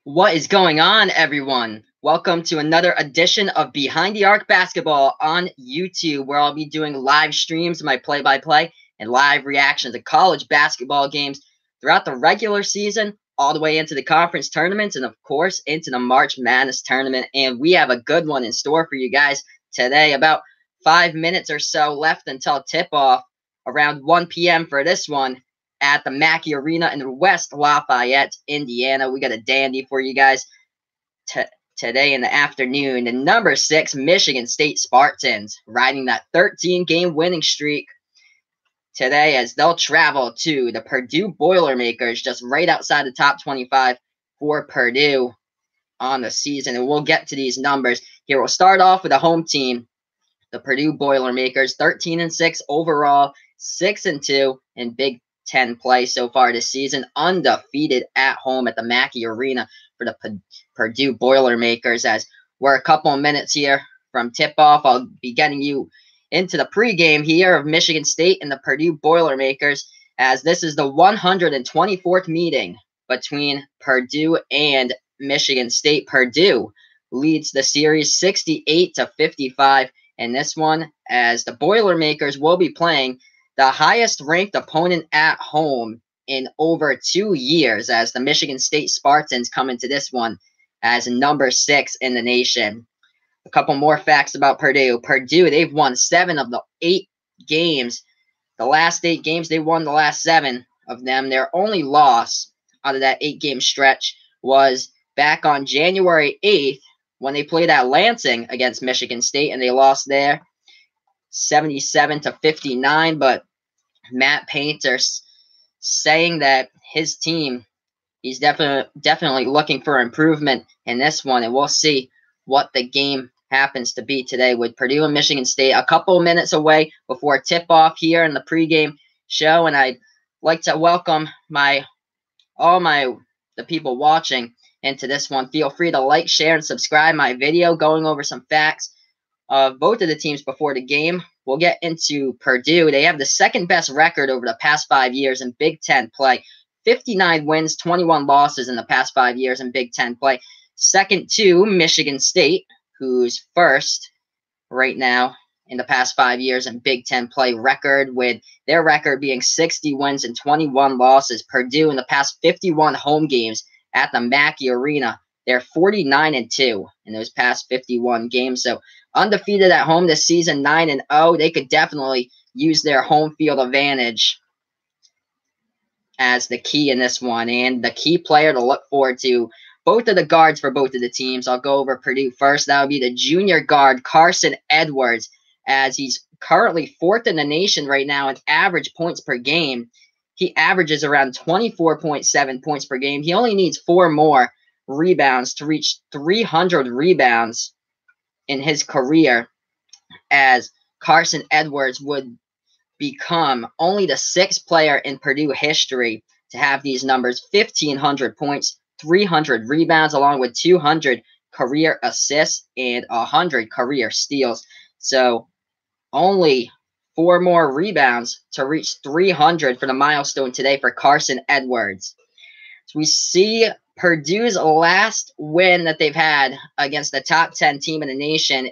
What is going on, everyone? Welcome to another edition of Behind the Arc Basketball on YouTube, where I'll be doing live streams, my play-by-play, and live reactions to college basketball games throughout the regular season, all the way into the conference tournaments, and of course, into the March Madness tournament. And we have a good one in store for you guys today. About 5 minutes or so left until tip-off, around 1 p.m. for this one at the Mackey Arena in West Lafayette, Indiana. We got a dandy for you guys today in the afternoon. The number 6 Michigan State Spartans riding that 13-game winning streak today as they'll travel to the Purdue Boilermakers, just right outside the top 25 for Purdue on the season. And we'll get to these numbers here. We'll start off with the home team, the Purdue Boilermakers, 13-6 overall, 6-2 in Big 10 play so far this season, undefeated at home at the Mackey Arena for the Purdue Boilermakers. As we're a couple of minutes here from tip-off, I'll be getting you into the pregame here of Michigan State and the Purdue Boilermakers, as this is the 124th meeting between Purdue and Michigan State. Purdue leads the series 68-55 in this one, as the Boilermakers will be playing the highest ranked opponent at home in over 2 years, as the Michigan State Spartans come into this one as number 6 in the nation. A couple more facts about Purdue. Purdue, they've won 7 of the 8 games. The last 8 games, they won the last 7 of them. Their only loss out of that 8-game stretch was back on January 8th when they played at Lansing against Michigan State, and they lost there 77-59, but Matt Painter saying that his team, he's definitely looking for improvement in this one, and we'll see what the game happens to be today with Purdue and Michigan State. A couple minutes away before tip-off here in the pregame show, and I'd like to welcome the people watching into this one. Feel free to like, share, and subscribe my video going over some facts of both of the teams before the game. We'll get into Purdue. They have the second best record over the past 5 years in Big Ten play. 59 wins, 21 losses in the past 5 years in Big Ten play. Second to Michigan State, who's first right now in the past 5 years in Big Ten play record, with their record being 60 wins and 21 losses. Purdue in the past 51 home games at the Mackey Arena, they're 49-2 in those past 51 games. So undefeated at home this season, 9-0. They could definitely use their home field advantage as the key in this one. And the key player to look forward to, both of the guards for both of the teams. I'll go over Purdue first. That would be the junior guard, Carson Edwards, as he's currently 4th in the nation right now in average points per game. He averages around 24.7 points per game. He only needs 4 more rebounds to reach 300 rebounds in his career, as Carson Edwards would become only the 6th player in Purdue history to have these numbers: 1,500 points, 300 rebounds, along with 200 career assists and 100 career steals. So only 4 more rebounds to reach 300 for the milestone today for Carson Edwards. So we see Purdue's last win that they've had against the top 10 team in the nation.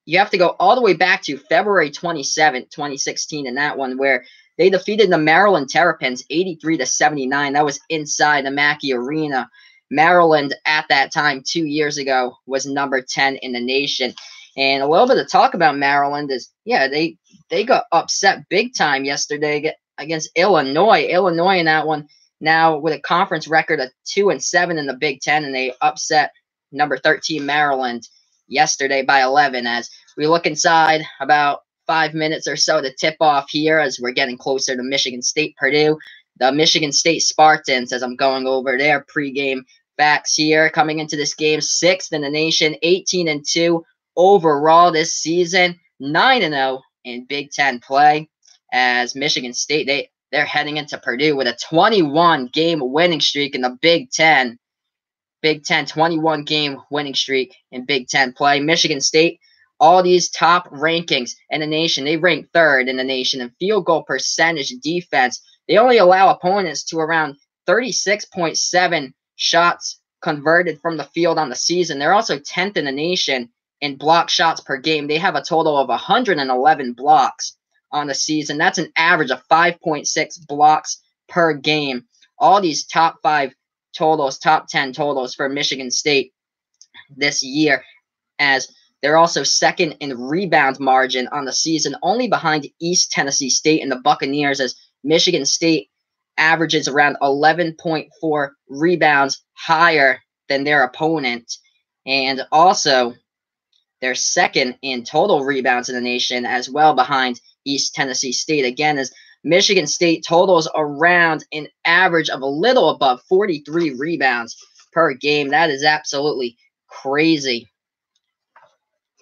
You have to go all the way back to February 27th, 2016 in that one, where they defeated the Maryland Terrapins 83-79. That was inside the Mackey Arena. Maryland at that time 2 years ago was number 10 in the nation. And a little bit of talk about Maryland is, yeah, they got upset big time yesterday against Illinois. Illinois in that one, now with a conference record of 2-7 in the Big Ten, and they upset number 13 Maryland yesterday by 11. As we look inside about 5 minutes or so to tip off here, as we're getting closer to Michigan State Purdue, the Michigan State Spartans, as I'm going over their pregame facts here, coming into this game 6th in the nation, 18-2 overall this season, 9-0 in Big Ten play, as Michigan State, they're heading into Purdue with a 21-game winning streak in the Big Ten. Big Ten, 21-game winning streak in Big Ten play. Michigan State, all these top rankings in the nation, they rank 3rd in the nation in field goal percentage defense. They only allow opponents to around 36.7 shots converted from the field on the season. They're also 10th in the nation in block shots per game. They have a total of 111 blocks on the season. That's an average of 5.6 blocks per game. All these top 5 totals, top 10 totals for Michigan State this year, as they're also second in rebound margin on the season, only behind East Tennessee State and the Buccaneers, as Michigan State averages around 11.4 rebounds higher than their opponent. And also, they're second in total rebounds in the nation as well, behind East Tennessee State. Again, as Michigan State totals around an average of a little above 43 rebounds per game. That is absolutely crazy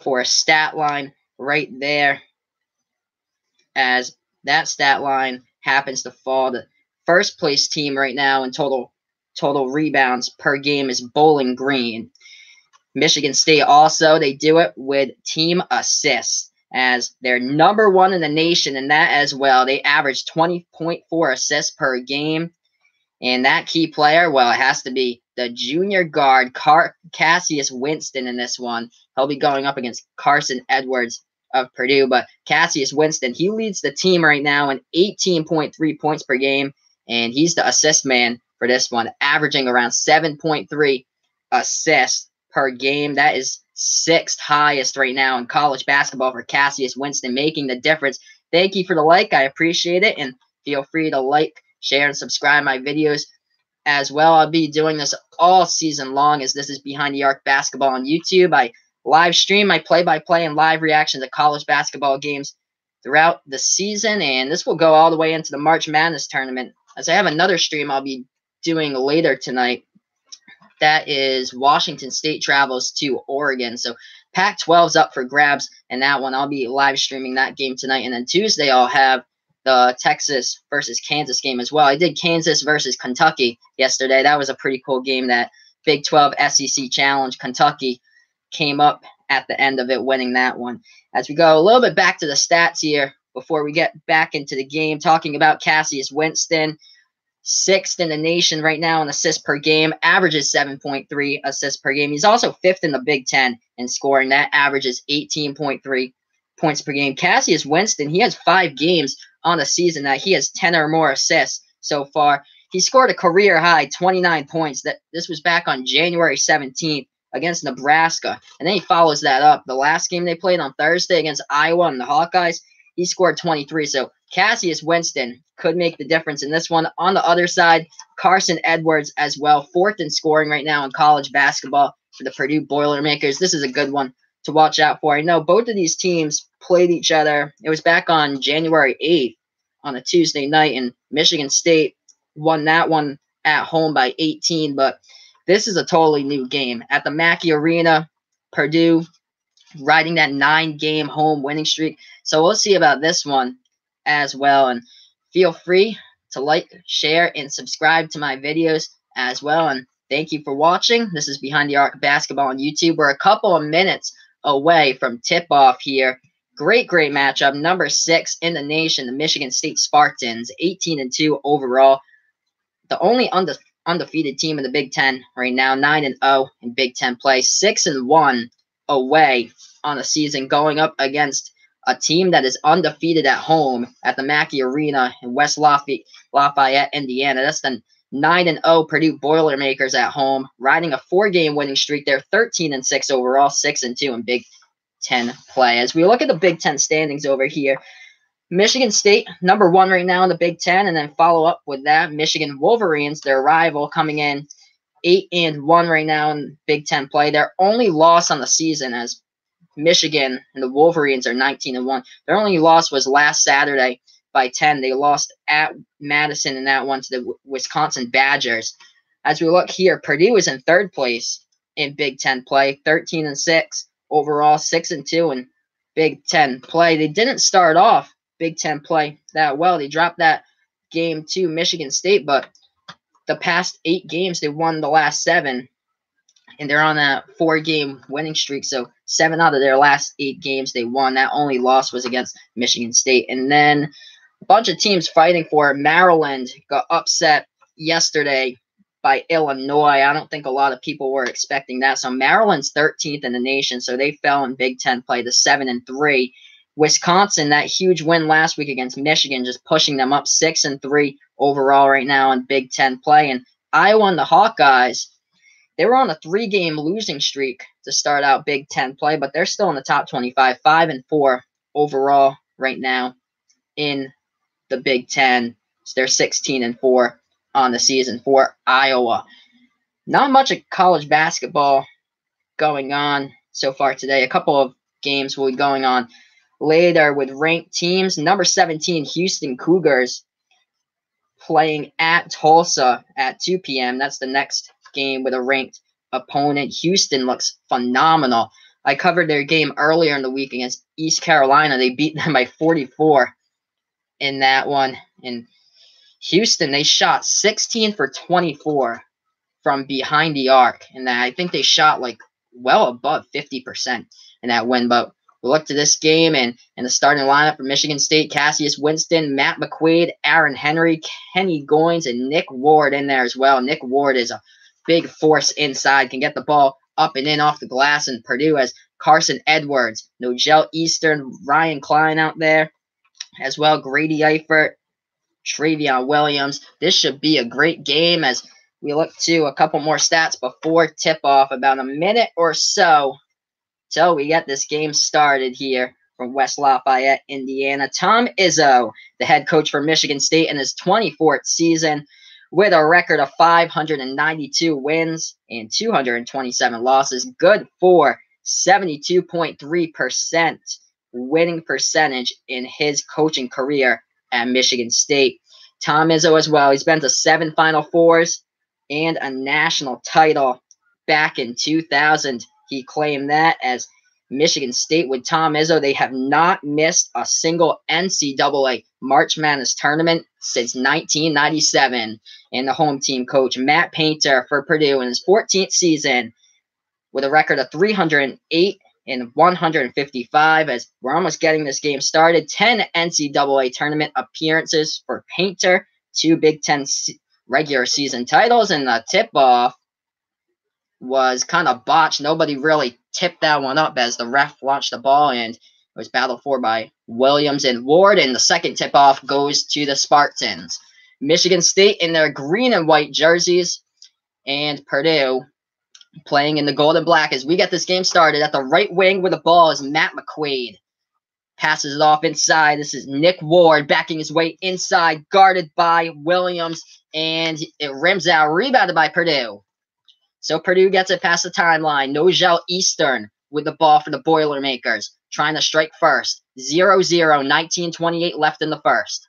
for a stat line right there, as that stat line happens to fall. The first place team right now in total rebounds per game is Bowling Green. Michigan State also, they do it with team assists, as they're number 1 in the nation in that as well. They average 20.4 assists per game. And that key player, well, it has to be the junior guard, Cassius Winston in this one. He'll be going up against Carson Edwards of Purdue. But Cassius Winston, he leads the team right now in 18.3 points per game. And he's the assist man for this one, averaging around 7.3 assists per game. That is 6th highest right now in college basketball for Cassius Winston, making the difference. Thank you for the like. I appreciate it. And feel free to like, share, and subscribe my videos as well. I'll be doing this all season long, as this is Behind the Arc Basketball on YouTube. I live stream my play-by-play and live reaction to college basketball games throughout the season, and this will go all the way into the March Madness tournament, as I have another stream I'll be doing later tonight. That is Washington State travels to Oregon. So Pac-12's up for grabs, and that one I'll be live streaming that game tonight. And then Tuesday I'll have the Texas versus Kansas game as well. I did Kansas versus Kentucky yesterday. That was a pretty cool game. That Big 12 SEC Challenge. Kentucky came up at the end of it, winning that one. As we go a little bit back to the stats here before we get back into the game, talking about Cassius Winston, 6th in the nation right now in assists per game, averages 7.3 assists per game. He's also 5th in the Big Ten in scoring. That averages 18.3 points per game. Cassius Winston, he has 5 games on the season that he has 10 or more assists so far. He scored a career high 29 points. This was back on January 17th against Nebraska. And then he follows that up. The last game they played on Thursday against Iowa and the Hawkeyes, he scored 23. So Cassius Winston could make the difference in this one. On the other side, Carson Edwards as well, 4th in scoring right now in college basketball for the Purdue Boilermakers. This is a good one to watch out for. I know both of these teams played each other. It was back on January 8th on a Tuesday night, and Michigan State won that one at home by 18. But this is a totally new game. At the Mackey Arena, Purdue riding that 9-game home winning streak. So we'll see about this one as well. And feel free to like, share, and subscribe to my videos as well. And thank you for watching. This is Behind the Arc Basketball on YouTube. We're a couple of minutes away from tip-off here. Great matchup. Number 6 in the nation, the Michigan State Spartans, 18-2 overall. The only undefeated team in the Big Ten right now, 9-0 in Big Ten play, 6-1 away on the season, going up against a team that is undefeated at home at the Mackey Arena in West Lafayette, Indiana. That's the 9-0 Purdue Boilermakers at home, riding a 4-game winning streak. They're 13-6 overall, 6-2 in Big Ten play. As we look at the Big Ten standings over here, Michigan State, number 1 right now in the Big Ten, and then follow up with that, Michigan Wolverines, their rival, coming in 8-1 right now in Big Ten play. Their only loss on the season, as Michigan and the Wolverines are 19-1. Their only loss was last Saturday by 10. They lost at Madison in that one to the Wisconsin Badgers. As we look here, Purdue is in 3rd place in Big Ten play, 13-6 overall, 6-2 in Big Ten play. They didn't start off Big Ten play that well. They dropped that game to Michigan State, but the past 8 games, they won the last 7, and they're on that 4-game winning streak. So 7 out of their last 8 games they won. That only loss was against Michigan State. And then a bunch of teams fighting for it. Maryland got upset yesterday by Illinois. I don't think a lot of people were expecting that. So Maryland's 13th in the nation, so they fell in Big Ten play to 7-3. Wisconsin, that huge win last week against Michigan, just pushing them up 6-3 overall right now in Big Ten play. And Iowa and the Hawkeyes, they were on a 3-game losing streak to start out Big Ten play, but they're still in the top 25, 5-4 overall right now in the Big Ten. So they're 16-4 on the season for Iowa. Not much of college basketball going on so far today. A couple of games will be going on later with ranked teams. Number 17, Houston Cougars, playing at Tulsa at 2 p.m. That's the next game with a ranked opponent. Houston looks phenomenal. I covered their game earlier in the week against East Carolina. They beat them by 44 in that one. And Houston, they shot 16 for 24 from behind the arc. And I think they shot like well above 50% in that win. But we look to this game and the starting lineup for Michigan State: Cassius Winston, Matt McQuaid, Aaron Henry, Kenny Goins, and Nick Ward in there as well. Nick Ward is a big force inside, can get the ball up and in off the glass. And Purdue has Carson Edwards, Nogel Eastern, Ryan Klein out there as well, Grady Eifert, Travion Williams. This should be a great game as we look to a couple more stats before tip-off, about a minute or so till we get this game started here from West Lafayette, Indiana. Tom Izzo, the head coach for Michigan State in his 24th season, with a record of 592 wins and 227 losses. Good for 72.3% winning percentage in his coaching career at Michigan State. Tom Izzo as well, he's been to 7 Final Fours and a national title back in 2000. He claimed that as Michigan State with Tom Izzo, they have not missed a single NCAA March Madness tournament since 1997. And the home team coach, Matt Painter for Purdue, in his 14th season with a record of 308 and 155, as we're almost getting this game started. 10 NCAA tournament appearances for Painter, 2 Big Ten regular season titles, and the tip-off was kind of botched. Nobody really tipped that one up as the ref launched the ball, and it was battled for by Williams and Ward, and the second tip-off goes to the Spartans. Michigan State in their green and white jerseys, and Purdue playing in the gold and black. As we get this game started, at the right wing with the ball is Matt McQuaid. Passes it off inside. This is Nick Ward backing his way inside, guarded by Williams, and it rims out, rebounded by Purdue. So Purdue gets it past the timeline. Nogel Eastern with the ball for the Boilermakers, trying to strike first. 0-0, 19:28 left in the first.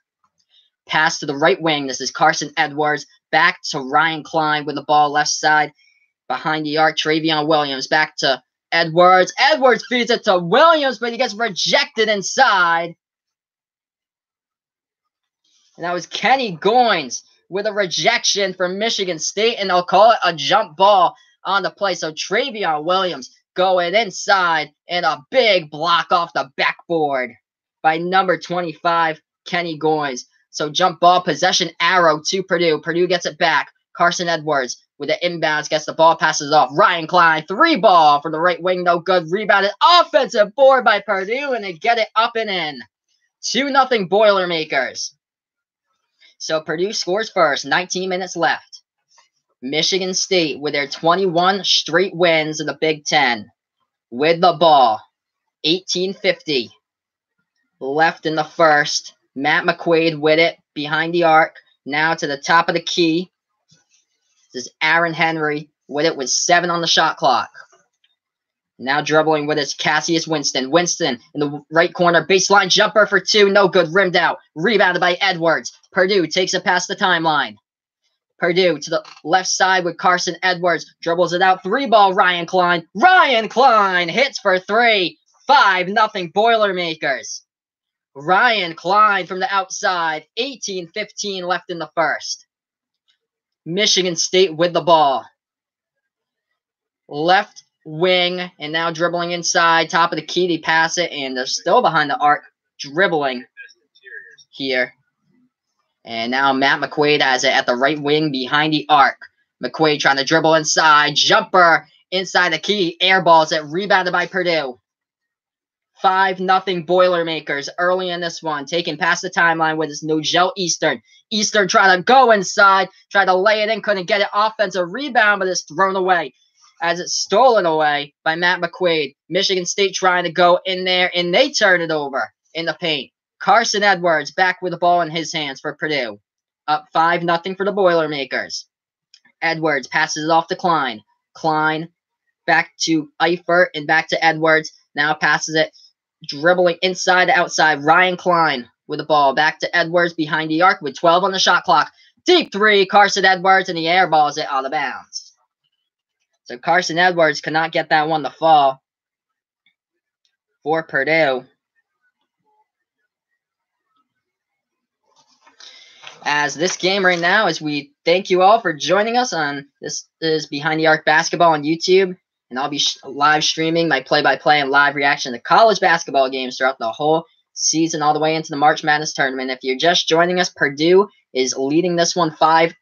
Pass to the right wing. This is Carson Edwards. Back to Ryan Klein with the ball left side. Behind the arc, Travion Williams. Back to Edwards. Edwards feeds it to Williams, but he gets rejected inside. And that was Kenny Goins with a rejection from Michigan State, and they'll call it a jump ball on the play. So Travion Williams going inside, and a big block off the backboard by number 25, Kenny Goins. So jump ball, possession arrow to Purdue. Purdue gets it back. Carson Edwards with the inbounds, gets the ball, passes off. Ryan Klein, 3-ball from the right wing, no good. Rebounded, offensive board by Purdue, and they get it up and in. 2-0 Boilermakers. So Purdue scores first, 19 minutes left. Michigan State with their 21 straight wins in the Big Ten with the ball. 18:50 left in the first. Matt McQuaid with it behind the arc. Now to the top of the key. This is Aaron Henry with it with 7 on the shot clock. Now dribbling with his Cassius Winston. Winston in the right corner. Baseline jumper for 2. No good. Rimmed out. Rebounded by Edwards. Purdue takes it past the timeline. Purdue to the left side with Carson Edwards. Dribbles it out. 3-ball Ryan Klein. Ryan Klein hits for 3. 5-0 Boilermakers. Ryan Klein from the outside. 18:15 left in the first. Michigan State with the ball. Left wing, and now dribbling inside. Top of the key, they pass it, and they're still behind the arc, dribbling here. And now Matt McQuaid has it at the right wing behind the arc. McQuaid trying to dribble inside. Jumper inside the key. Air balls it. Rebounded by Purdue. 5-0 Boilermakers early in this one. Taking past the timeline with his Nogel Eastern. Eastern trying to go inside. Tried to lay it in. Couldn't get it. Offensive rebound, but it's thrown away. As it's stolen away by Matt McQuaid. Michigan State trying to go in there, and they turn it over in the paint. Carson Edwards back with the ball in his hands for Purdue. Up 5-0 for the Boilermakers. Edwards passes it off to Klein. Klein back to Eifert and back to Edwards. Now passes it, dribbling inside to outside. Ryan Klein with the ball. Back to Edwards behind the arc with 12 on the shot clock. Deep three, Carson Edwards, and he airballs it out of bounds. So Carson Edwards could not get that one to fall for Purdue. As this game right now, as we thank you all for joining us on this is Behind the Arc Basketball on YouTube, and I'll be live streaming my play-by-play and live reaction to college basketball games throughout the whole season, all the way into the March Madness tournament. If you're just joining us, Purdue is leading this one 5-0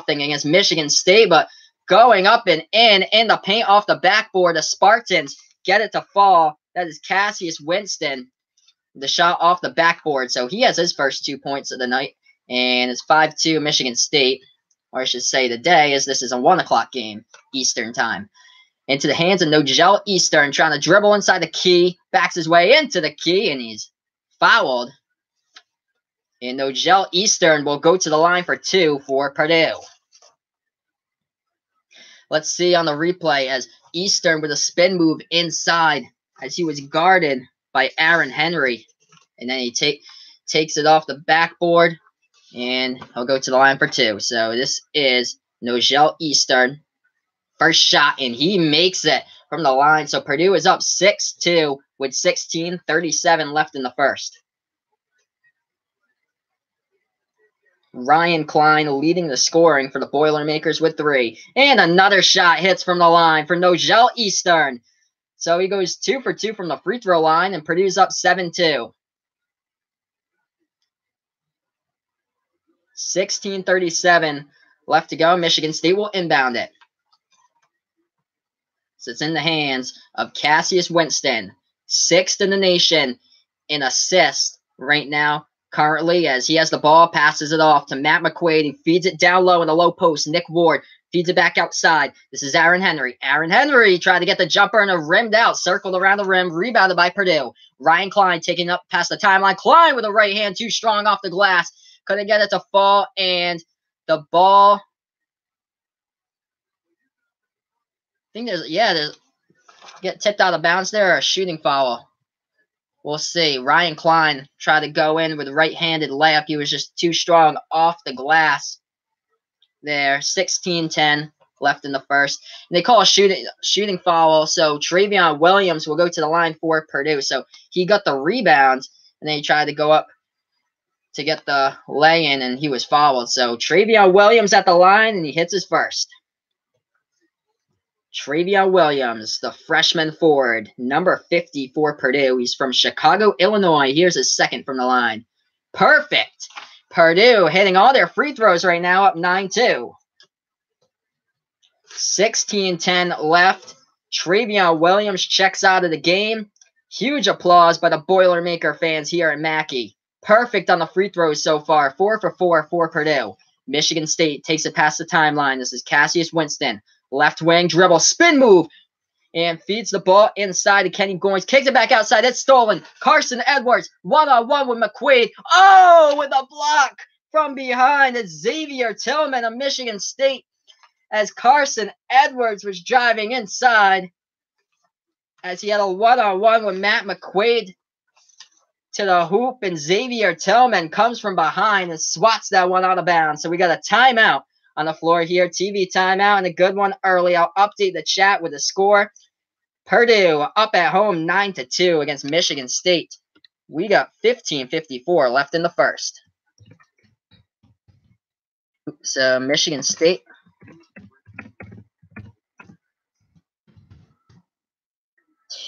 against Michigan State, but going up and in the paint off the backboard, the Spartans get it to fall. That is Cassius Winston, the shot off the backboard. So he has his first 2 points of the night. And it's 5-2 Michigan State, or I should say today, as this is a 1 o'clock game, Eastern time. Into the hands of Nogel Eastern, trying to dribble inside the key, backs his way into the key, and he's fouled. And Nogel Eastern will go to the line for 2 for Purdue. Let's see on the replay as Eastern with a spin move inside as he was guarded by Aaron Henry. And then he takes it off the backboard. And he'll go to the line for 2. So this is Nogel Eastern. First shot, and he makes it from the line. So Purdue is up 6-2 with 16:37 left in the first. Ryan Klein leading the scoring for the Boilermakers with 3. And another shot hits from the line for Nogel Eastern. So he goes 2 for 2 from the free throw line, and Purdue's up 7-2. 16:37 left to go. Michigan State will inbound it. So it's in the hands of Cassius Winston, 6th in the nation in assists right now, currently, as he has the ball, passes it off to Matt McQuaid. He feeds it down low in the low post. Nick Ward feeds it back outside. This is Aaron Henry. Aaron Henry tried to get the jumper and a rimmed out, circled around the rim, rebounded by Purdue. Ryan Klein taking up past the timeline. Klein with a right hand, too strong off the glass. Couldn't get it to fall, and the ball, I think there's get tipped out of bounds there, or a shooting foul. We'll see. Ryan Klein tried to go in with a right-handed layup. He was just too strong off the glass there. 16:10 left in the first. And they call a shooting foul, so Travion Williams will go to the line for Purdue. So he got the rebound, and then he tried to go up to get the lay-in, and he was fouled. So Travion Williams at the line, and he hits his first. Travion Williams, the freshman forward, number 50 for Purdue. He's from Chicago, Illinois. Here's his second from the line. Perfect. Purdue hitting all their free throws right now, up 9-2. 16:10 left. Travion Williams checks out of the game. Huge applause by the Boilermaker fans here at Mackey. Perfect on the free throws so far. 4 for 4 for Purdue. Michigan State takes it past the timeline. This is Cassius Winston. Left wing dribble, spin move, and feeds the ball inside to Kenny Goins. Kicks it back outside. It's stolen. Carson Edwards, one-on-one with McQuaid. Oh, with a block from behind. It's Xavier Tillman of Michigan State as Carson Edwards was driving inside as he had a one-on-one with Matt McQuaid to the hoop, and Xavier Tillman comes from behind and swats that one out of bounds. So we got a timeout on the floor here, TV timeout, and a good one early. I'll update the chat with the score. Purdue up at home 9-2 against Michigan State. We got 15:54 left in the first. So Michigan State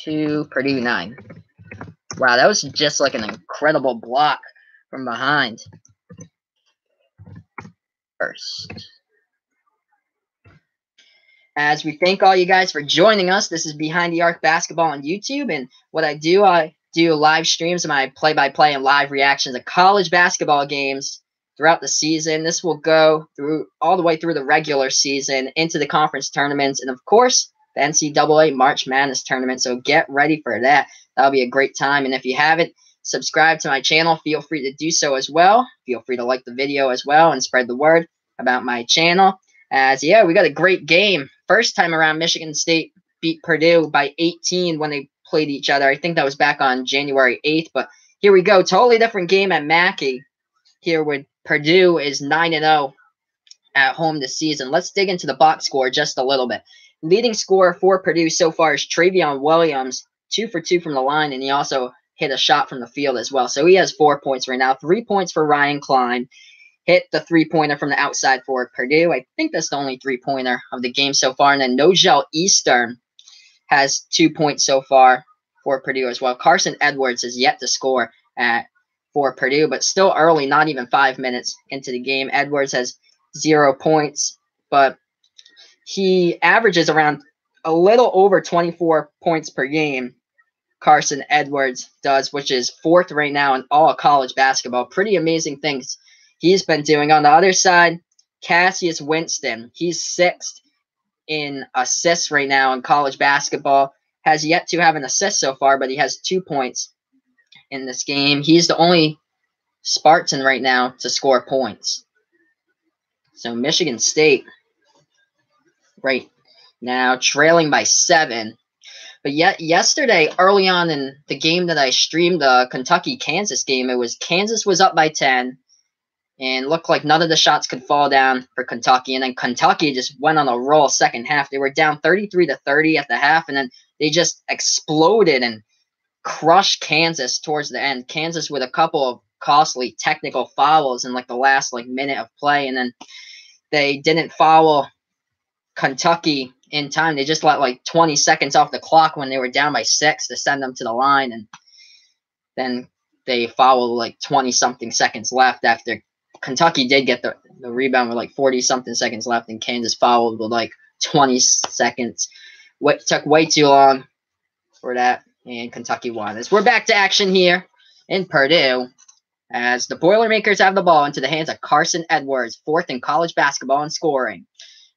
to Purdue 9. Wow, that was just like an incredible block from behind. First. As we thank all you guys for joining us. This is Behind the Arc Basketball on YouTube, and what I do live streams of my play-by-play and live reactions of college basketball games throughout the season. This will go through all the way through the regular season, into the conference tournaments, and of course, the NCAA March Madness tournament. So get ready for that. That'll be a great time. And if you haven't subscribed to my channel, feel free to do so as well. Feel free to like the video as well and spread the word about my channel. As yeah, we got a great game. First time around, Michigan State beat Purdue by 18 when they played each other. I think that was back on January 8th. But here we go. Totally different game at Mackey. Here with Purdue is 9-0 at home this season. Let's dig into the box score just a little bit. Leading scorer for Purdue so far is Travion Williams, 2 for 2 from the line, and he also hit a shot from the field as well. So he has 4 points right now. 3 points for Ryan Klein. Hit the three-pointer from the outside for Purdue. I think that's the only three-pointer of the game so far. And then Nogel Eastern has 2 points so far for Purdue as well. Carson Edwards is yet to score for Purdue, but still early, not even 5 minutes into the game. Edwards has 0 points, but he averages around a little over 24 points per game. Carson Edwards does, which is 4th right now in all of college basketball. Pretty amazing things he's been doing. On the other side, Cassius Winston, he's 6th in assists right now in college basketball. Has yet to have an assist so far, but he has 2 points in this game. He's the only Spartan right now to score points. So Michigan State right now trailing by 7. But yet yesterday, early on in the game that I streamed, the Kentucky-Kansas game, Kansas was up by 10. And looked like none of the shots could fall down for Kentucky. And then Kentucky just went on a roll second half. They were down 33-30 at the half, and then they just exploded and crushed Kansas towards the end. Kansas with a couple of costly technical fouls in like the last minute of play, and then they didn't foul Kentucky in time. They just let 20 seconds off the clock when they were down by 6 to send them to the line, and then they fouled 20-something seconds left after Kentucky did get the rebound with 40-something seconds left, and Kansas fouled with 20 seconds. Took way too long for that, and Kentucky won. As we're back to action here in Purdue, as the Boilermakers have the ball into the hands of Carson Edwards, 4th in college basketball in scoring.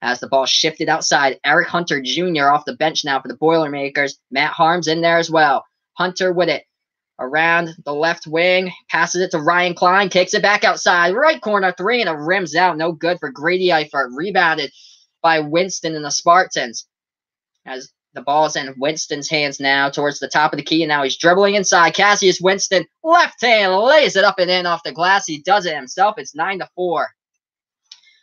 As the ball shifted outside, Eric Hunter Jr. off the bench now for the Boilermakers. Matt Harms in there as well. Hunter with it around the left wing, passes it to Ryan Klein, kicks it back outside, right corner 3, and it rims out. No good for Grady Eifert. Rebounded by Winston and the Spartans. As the ball's in Winston's hands now towards the top of the key, and now he's dribbling inside. Cassius Winston, left hand, lays it up and in off the glass. He does it himself. It's 9-4.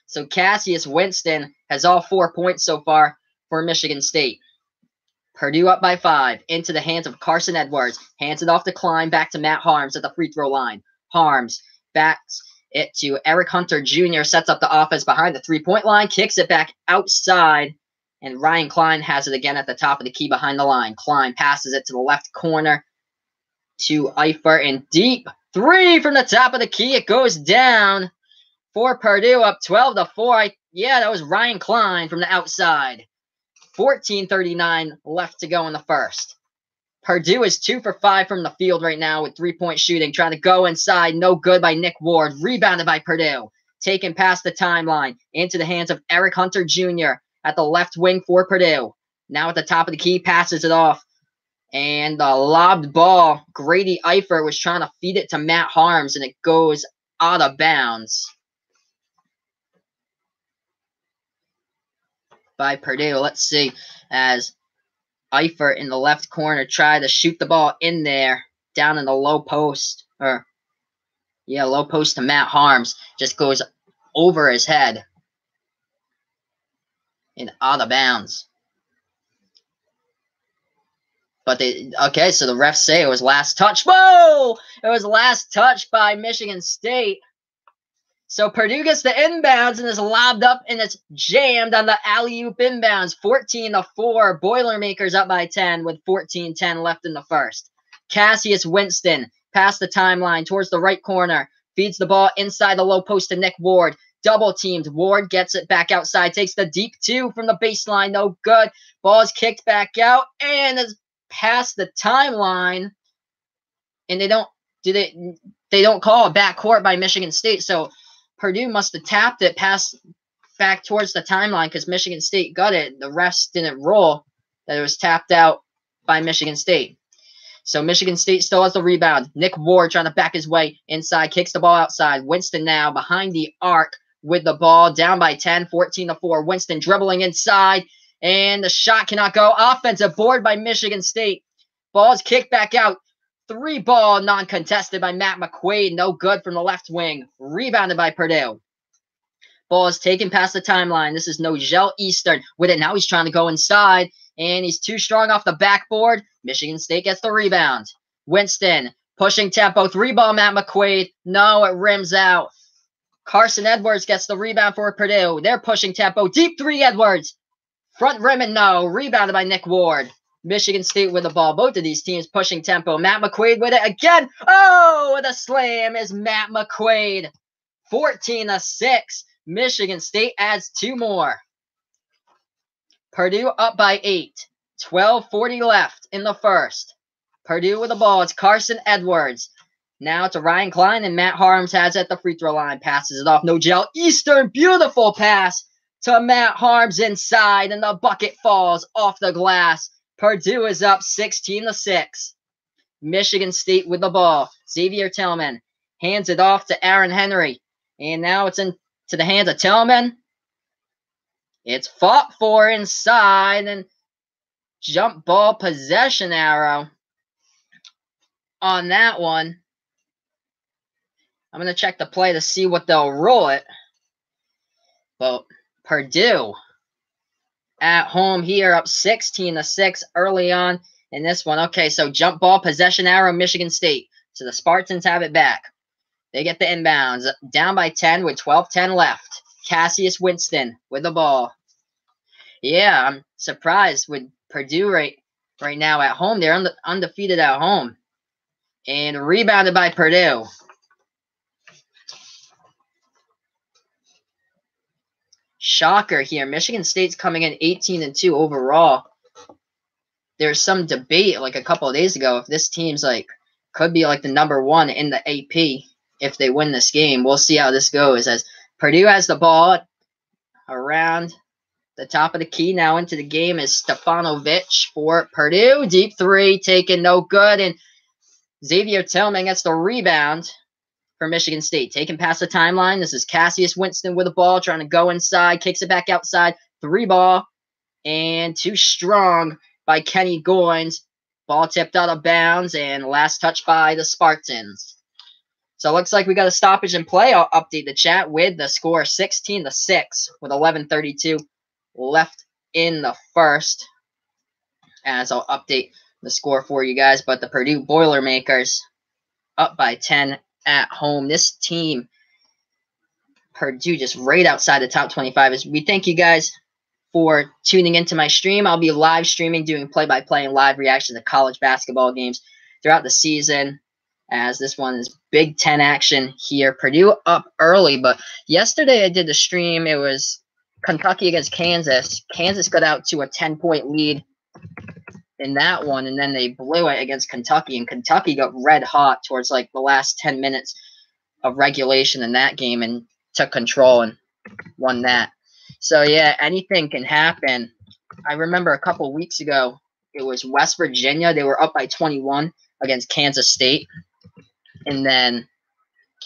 So Cassius Winston has all 4 points so far for Michigan State. Purdue up by 5, into the hands of Carson Edwards. Hands it off to Klein, back to Matt Harms at the free throw line. Harms backs it to Eric Hunter Jr., sets up the offense behind the three-point line, kicks it back outside, and Ryan Klein has it again at the top of the key behind the line. Klein passes it to the left corner to Eifert, and deep 3 from the top of the key. It goes down for Purdue, up 12-4. Yeah, that was Ryan Klein from the outside. 14:39 left to go in the first. Purdue is 2 for 5 from the field right now with 3-point shooting. Trying to go inside. No good by Nick Ward. Rebounded by Purdue. Taken past the timeline. Into the hands of Eric Hunter Jr. at the left wing for Purdue. Now at the top of the key. Passes it off. And the lobbed ball. Grady Eifert was trying to feed it to Matt Harms, and it goes out of bounds by Purdue. Let's see, as Eifert in the left corner tried to shoot the ball in there, down in the low post, low post to Matt Harms, just goes over his head and out of bounds. But so the refs say it was last touch. Whoa! It was last touch by Michigan State. So Purdue gets the inbounds and is lobbed up, and it's jammed on the alley-oop inbounds. 14-4. Boilermakers up by 10 with 14:10 left in the first. Cassius Winston past the timeline towards the right corner. Feeds the ball inside the low post to Nick Ward. double teamed. Ward gets it back outside, takes the deep 2 from the baseline, no good. Ball is kicked back out and is past the timeline. And they don't call a backcourt by Michigan State, so Purdue must have tapped it back towards the timeline because Michigan State got it. The refs didn't roll that it was tapped out by Michigan State. So Michigan State still has the rebound. Nick Ward trying to back his way inside, kicks the ball outside. Winston now behind the arc with the ball, down by 10, 14-4. Winston dribbling inside, and the shot cannot go. Offensive board by Michigan State. Ball's kicked back out. 3-ball non-contested by Matt McQuaid. No good from the left wing. Rebounded by Purdue. Ball is taken past the timeline. This is Nogel Eastern with it. Now he's trying to go inside, and he's too strong off the backboard. Michigan State gets the rebound. Winston pushing tempo. 3-ball Matt McQuaid. No, it rims out. Carson Edwards gets the rebound for Purdue. They're pushing tempo. Deep 3 Edwards. Front rim and no. Rebounded by Nick Ward. Michigan State with the ball. Both of these teams pushing tempo. Matt McQuaid with it again. Oh, the slam is Matt McQuaid. 14-6. Michigan State adds 2 more. Purdue up by 8. 12:40 left in the first. Purdue with the ball. It's Carson Edwards. Now to Ryan Klein, and Matt Harms has it at the free throw line. Passes it off. Nogel Eastern. Beautiful pass to Matt Harms inside, and the bucket falls off the glass. Purdue is up 16-6. Michigan State with the ball. Xavier Tillman hands it off to Aaron Henry. And now it's into the hands of Tillman. It's fought for inside, and jump ball possession arrow on that one. I'm going to check the play to see what they'll rule it. But Purdue at home here, up 16-6 early on in this one. Okay, so jump ball possession arrow, Michigan State. So the Spartans have it back. They get the inbounds. Down by 10 with 12:10 left. Cassius Winston with the ball. Yeah, I'm surprised with Purdue right now at home. They're undefeated at home. And rebounded by Purdue. Shocker here. Michigan State's coming in 18-2 overall. There's some debate like a couple of days ago if this team's could be the number 1 in the AP if they win this game. We'll see how this goes as Purdue has the ball around the top of the key. Now into the game is Stefanovic for Purdue. Deep 3 taken, no good, and Xavier Tillman gets the rebound for Michigan State. Taken past the timeline. This is Cassius Winston with the ball, trying to go inside, kicks it back outside. 3-ball, and too strong by Kenny Goins. Ball tipped out of bounds, and last touch by the Spartans. So it looks like we got a stoppage in play. I'll update the chat with the score 16-6 with 11:32 left in the first, as I'll update the score for you guys. But the Purdue Boilermakers up by 10 at home. This team, Purdue, just right outside the top 25. We thank you guys for tuning into my stream. I'll be live streaming, doing play-by-play and live reaction to college basketball games throughout the season, as this one is Big Ten action here. Purdue up early, but yesterday I did the stream. It was Kentucky against Kansas. Kansas got out to a 10-point lead in that one, and then they blew it against Kentucky, and Kentucky got red hot towards the last 10 minutes of regulation in that game and took control and won that. So yeah, anything can happen. I remember a couple weeks ago, it was West Virginia. They were up by 21 against Kansas State, and then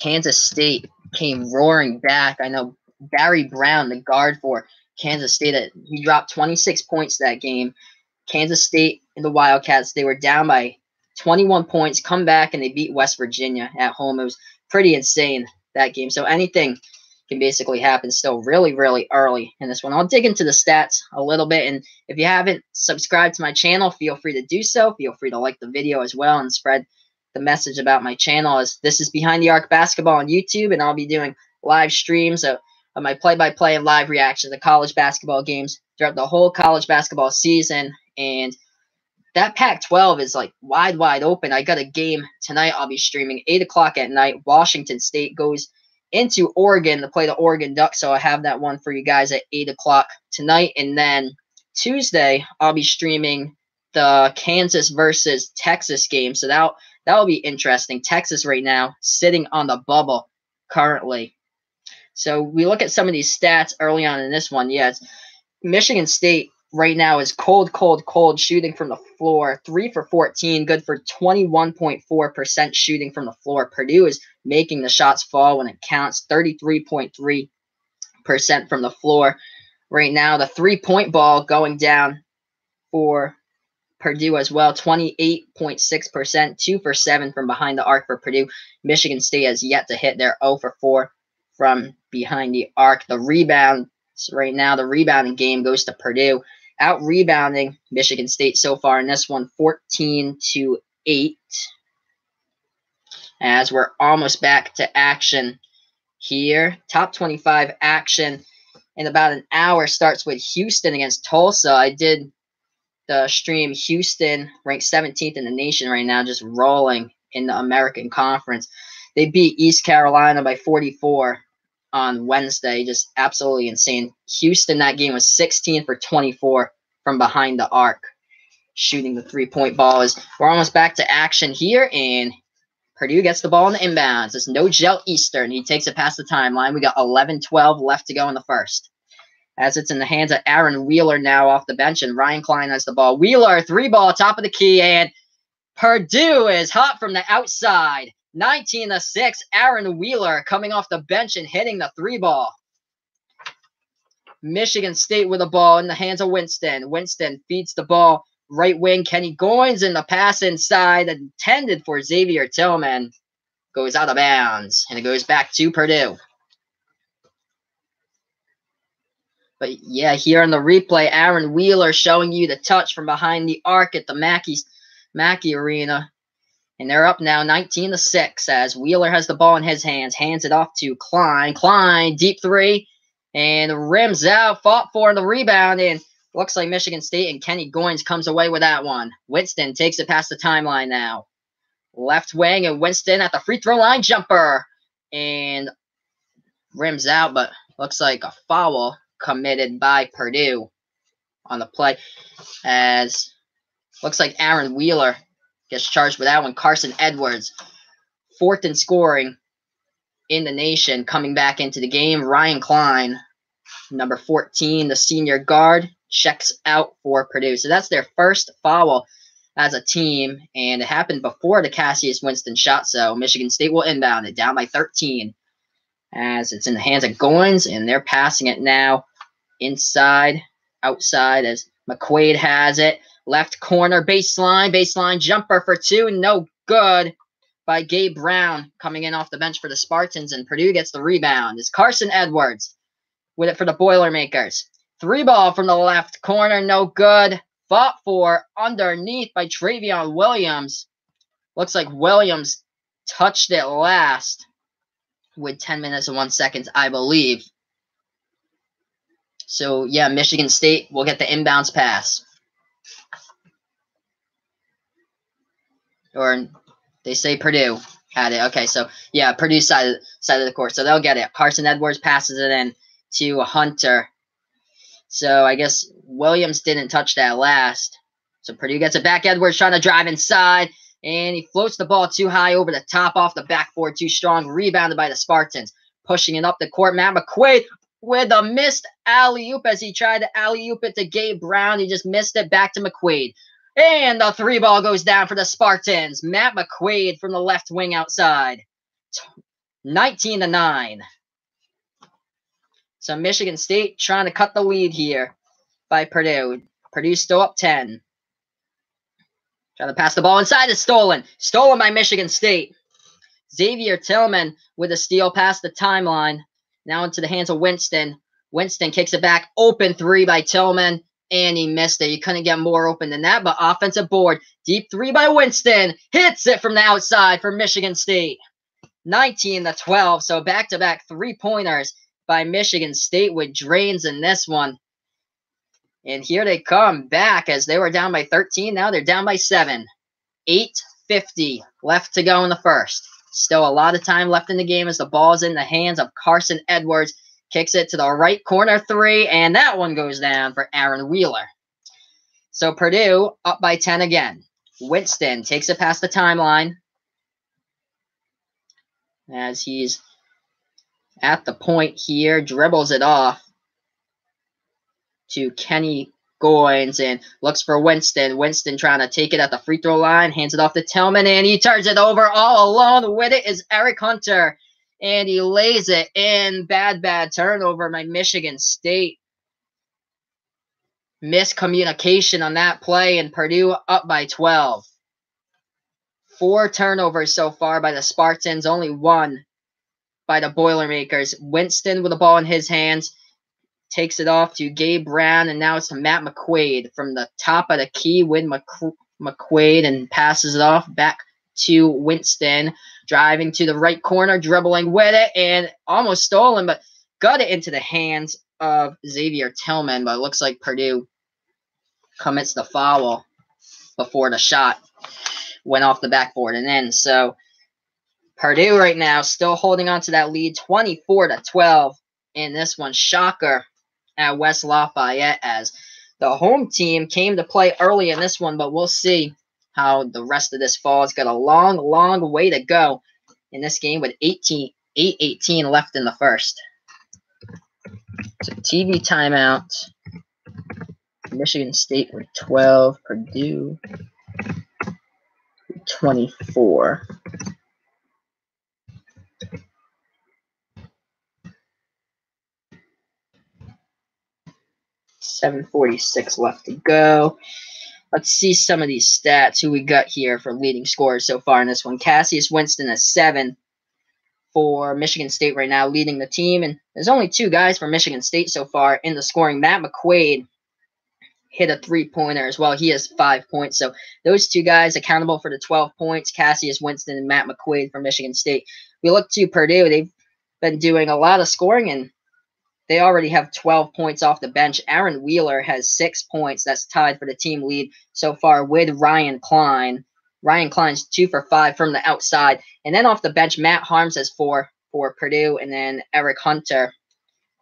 Kansas State came roaring back. I know Barry Brown, the guard for Kansas State, he dropped 26 points that game. Kansas State and the Wildcats, they were down by 21 points, come back, and they beat West Virginia at home. It was pretty insane, that game. So anything can basically happen still really, really early in this one. I'll dig into the stats a little bit, and if you haven't subscribed to my channel, feel free to do so. Feel free to like the video as well and spread the message about my channel, as this is Behind the Arc Basketball on YouTube, and I'll be doing live streams of my play-by-play and live reaction to college basketball games throughout the whole college basketball season. And that Pac-12 is wide open. I got a game tonight I'll be streaming 8 o'clock at night. Washington State goes into Oregon to play the Oregon Ducks. So I have that one for you guys at 8 o'clock tonight. And then Tuesday, I'll be streaming the Kansas versus Texas game. So that'll be interesting. Texas right now sitting on the bubble currently. So we look at some of these stats early on in this one. Yes, Michigan State right now is cold shooting from the floor. 3 for 14, good for 21.4% shooting from the floor. Purdue is making the shots fall when it counts. 33.3% from the floor. Right now, the three-point ball going down for Purdue as well. 28.6%, 2 for 7 from behind the arc for Purdue. Michigan State has yet to hit their 0 for 4 from behind the arc. The rebounds right now, the rebounding game goes to Purdue. Out rebounding Michigan State so far in this one, 14-8. As we're almost back to action here. Top 25 action in about an hour starts with Houston against Tulsa. I did the stream. Houston ranked 17th in the nation right now, just rolling in the American Conference. They beat East Carolina by 44 on Wednesday. Just absolutely insane. Houston, that game was 16 for 24 from behind the arc, shooting the three-point ball. We're almost back to action here, and Purdue gets the ball in the inbounds. It's no Gel Eastern. He takes it past the timeline. We got 11-12 left to go in the first. As it's in the hands of Aaron Wheeler now off the bench, and Ryan Klein has the ball. Wheeler, 3-ball, top of the key, and Purdue is hot from the outside. 19-6, Aaron Wheeler coming off the bench and hitting the 3-ball. Michigan State with the ball in the hands of Winston. Winston feeds the ball right wing. Kenny Goins in the pass inside, intended for Xavier Tillman. Goes out of bounds, and it goes back to Purdue. But yeah, here in the replay, Aaron Wheeler showing you the touch from behind the arc at the Mackey Arena. And they're up now 19-6 as Wheeler has the ball in his hands, hands it off to Klein. Klein, deep three, and rims out, fought for the rebound, and looks like Michigan State and Kenny Goins comes away with that one. Winston takes it past the timeline now. Left wing, and Winston at the free throw line jumper, and rims out, but looks like a foul committed by Purdue on the play, as looks like Aaron Wheeler gets charged with that one. Carson Edwards, 4th in scoring in the nation, coming back into the game. Ryan Klein, number 14, the senior guard, checks out for Purdue. So that's their first foul as a team, and it happened before the Cassius Winston shot, so Michigan State will inbound it, down by 13, as it's in the hands of Goins, and they're passing it now inside, outside, as McQuaid has it. Left corner, baseline jumper for 2, no good by Gabe Brown coming in off the bench for the Spartans, and Purdue gets the rebound. It's Carson Edwards with it for the Boilermakers. 3-ball from the left corner, no good. Fought for underneath by Travion Williams. Looks like Williams touched it last with 10 minutes and 1 second, I believe. So, yeah, Michigan State will get the inbounds pass. Or they say Purdue had it. Okay, so, yeah, Purdue side of the court. So they'll get it. Carson Edwards passes it in to Hunter. So I guess Williams didn't touch that last. So Purdue gets it back. Edwards trying to drive inside, and he floats the ball too high over the top off the backboard, too strong. Rebounded by the Spartans. Pushing it up the court. Matt McQuaid with a missed alley-oop as he tried to alley-oop it to Gabe Brown. He just missed it. Back to McQuaid. And the 3-ball goes down for the Spartans. Matt McQuaid from the left wing outside. 19-9. So Michigan State trying to cut the lead here by Purdue. Purdue still up 10. Trying to pass the ball inside. It's stolen. Stolen by Michigan State. Xavier Tillman with a steal past the timeline. Now into the hands of Winston. Winston kicks it back. Open 3 by Tillman. And he missed it. You couldn't get more open than that. But offensive board. Deep 3 by Winston. Hits it from the outside for Michigan State. 19-12. So back-to-back 3-pointers by Michigan State with drains in this one. And here they come back as they were down by 13. Now they're down by 7. 8:50 left to go in the first. Still a lot of time left in the game as the ball's in the hands of Carson Edwards. Kicks it to the right corner three, and that one goes down for Aaron Wheeler. So Purdue up by 10 again. Winston takes it past the timeline as he's at the point here, dribbles it off to Kenny Goins and looks for Winston. Winston trying to take it at the free throw line, hands it off to Tillman, and he turns it over. All alone with it is Eric Hunter, and he lays it in. Bad turnover by Michigan State. Miscommunication on that play, and Purdue up by 12. 4 turnovers so far by the Spartans, only 1 by the Boilermakers. Winston with the ball in his hands, takes it off to Gabe Brown, and now it's to Matt McQuaid from the top of the key with McQuaid, and passes it off back to Winston, driving to the right corner, dribbling with it, and almost stolen, but got it into the hands of Xavier Tillman, but it looks like Purdue commits the foul before the shot went off the backboard and in. So Purdue right now still holding on to that lead, 24-12 in this one. Shocker at West Lafayette as the home team came to play early in this one, but we'll see how the rest of this fall. It's got a long way to go in this game with 8:18 left in the first. So TV timeout. Michigan State with 12, Purdue with 24. .746 left to go. Let's see some of these stats, who we got here for leading scorers so far in this one. Cassius Winston is 7 for Michigan State right now, leading the team. And there's only 2 guys for Michigan State so far in the scoring. Matt McQuaid hit a 3-pointer as well. He has 5 points. So those 2 guys accountable for the 12 points, Cassius Winston and Matt McQuaid for Michigan State. We look to Purdue. They've been doing a lot of scoring, and they already have 12 points off the bench. Aaron Wheeler has 6 points. That's tied for the team lead so far with Ryan Klein. Ryan Klein's 2 for 5 from the outside. And then off the bench, Matt Harms has 4 for Purdue, and then Eric Hunter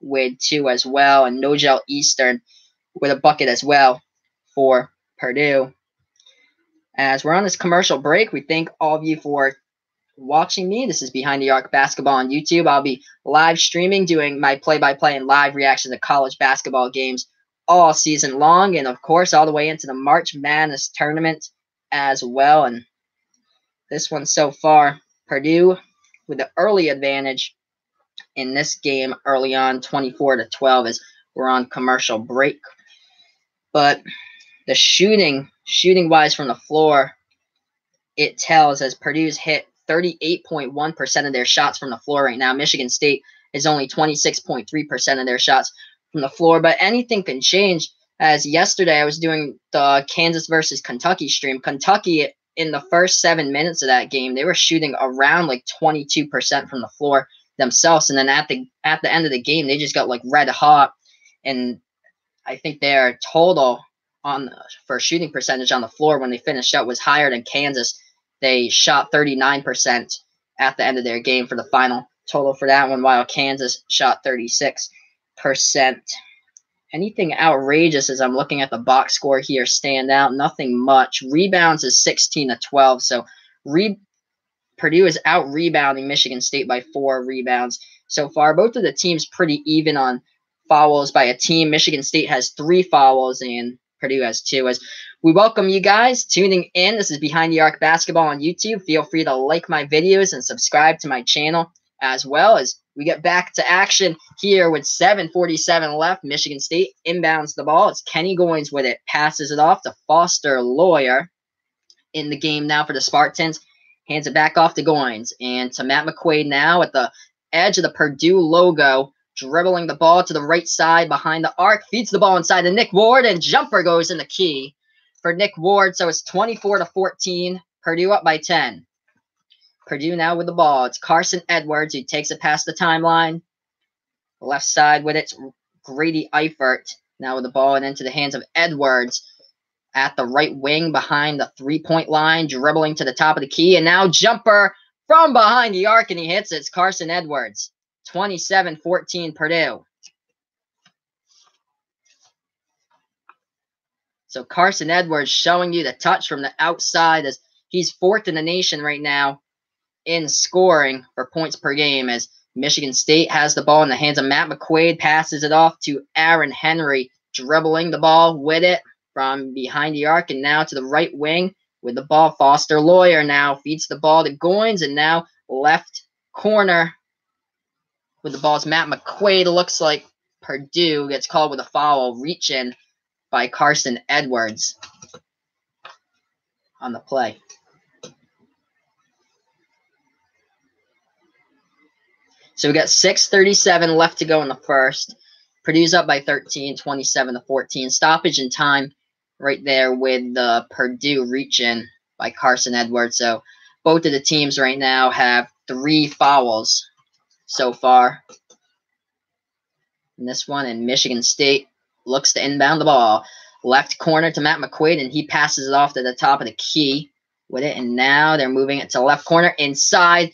with 2 as well, and Nogel Eastern with a bucket as well for Purdue. As we're on this commercial break, we thank all of you for watching me. This is Behind the Arc Basketball on YouTube. I'll be live streaming, doing my play-by-play and live reaction to college basketball games all season long, and of course all the way into the March Madness tournament as well. And this one so far, Purdue with the early advantage in this game early on, 24-12, as we're on commercial break. But the shooting-wise from the floor, it tells, as Purdue's hit 38.1% of their shots from the floor right now. Michigan State is only 26.3% of their shots from the floor, but anything can change. As yesterday I was doing the Kansas versus Kentucky stream. Kentucky, in the first 7 minutes of that game, they were shooting around like 22% from the floor themselves, and then at the end of the game, they just got like red hot, and I think their total for shooting percentage on the floor when they finished out was higher than Kansas. They shot 39% at the end of their game for the final total for that one, while Kansas shot 36%. Anything outrageous as I'm looking at the box score here stand out? Nothing much. Rebounds is 16-12, so Purdue is out-rebounding Michigan State by 4 rebounds so far. Both of the teams pretty even on fouls by a team. Michigan State has 3 fouls, and Purdue has 2. As we welcome you guys tuning in. This is Behind the Arc Basketball on YouTube. Feel free to like my videos and subscribe to my channel, as well as we get back to action here with 7:47 left. Michigan State inbounds the ball. It's Kenny Goins with it. Passes it off to Foster Lawyer in the game now for the Spartans. Hands it back off to Goins. And to Matt McQuaid now at the edge of the Purdue logo. Dribbling the ball to the right side behind the arc. Feeds the ball inside to Nick Ward, and jumper goes in the key for Nick Ward. So it's 24-14. Purdue up by 10. Purdue now with the ball. It's Carson Edwards who takes it past the timeline. Left side with it. Grady Eifert now with the ball and into the hands of Edwards at the right wing behind the 3-point line. Dribbling to the top of the key. And now jumper from behind the arc, and he hits it. It's Carson Edwards. 27-14 Purdue. So Carson Edwards showing you the touch from the outside as he's 4th in the nation right now in scoring for points per game, as Michigan State has the ball in the hands of Matt McQuaid, passes it off to Aaron Henry, dribbling the ball with it from behind the arc, and now to the right wing with the ball. Foster Lawyer now feeds the ball to Goins, and now left corner with the ball is Matt McQuaid. Looks like Purdue gets called with a foul, reach in by Carson Edwards on the play. So we got 6:37 left to go in the first. Purdue's up by 13, 27-14. Stoppage in time right there with the Purdue reach-in by Carson Edwards. So both of the teams right now have 3 fouls so far in this one. And Michigan State looks to inbound the ball. Left corner to Matt McQuaid, and he passes it off to the top of the key with it. And now they're moving it to left corner inside.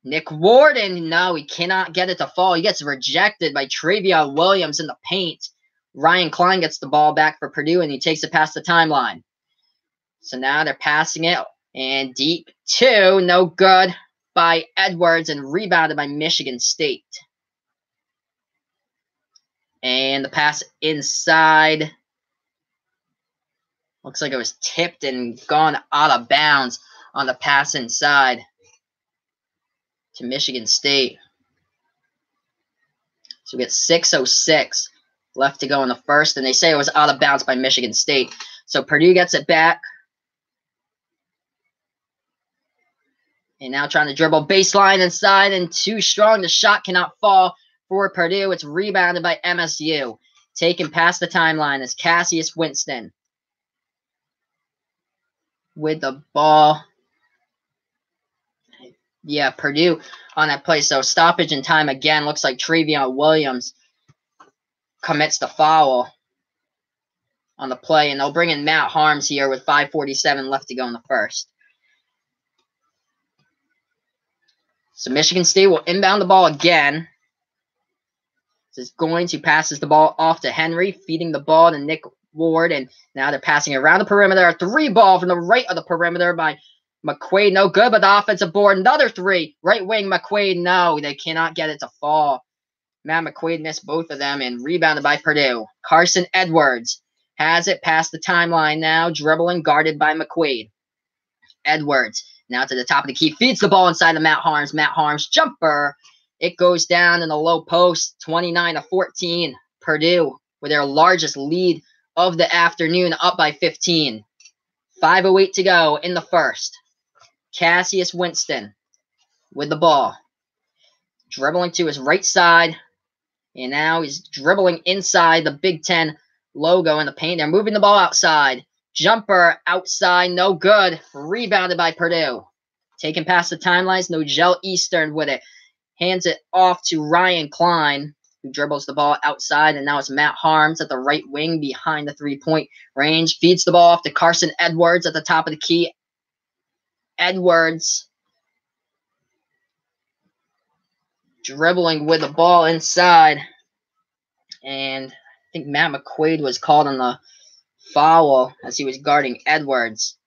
Nick Warden, no, he cannot get it to fall. He gets rejected by Travion Williams in the paint. Ryan Klein gets the ball back for Purdue, and he takes it past the timeline. So now they're passing it, and deep 2, no good by Edwards, and rebounded by Michigan State. And the pass inside. Looks like it was tipped and gone out of bounds on the pass inside to Michigan State. So we get 6:06 left to go in the first, and they say it was out of bounds by Michigan State. So Purdue gets it back. And now trying to dribble baseline inside, and too strong. The shot cannot fall for Purdue. It's rebounded by MSU. Taken past the timeline is Cassius Winston with the ball. Yeah, Purdue on that play. So stoppage in time again. Looks like Travion Williams commits the foul on the play. And they'll bring in Matt Harms here with 5:47 left to go in the first. So Michigan State will inbound the ball again. This is going to passes the ball off to Henry, feeding the ball to Nick Ward. And now they're passing it around the perimeter. A 3-ball from the right of the perimeter by McQuaid, no good, but the offensive board, another 3. Right wing, McQuaid, no, they cannot get it to fall. Matt McQuaid missed both of them and rebounded by Purdue. Carson Edwards has it past the timeline now, dribbling, guarded by McQuaid. Edwards now to the top of the key, feeds the ball inside to Matt Harms. Matt Harms, jumper. It goes down in the low post, 29-14. Purdue with their largest lead of the afternoon, up by 15. 5:08 to go in the first. Cassius Winston with the ball. Dribbling to his right side. And now he's dribbling inside the Big Ten logo in the paint. They're moving the ball outside. Jumper outside, no good. Rebounded by Purdue. Taken past the timelines, Nogel Eastern with it. Hands it off to Ryan Klein, who dribbles the ball outside. And now it's Matt Harms at the right wing behind the 3-point range. Feeds the ball off to Carson Edwards at the top of the key. Edwards dribbling with the ball inside. And I think Matt McQuaid was called on the foul as he was guarding Edwards.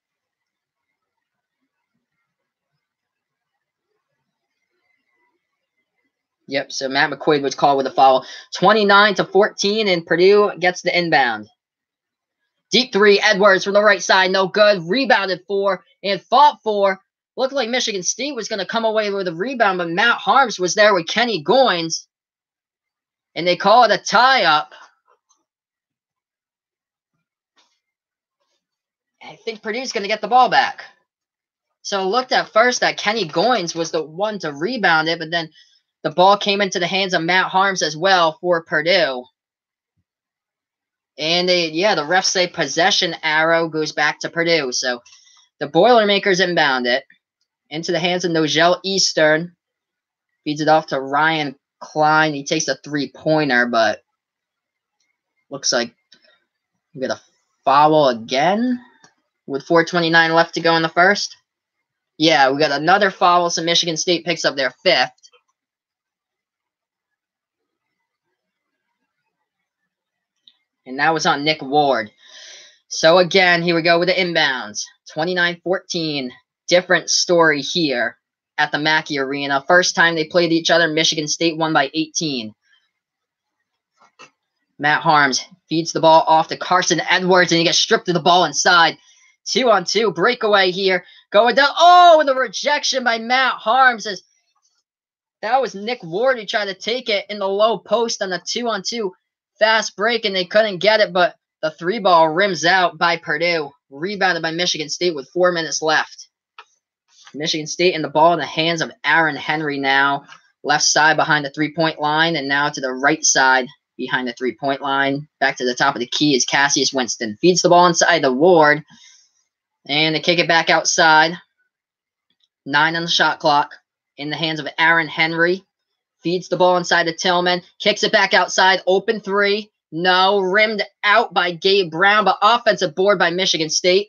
Yep, so Matt McQuaid was called with a foul. 29-14, and Purdue gets the inbound. Deep 3, Edwards from the right side, no good. Rebounded for and fought for. Looked like Michigan State was going to come away with a rebound, but Matt Harms was there with Kenny Goins. And they call it a tie-up. I think Purdue's going to get the ball back. So it looked at first that Kenny Goins was the one to rebound it, but then the ball came into the hands of Matt Harms as well for Purdue. And the refs say possession arrow goes back to Purdue. So the Boilermakers inbound it into the hands of Nogel Eastern. Feeds it off to Ryan Klein. He takes a 3-pointer, but looks like we got a foul again with 4:29 left to go in the first. Yeah, we got another foul, so Michigan State picks up their 5th. And that was on Nick Ward. So again, here we go with the inbounds. 29-14. Different story here at the Mackey Arena. First time they played each other, Michigan State won by 18. Matt Harms feeds the ball off to Carson Edwards, and he gets stripped of the ball inside. 2-on-2, breakaway here. Going down. Oh, and the rejection by Matt Harms. That was Nick Ward who tried to take it in the low post on the 2-on-2 fast break, and they couldn't get it, but the 3-ball rims out by Purdue. Rebounded by Michigan State with 4 minutes left. Michigan State and the ball in the hands of Aaron Henry now. Left side behind the 3-point line, and now to the right side behind the 3-point line. Back to the top of the key is Cassius Winston. Feeds the ball inside to Ward, and they kick it back outside. 9 on the shot clock. In the hands of Aaron Henry. Feeds the ball inside to Tillman. Kicks it back outside. Open 3. No. Rimmed out by Gabe Brown, but offensive board by Michigan State.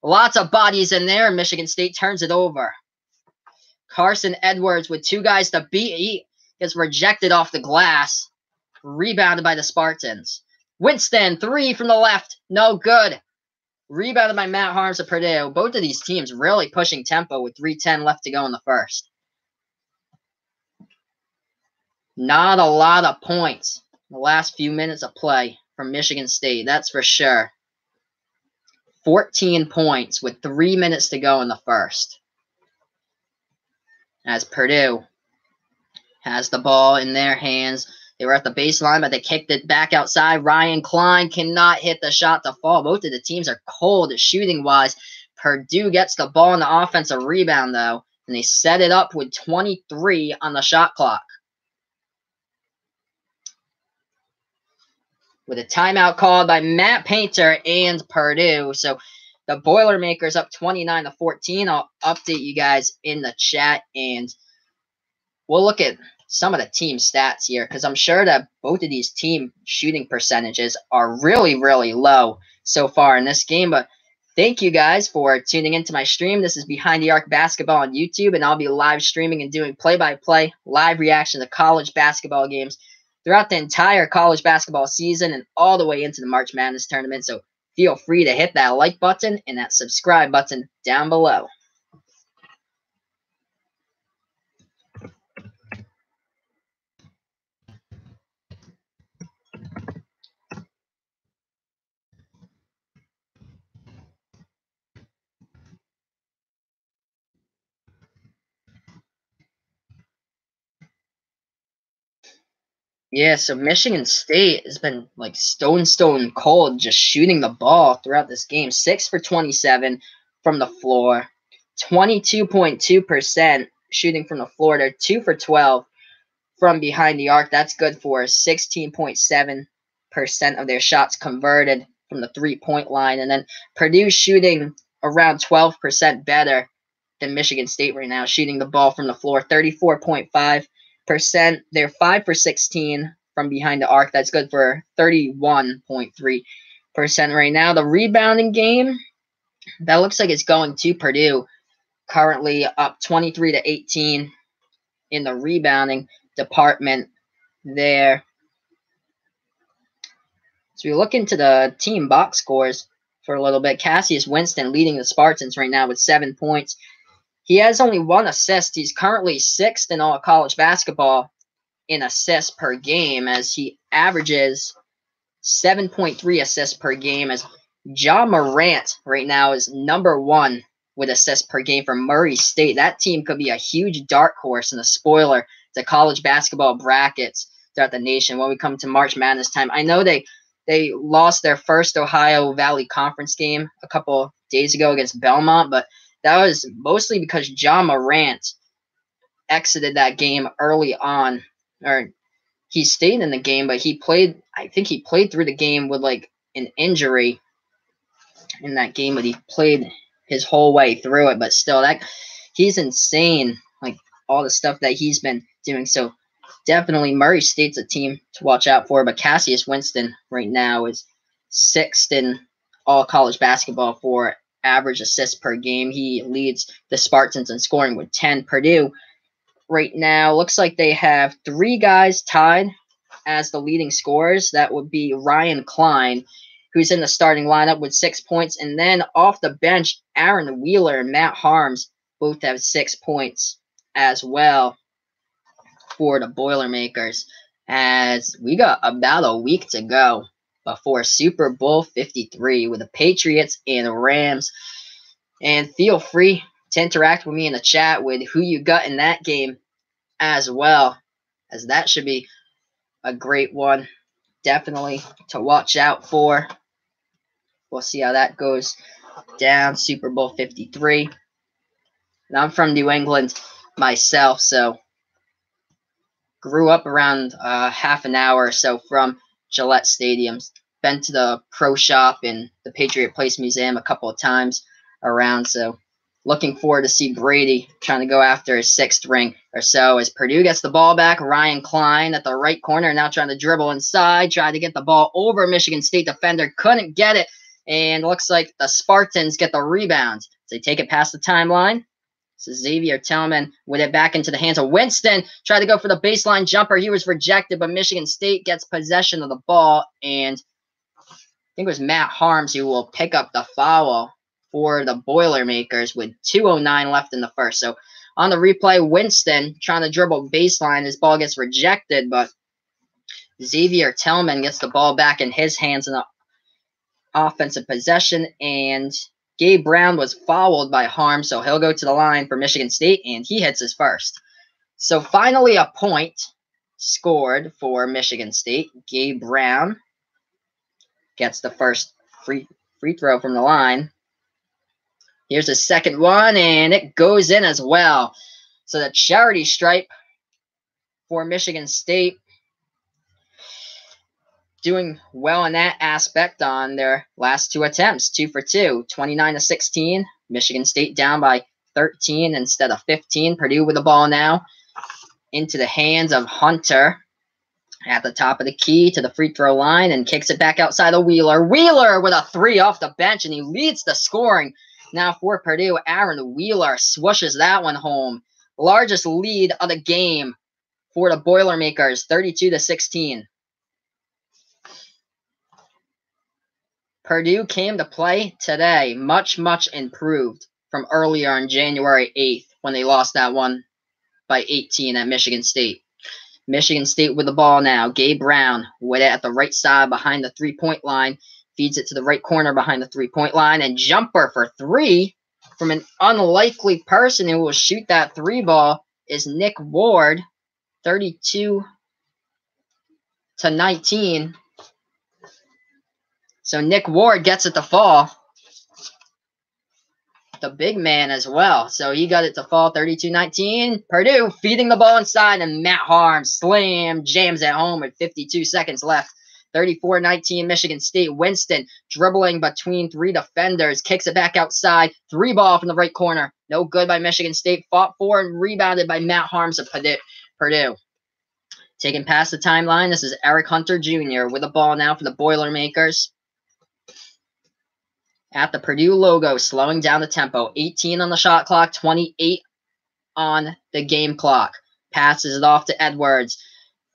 Lots of bodies in there. Michigan State turns it over. Carson Edwards with 2 guys to beat. He gets rejected off the glass. Rebounded by the Spartans. Winston, 3 from the left. No good. Rebounded by Matt Harms of Purdue. Both of these teams really pushing tempo with 3:10 left to go in the first. Not a lot of points in the last few minutes of play from Michigan State, that's for sure. 14 points with 3 minutes to go in the first. As Purdue has the ball in their hands. They were at the baseline, but they kicked it back outside. Ryan Klein cannot hit the shot to fall. Both of the teams are cold shooting-wise. Purdue gets the ball in the offensive rebound, though, and they set it up with 23 on the shot clock. With a timeout called by Matt Painter and Purdue. So the Boilermakers up 29-14. I'll update you guys in the chat, and we'll look at some of the team stats here, because I'm sure that both of these team shooting percentages are really, really low so far in this game. But thank you guys for tuning into my stream. This is Behind the Arc Basketball on YouTube, and I'll be live streaming and doing play-by-play, live reaction to college basketball games throughout the entire college basketball season and all the way into the March Madness tournament. So feel free to hit that like button and that subscribe button down below. Yeah, so Michigan State has been like stone cold just shooting the ball throughout this game. 6 for 27 from the floor, 22.2% shooting from the floor. They're 2 for 12 from behind the arc. That's good for 16.7% of their shots converted from the 3-point line. And then Purdue shooting around 12% better than Michigan State right now, shooting the ball from the floor, 34.5%. They're 5 for 16 from behind the arc. That's good for 31.3% right now. The rebounding game, that looks like it's going to Purdue. Currently up 23-18 in the rebounding department there. So we look into the team box scores for a little bit. Cassius Winston leading the Spartans right now with 7 points. He has only 1 assist. He's currently 6th in all college basketball in assists per game, as he averages 7.3 assists per game, as John Morant right now is number 1 with assists per game for Murray State. That team could be a huge dark horse and a spoiler to college basketball brackets throughout the nation when we come to March Madness time. I know they lost their first Ohio Valley Conference game a couple days ago against Belmont, but that was mostly because John Morant exited that game early on, or he stayed in the game, but I think he played through the game with like an injury in that game, but he played his whole way through it. But still, he's insane, like all the stuff that he's been doing. So definitely Murray State's a team to watch out for. But Cassius Winston right now is 6th in all college basketball for average assists per game. He leads the Spartans in scoring with 10. Purdue right now looks like they have 3 guys tied as the leading scorers. That would be Ryan Klein, who's in the starting lineup with 6 points. And then off the bench, Aaron Wheeler and Matt Harms both have 6 points as well for the Boilermakers, as we got about a week to go before Super Bowl 53 with the Patriots and Rams. And feel free to interact with me in the chat with who you got in that game as well, as that should be a great one. Definitely to watch out for. We'll see how that goes down. Super Bowl 53. And I'm from New England myself, so grew up around half an hour or so from Gillette Stadium. Been to the Pro Shop and the Patriot Place Museum a couple of times around, so looking forward to see Brady trying to go after his 6th ring or so as Purdue gets the ball back. Ryan Klein at the right corner now trying to dribble inside, tried to get the ball over Michigan State defender, couldn't get it, and looks like the Spartans get the rebound. They take it past the timeline. So Xavier Tillman with it back into the hands of Winston. Tried to go for the baseline jumper. He was rejected, but Michigan State gets possession of the ball. And I think it was Matt Harms who will pick up the foul for the Boilermakers with 2:09 left in the first. So on the replay, Winston trying to dribble baseline. His ball gets rejected, but Xavier Tillman gets the ball back in his hands in the offensive possession. And Gabe Brown was fouled by Harms, so he'll go to the line for Michigan State, and he hits his first. So finally a point scored for Michigan State. Gabe Brown gets the first free throw from the line. Here's the second one, and it goes in as well. So the charity stripe for Michigan State, doing well in that aspect on their last 2 attempts. 2 for 2, 29-16. Michigan State down by 13 instead of 15. Purdue with the ball now into the hands of Hunter at the top of the key to the free throw line and kicks it back outside of Wheeler. Wheeler with a 3 off the bench, and he leads the scoring. Now for Purdue, Aaron Wheeler swooshes that one home. Largest lead of the game for the Boilermakers, 32-16. Purdue came to play today much, much improved from earlier on January 8th when they lost that one by 18 at Michigan State. Michigan State with the ball now. Gabe Brown with it at the right side behind the 3-point line. Feeds it to the right corner behind the 3-point line. And jumper for 3 from an unlikely person who will shoot that 3 ball is Nick Ward, 32-19. So Nick Ward gets it to fall. The big man as well. So he got it to fall, 32-19. Purdue feeding the ball inside, and Matt Harms jams it home with 52 seconds left. 34-19 Michigan State. Winston dribbling between 3 defenders. Kicks it back outside. 3 ball from the right corner. No good by Michigan State. Fought for and rebounded by Matt Harms of Purdue. Taken past the timeline. This is Eric Hunter Jr. with the ball now for the Boilermakers. At the Purdue logo, slowing down the tempo. 18 on the shot clock, 28 on the game clock. Passes it off to Edwards.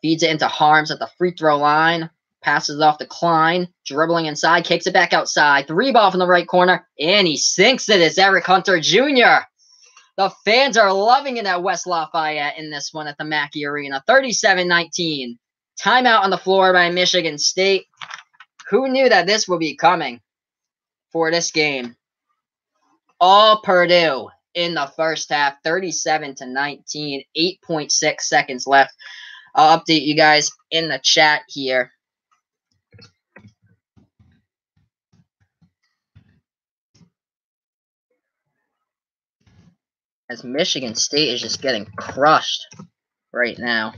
Feeds it into Harms at the free throw line. Passes it off to Klein. Dribbling inside, kicks it back outside. 3 ball from the right corner, and he sinks it. It's Eric Hunter Jr. The fans are loving it at West Lafayette in this one at the Mackey Arena. 37-19. Timeout on the floor by Michigan State. Who knew that this would be coming for this game? All Purdue in the first half, 37-19, 8.6 seconds left. I'll update you guys in the chat here. As Michigan State is just getting crushed right now.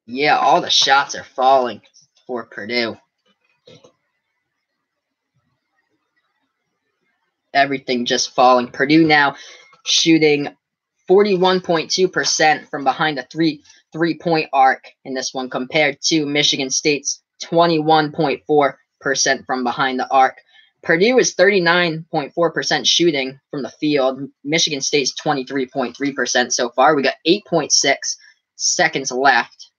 Yeah, all the shots are falling for Purdue. Everything just falling. Purdue now shooting 41.2% from behind the three-point arc in this one, compared to Michigan State's 21.4% from behind the arc. Purdue is 39.4% shooting from the field. Michigan State's 23.3% so far. We got 8.6 seconds left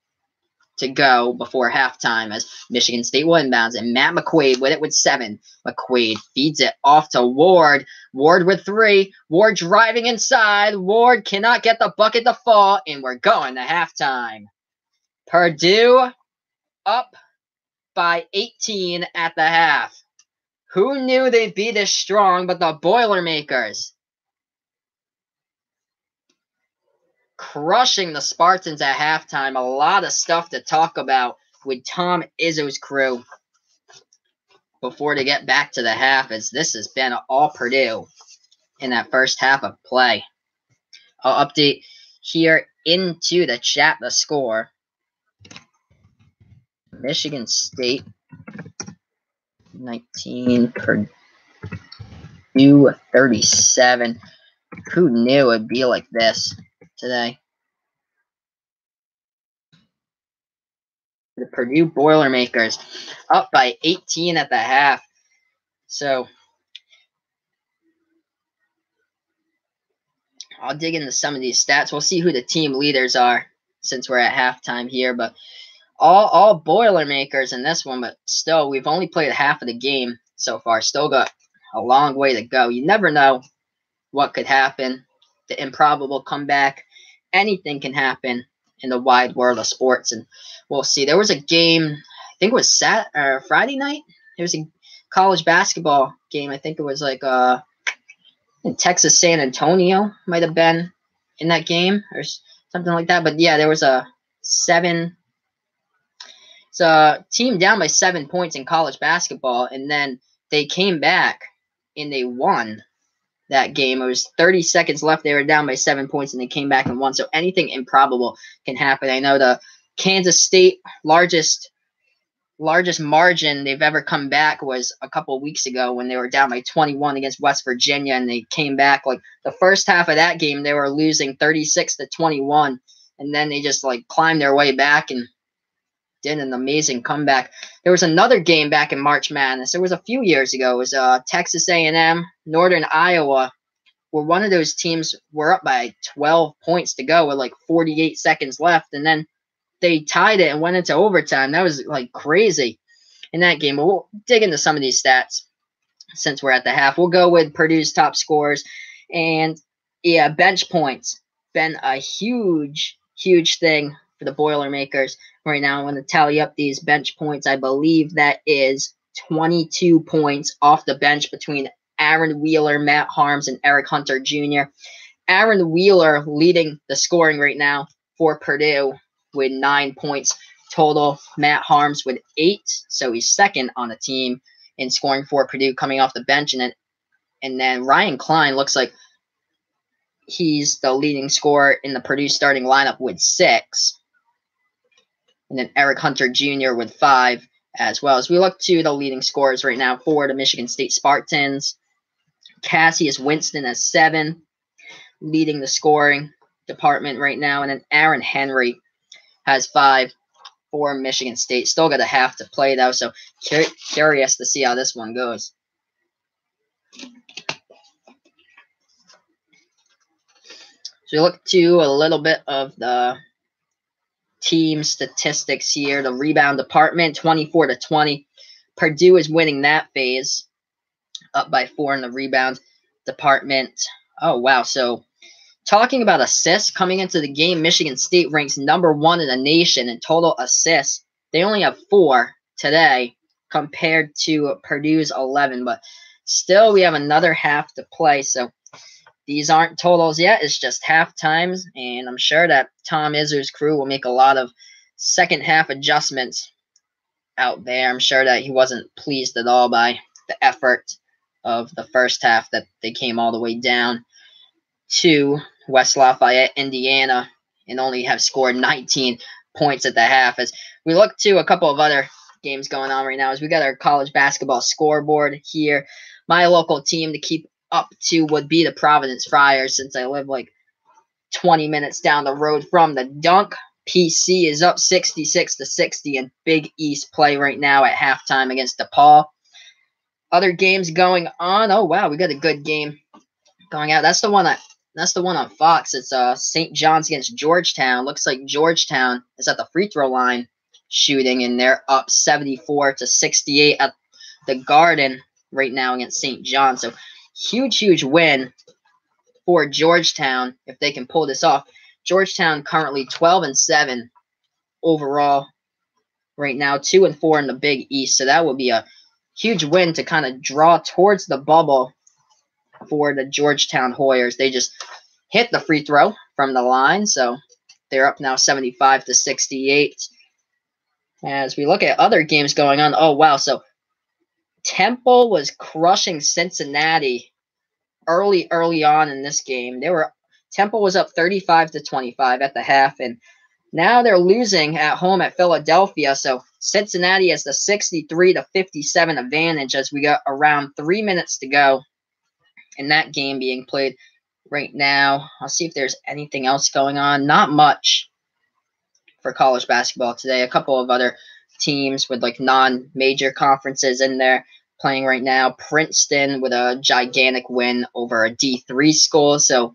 to go before halftime as Michigan State will inbounds, and Matt McQuaid with it with 7. McQuaid feeds it off to Ward. Ward with 3. Ward driving inside. Ward cannot get the bucket to fall, and we're going to halftime. Purdue up by 18 at the half. Who knew they'd be this strong but the Boilermakers? Crushing the Spartans at halftime. A lot of stuff to talk about with Tom Izzo's crew before they get back to the half, as this has been all Purdue in that first half of play. I'll update here into the chat the score. Michigan State 19, Purdue 37. Who knew it'd be like this today? The Purdue Boilermakers up by 18 at the half. So I'll dig into some of these stats. We'll see who the team leaders are since we're at halftime here. But all Boilermakers in this one, but still, we've only played half of the game so far. Still got a long way to go. You never know what could happen. The improbable comeback. Anything can happen in the wide world of sports, and we'll see. There was a game, I think it was Friday night. There was a college basketball game. I think it was like in Texas, San Antonio might have been in that game or something like that. But yeah, there was a team down by 7 points in college basketball, and then they came back and they won that game. It was 30 seconds left. They were down by 7 points, and they came back and won. So anything improbable can happen. I know the Kansas State largest margin they've ever come back was a couple weeks ago when they were down by 21 against West Virginia, and they came back. Like the first half of that game, they were losing 36-21, and then they just like climbed their way back and did an amazing comeback. There was another game back in March Madness. It was a few years ago. It was Texas A&M, Northern Iowa, where one of those teams were up by 12 points to go with like 48 seconds left, and then they tied it and went into overtime. That was like crazy in that game. But we'll dig into some of these stats since we're at the half. We'll go with Purdue's top scorers. And yeah, bench points. Been a huge thing for the Boilermakers right now. I'm going to tally up these bench points. I believe that is 22 points off the bench between Aaron Wheeler, Matt Harms, and Eric Hunter Jr. Aaron Wheeler leading the scoring right now for Purdue with 9 points total. Matt Harms with 8, so he's second on the team in scoring for Purdue coming off the bench. And then Ryan Klein looks like he's the leading scorer in the Purdue starting lineup with 6. And then Eric Hunter Jr. with 5 as well. As we look to the leading scorers right now for the Michigan State Spartans, Cassius Winston has 7, leading the scoring department right now. And then Aaron Henry has 5 for Michigan State. Still got a half to play, though, so curious to see how this one goes. So we look to a little bit of the team statistics here. The rebound department, 24-20. Purdue is winning that phase, up by 4 in the rebound department. Oh, wow. So talking about assists coming into the game, Michigan State ranks number 1 in the nation in total assists. They only have 4 today compared to Purdue's 11, but still we have another half to play. So these aren't totals yet. It's just half times, and I'm sure that Tom Izzo's crew will make a lot of second half adjustments out there. I'm sure that he wasn't pleased at all by the effort of the first half, that they came all the way down to West Lafayette, Indiana, and only have scored 19 points at the half. As we look to a couple of other games going on right now, as we got our college basketball scoreboard here. My local team to keep up to would be the Providence Friars, since I live like 20 minutes down the road from the dunk. PC is up 66-60 in Big East play right now at halftime against DePaul. Other games going on. Oh wow, we got a good game going out. That's the one on Fox. It's St. John's against Georgetown. Looks like Georgetown is at the free throw line shooting, and they're up 74-68 at the Garden right now against St. John's. So huge win for Georgetown if they can pull this off. Georgetown currently 12-7 overall right now, 2-4 in the Big East. So that would be a huge win to kind of draw towards the bubble for the Georgetown Hoyers. They just hit the free throw from the line, so they're up now 75-68. As we look at other games going on, oh wow, so Temple was crushing Cincinnati early on in this game. Temple was up 35-25 at the half, and now they're losing at home at Philadelphia. So Cincinnati has the 63-57 advantage as we got around 3 minutes to go in that game being played right now. I'll see if there's anything else going on. Not much for college basketball today. A couple of other teams with like non-major conferences in there playing right now. Princeton with a gigantic win over a D3 school. So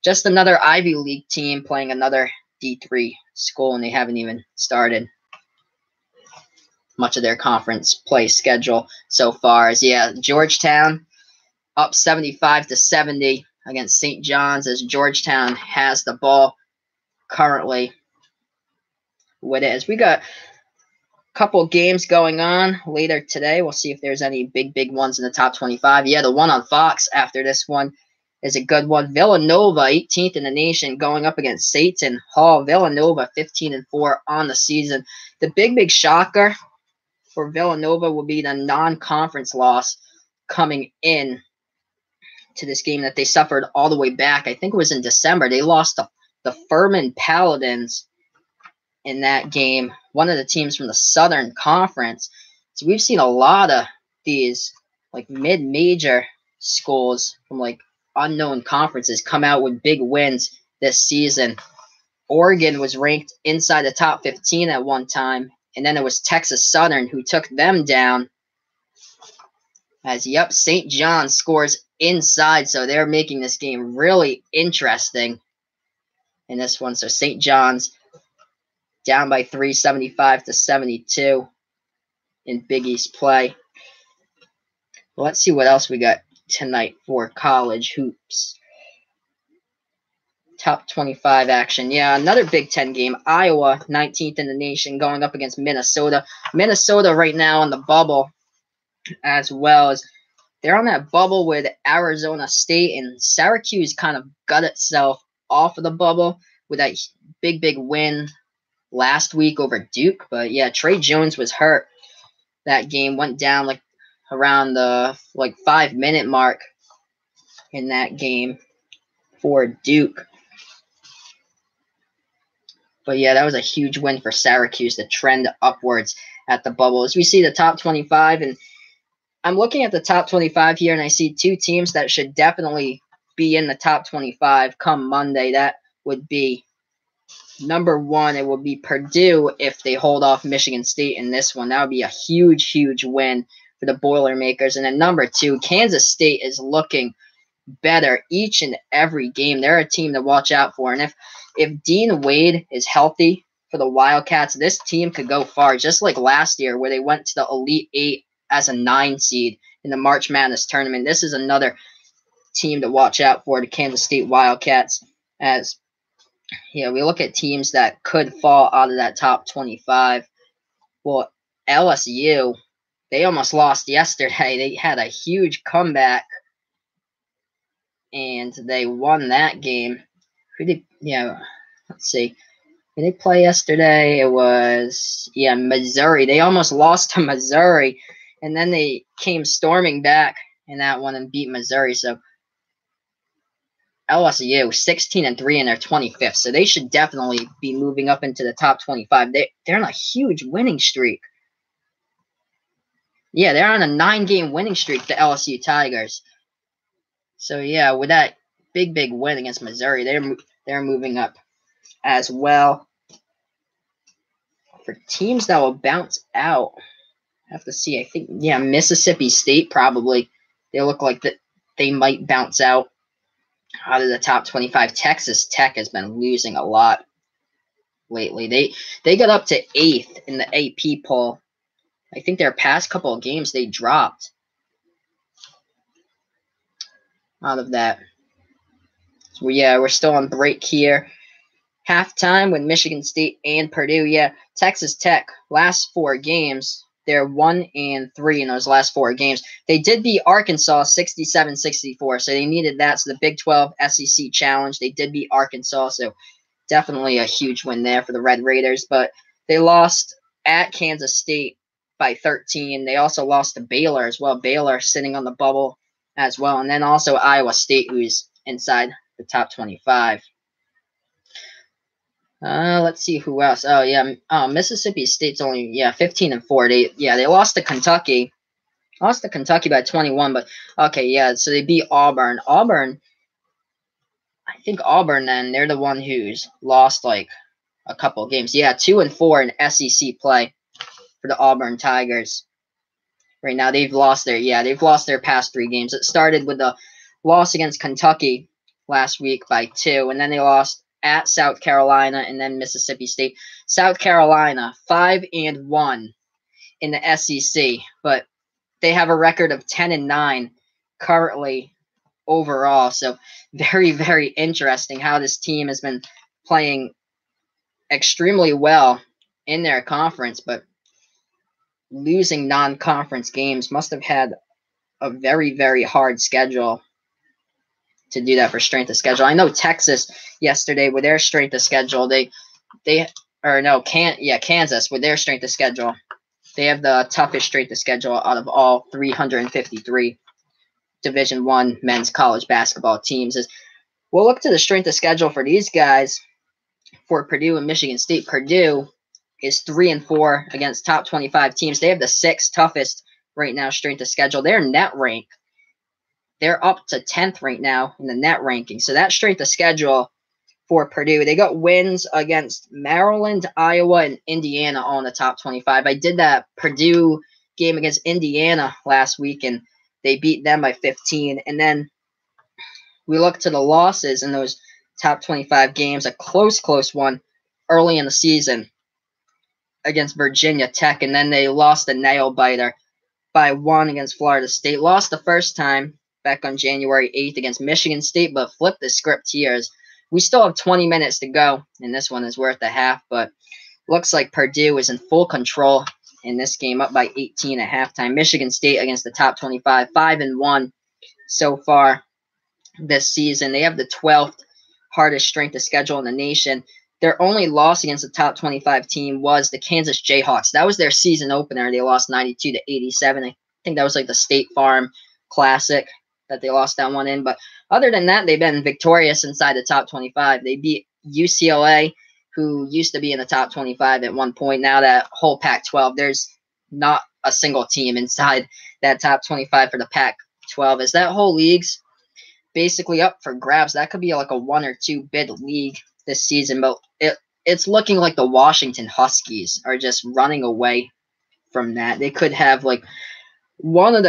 just another Ivy League team playing another D3 school, and they haven't even started much of their conference play schedule so far. As Georgetown up 75-70 against St. John's, as Georgetown has the ball currently with it. As we got a couple games going on later today, we'll see if there's any big ones in the top 25. Yeah, the one on Fox after this one is a good one. Villanova, 18th in the nation, going up against Seton Hall. Villanova, 15-4 on the season. The big shocker for Villanova will be the non-conference loss coming in to this game that they suffered all the way back. I think it was in December. They lost to the Furman Paladins in that game, one of the teams from the Southern Conference. So we've seen a lot of these like mid-major schools from like unknown conferences come out with big wins this season. Oregon was ranked inside the top 15 at one time, and then it was Texas Southern who took them down. As St. John's scores inside, so they're making this game really interesting in this one. So St. John's down by 3, 75-72 in Big East play. Well, let's see what else we got tonight for college hoops. Top 25 action. Yeah, another Big Ten game. Iowa, 19th in the nation, going up against Minnesota. Minnesota right now on the bubble, as well as they're on that bubble with Arizona State, and Syracuse kind of got itself off of the bubble with that big win last week over Duke. But yeah, Trey Jones was hurt. That game went down like around the 5-minute mark in that game for Duke. But yeah, that was a huge win for Syracuse to trend upwards at the bubble. As we see the top 25, and I'm looking at the top 25 here, and I see two teams that should definitely be in the top 25 come Monday. That would be number one. It would be Purdue if they hold off Michigan State in this one. That would be a huge win for the Boilermakers. And then number two, Kansas State is looking better each and every game. They're a team to watch out for. And if Dean Wade is healthy for the Wildcats, this team could go far, just like last year where they went to the Elite Eight as a 9 seed in the March Madness tournament. This is another team to watch out for, the Kansas State Wildcats. As we look at teams that could fall out of that top 25. Well, LSU, they almost lost yesterday. They had a huge comeback, and they won that game. Let's see. Did they play yesterday? It was, Missouri. They almost lost to Missouri, and then they came storming back in that one and beat Missouri. So LSU, 16-3, and they're 25th. So they should definitely be moving up into the top 25. They're on a huge winning streak. Yeah, they're on a 9-game winning streak, the LSU Tigers. So, yeah, with that big win against Missouri, they're They're moving up as well. For teams that will bounce out, I have to see. I think, yeah, Mississippi State probably. They look like that they might bounce out of the top 25. Texas Tech has been losing a lot lately. They got up to 8th in the AP poll. I think their past couple of games they dropped out of that. So yeah, we're still on break here. Halftime with Michigan State and Purdue. Yeah, Texas Tech, last 4 games, they're 1-3 in those last 4 games. They did beat Arkansas 67-64, so they needed that. So the Big 12 SEC Challenge, they did beat Arkansas, so definitely a huge win there for the Red Raiders. But they lost at Kansas State by 13. They also lost to Baylor as well. Baylor sitting on the bubble as well. And then also Iowa State, who's inside the top 25. Let's see who else. Oh yeah, Mississippi State's only 15-4. They lost to Kentucky. Lost to Kentucky by 21, but okay, yeah. So they beat Auburn. I think Auburn. Then they're the one who's lost like a couple of games. Yeah, 2-4 in SEC play for the Auburn Tigers. Right now they've lost their past 3 games. It started with the loss against Kentucky last week by 2, and then they lost at South Carolina and then Mississippi State. South Carolina 5-1 in the SEC, but they have a record of 10-9 currently overall. So very, very interesting how this team has been playing extremely well in their conference, but losing non-conference games. Must have had a very, very hard schedule to do that for strength of schedule. I know Texas yesterday with their strength of schedule, Kansas with their strength of schedule, they have the toughest strength of schedule out of all 353 Division I men's college basketball teams. We'll look to the strength of schedule for these guys for Purdue and Michigan State. Purdue is 3-4 against top 25 teams. They have the 6th toughest right now strength of schedule. Their net rank, they're up to 10th right now in the net ranking. So that strength of schedule for Purdue, they got wins against Maryland, Iowa, and Indiana all in the top 25. I did that Purdue game against Indiana last week, and they beat them by 15. And then we look to the losses in those top 25 games, a close one early in the season against Virginia Tech, and then they lost a nail-biter by 1 against Florida State. Lost the first time back on January 8th against Michigan State, but flipped the script here. We still have 20 minutes to go, and this one is worth a half, but looks like Purdue is in full control in this game, up by 18 at halftime. Michigan State against the top 25, 5-1 so far this season. They have the 12th hardest strength of schedule in the nation. Their only loss against the top 25 team was the Kansas Jayhawks. That was their season opener. They lost 92-87. I think that was like the State Farm Classic that they lost that one in. But other than that, they've been victorious inside the top 25. They beat UCLA, who used to be in the top 25 at one point. Now that whole Pac-12, there's not a single team inside that top 25 for the Pac-12. As that whole league's basically up for grabs. That could be like a 1 or 2 bid league this season, but it's looking like the Washington Huskies are just running away from that. They could have like one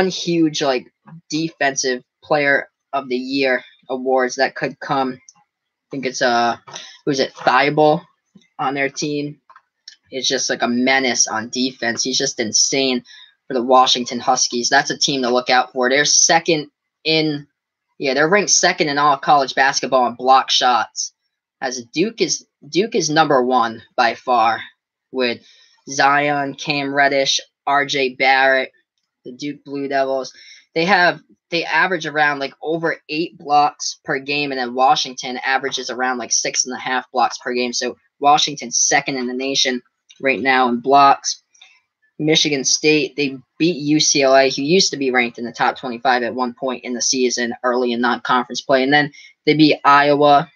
huge like defensive player of the year awards that could come. I think it's Thibault on their team. It's just like a menace on defense. He's just insane for the Washington Huskies. That's a team to look out for. They're they're ranked 2nd in all college basketball in block shots. As Duke is number 1 by far, with Zion, Cam Reddish, RJ Barrett, the Duke Blue Devils. They average around like over 8 blocks per game, and then Washington averages around like 6.5 blocks per game. So Washington's 2nd in the nation right now in blocks. Michigan State, they beat UCLA, who used to be ranked in the top 25 at one point in the season, early in non-conference play. And then they beat Iowa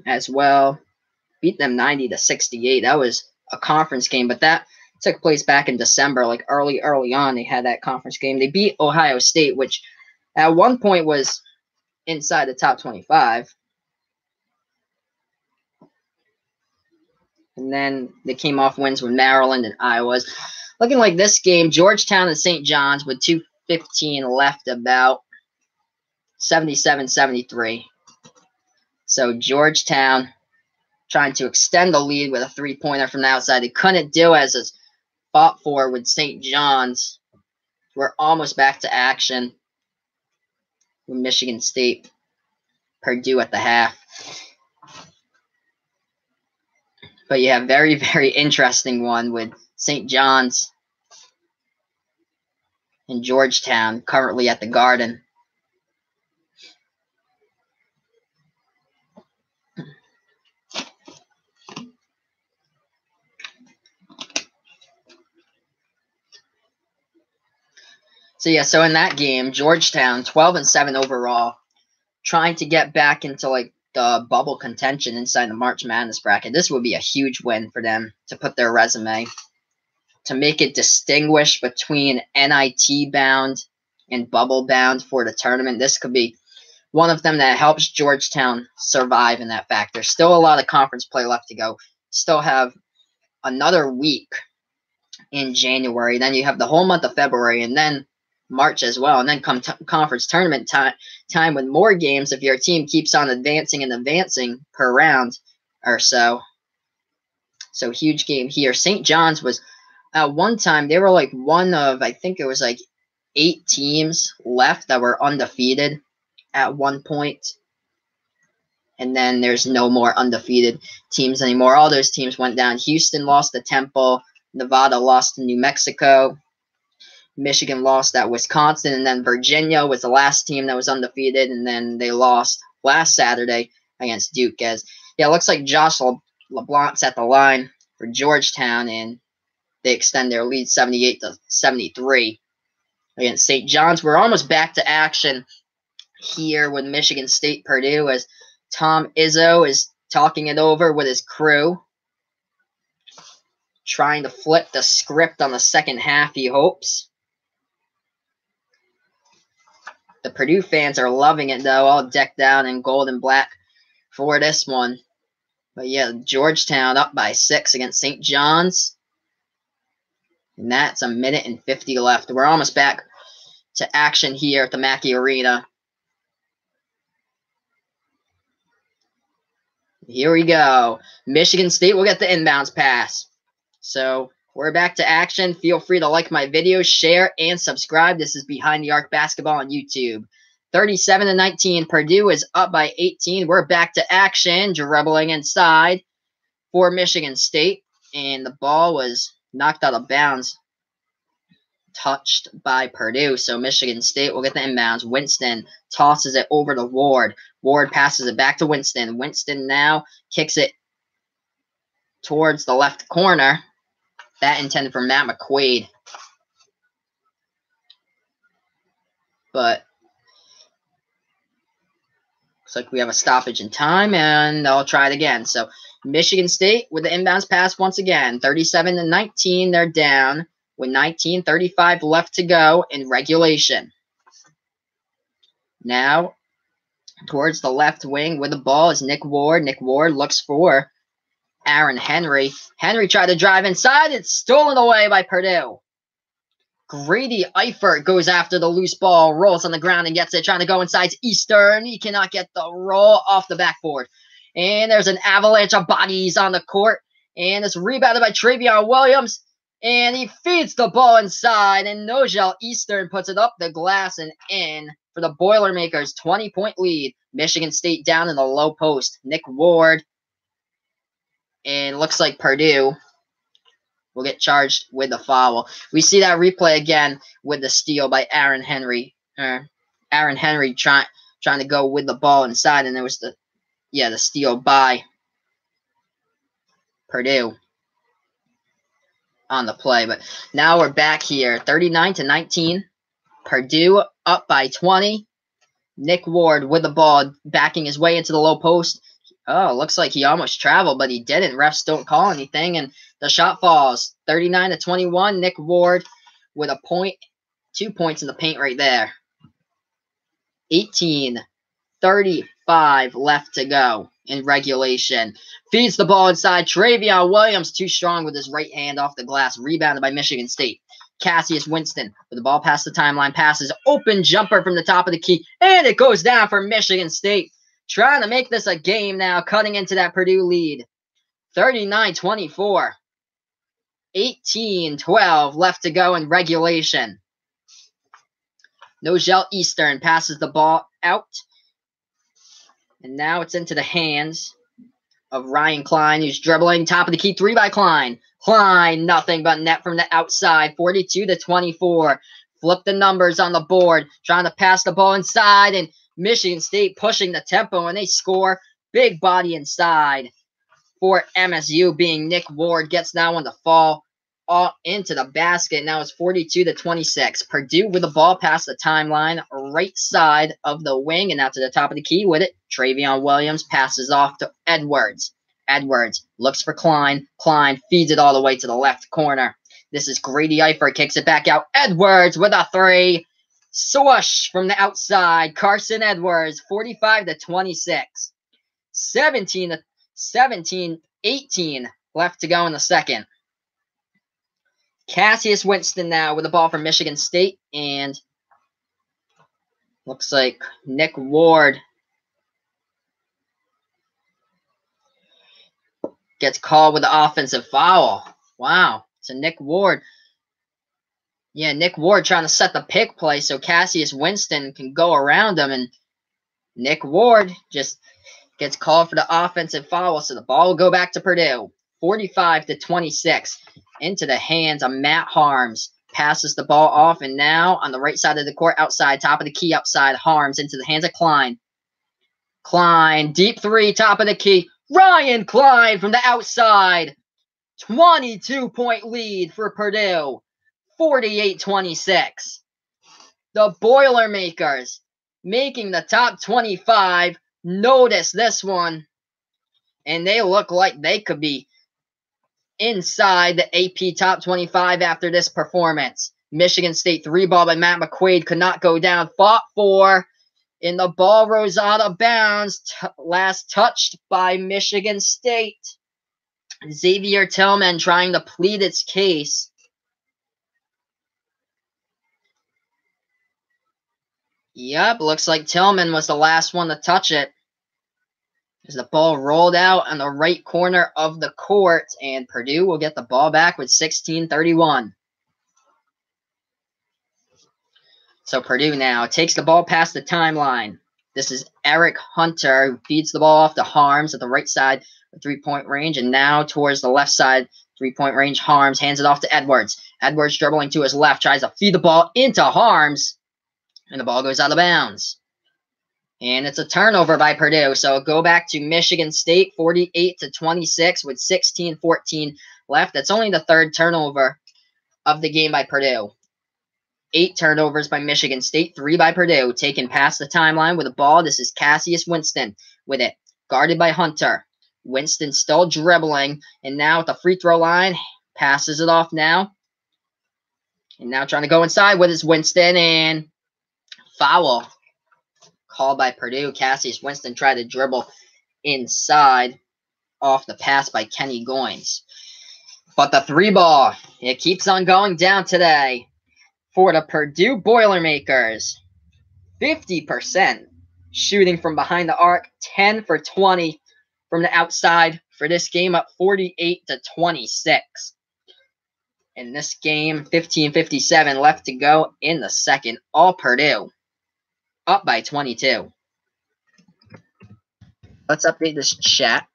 as well. Beat them 90-68. That was a conference game, but that took place back in December, like early on. They had that conference game. They beat Ohio State, which at one point was inside the top 25. And then they came off wins with Maryland and Iowa. Looking like this game, Georgetown and St. John's with 2:15 left, about 77-73. So Georgetown trying to extend the lead with a three-pointer from the outside. They couldn't do as it's fought for with St. John's. We're almost back to action with Michigan State, Purdue at the half. But yeah, very, very interesting one with St. John's and Georgetown currently at the Garden. So yeah, so in that game, Georgetown 12-7 overall, trying to get back into like the bubble contention inside the March Madness bracket. This would be a huge win for them to put their resume, to make it distinguish between NIT bound and bubble bound for the tournament. This could be one of them that helps Georgetown survive in that fact. There's still a lot of conference play left to go. Still have another week in January. Then you have the whole month of February, and then March as well, and then come conference tournament time with more games if your team keeps on advancing and advancing per round or so. So huge game here. St. John's was at one time, they were like one of, I think it was like 8 teams left that were undefeated at one point. And then there's no more undefeated teams anymore. All those teams went down. Houston lost to Temple. Nevada lost to New Mexico. Michigan lost at Wisconsin, and then Virginia was the last team that was undefeated, and then they lost last Saturday against Duke. As yeah, it looks like Josh LeBlanc's at the line for Georgetown, and they extend their lead 78-73 against St. John's. We're almost back to action here with Michigan State Purdue as Tom Izzo is talking it over with his crew, trying to flip the script on the second half, he hopes. The Purdue fans are loving it, though, all decked out in gold and black for this one. But yeah, Georgetown up by 6 against St. John's. And that's a minute and 50 left. We're almost back to action here at the Mackey Arena. Here we go. Michigan State will get the inbounds pass. So we're back to action. Feel free to like my videos, share, and subscribe. This is Behind the Arc Basketball on YouTube. 37-19. Purdue is up by 18. We're back to action. Dribbling inside for Michigan State. And the ball was knocked out of bounds. Touched by Purdue. So Michigan State will get the inbounds. Winston tosses it over to Ward. Ward passes it back to Winston. Winston now kicks it towards the left corner. That intended for Matt McQuaid. But looks like we have a stoppage in time, and they'll try it again. So Michigan State with the inbounds pass once again. 37-19, they're down with 19:35 left to go in regulation. Now, towards the left wing with the ball is Nick Ward. Nick Ward looks for Aaron Henry. Henry tried to drive inside. It's stolen away by Purdue. Grady Eifert goes after the loose ball, rolls on the ground and gets it, trying to go inside to Eastern. He cannot get the roll off the backboard. And there's an avalanche of bodies on the court. And it's rebounded by Travion Williams. And he feeds the ball inside. And Nojel Eastern puts it up the glass and in for the Boilermakers' 20-point lead. Michigan State down in the low post. Nick Ward. And looks like Purdue will get charged with the foul. We see that replay again with the steal by Aaron Henry. Aaron Henry trying to go with the ball inside, and there was the steal by Purdue on the play. But now we're back here, 39-19. Purdue up by 20. Nick Ward with the ball, backing his way into the low post. Oh, looks like he almost traveled, but he didn't. Refs don't call anything, and the shot falls. 39-21. Nick Ward with a point, 2 points in the paint right there. 18:35 left to go in regulation. Feeds the ball inside. Travion Williams, too strong with his right hand off the glass. Rebounded by Michigan State. Cassius Winston with the ball past the timeline. Passes. Open jumper from the top of the key. And it goes down for Michigan State. Trying to make this a game now. Cutting into that Purdue lead. 39-24. 18-12 left to go in regulation. Nogel Eastern passes the ball out. And now it's into the hands of Ryan Klein, who's dribbling. Top of the key, 3 by Klein. Klein, nothing but net from the outside. 42-24. Flip the numbers on the board. Trying to pass the ball inside. And Michigan State pushing the tempo. And they score. Big body inside for MSU, being Nick Ward. Gets that one to fall all into the basket. Now it's 42-26. Purdue with the ball past the timeline, right side of the wing, and now to the top of the key with it. Travion Williams passes off to Edwards. Edwards looks for Klein. Klein feeds it all the way to the left corner. This is Grady Eifert, kicks it back out. Edwards with a 3. Swoosh from the outside. Carson Edwards, 45-26. 17-18 left to go in the second. Cassius Winston now with the ball from Michigan State, and looks like Nick Ward gets called with the offensive foul. Wow. So Nick Ward. Yeah, Nick Ward trying to set the pick play so Cassius Winston can go around him, and Nick Ward just gets called for the offensive foul, so the ball will go back to Purdue. 45-26. Into the hands of Matt Harms. Passes the ball off, and now on the right side of the court, outside, top of the key, outside. Harms into the hands of Klein. Klein, deep 3, top of the key. Ryan Klein from the outside. 22-point lead for Purdue. 48-26. The Boilermakers making the top 25. Notice this one. And they look like they could be inside the AP top 25 after this performance. Michigan State 3-ball by Matt McQuaid could not go down. Fought for, and the ball rose out of bounds. Last touched by Michigan State. Xavier Tillman trying to plead its case. Yep, looks like Tillman was the last one to touch it. As the ball rolled out on the right corner of the court, and Purdue will get the ball back with 16:31. So Purdue now takes the ball past the timeline. This is Eric Hunter, who feeds the ball off to Harms at the right side of 3-point range, and now towards the left side, 3-point range. Harms hands it off to Edwards. Edwards dribbling to his left, tries to feed the ball into Harms, and the ball goes out of bounds. And it's a turnover by Purdue. So go back to Michigan State, 48-26 with 16-14 left. That's only the 3rd turnover of the game by Purdue. 8 turnovers by Michigan State, 3 by Purdue. Taken past the timeline with the ball. This is Cassius Winston with it. Guarded by Hunter. Winston still dribbling. And now at the free throw line, passes it off now. And now trying to go inside with his Winston, and foul called by Purdue. Cassius Winston tried to dribble inside off the pass by Kenny Goins. But the 3-ball, it keeps on going down today for the Purdue Boilermakers. 50% shooting from behind the arc, 10 for 20 from the outside for this game, up 48-26. In this game, 15:57 left to go in the second. All Purdue up by 22. Let's update this chat.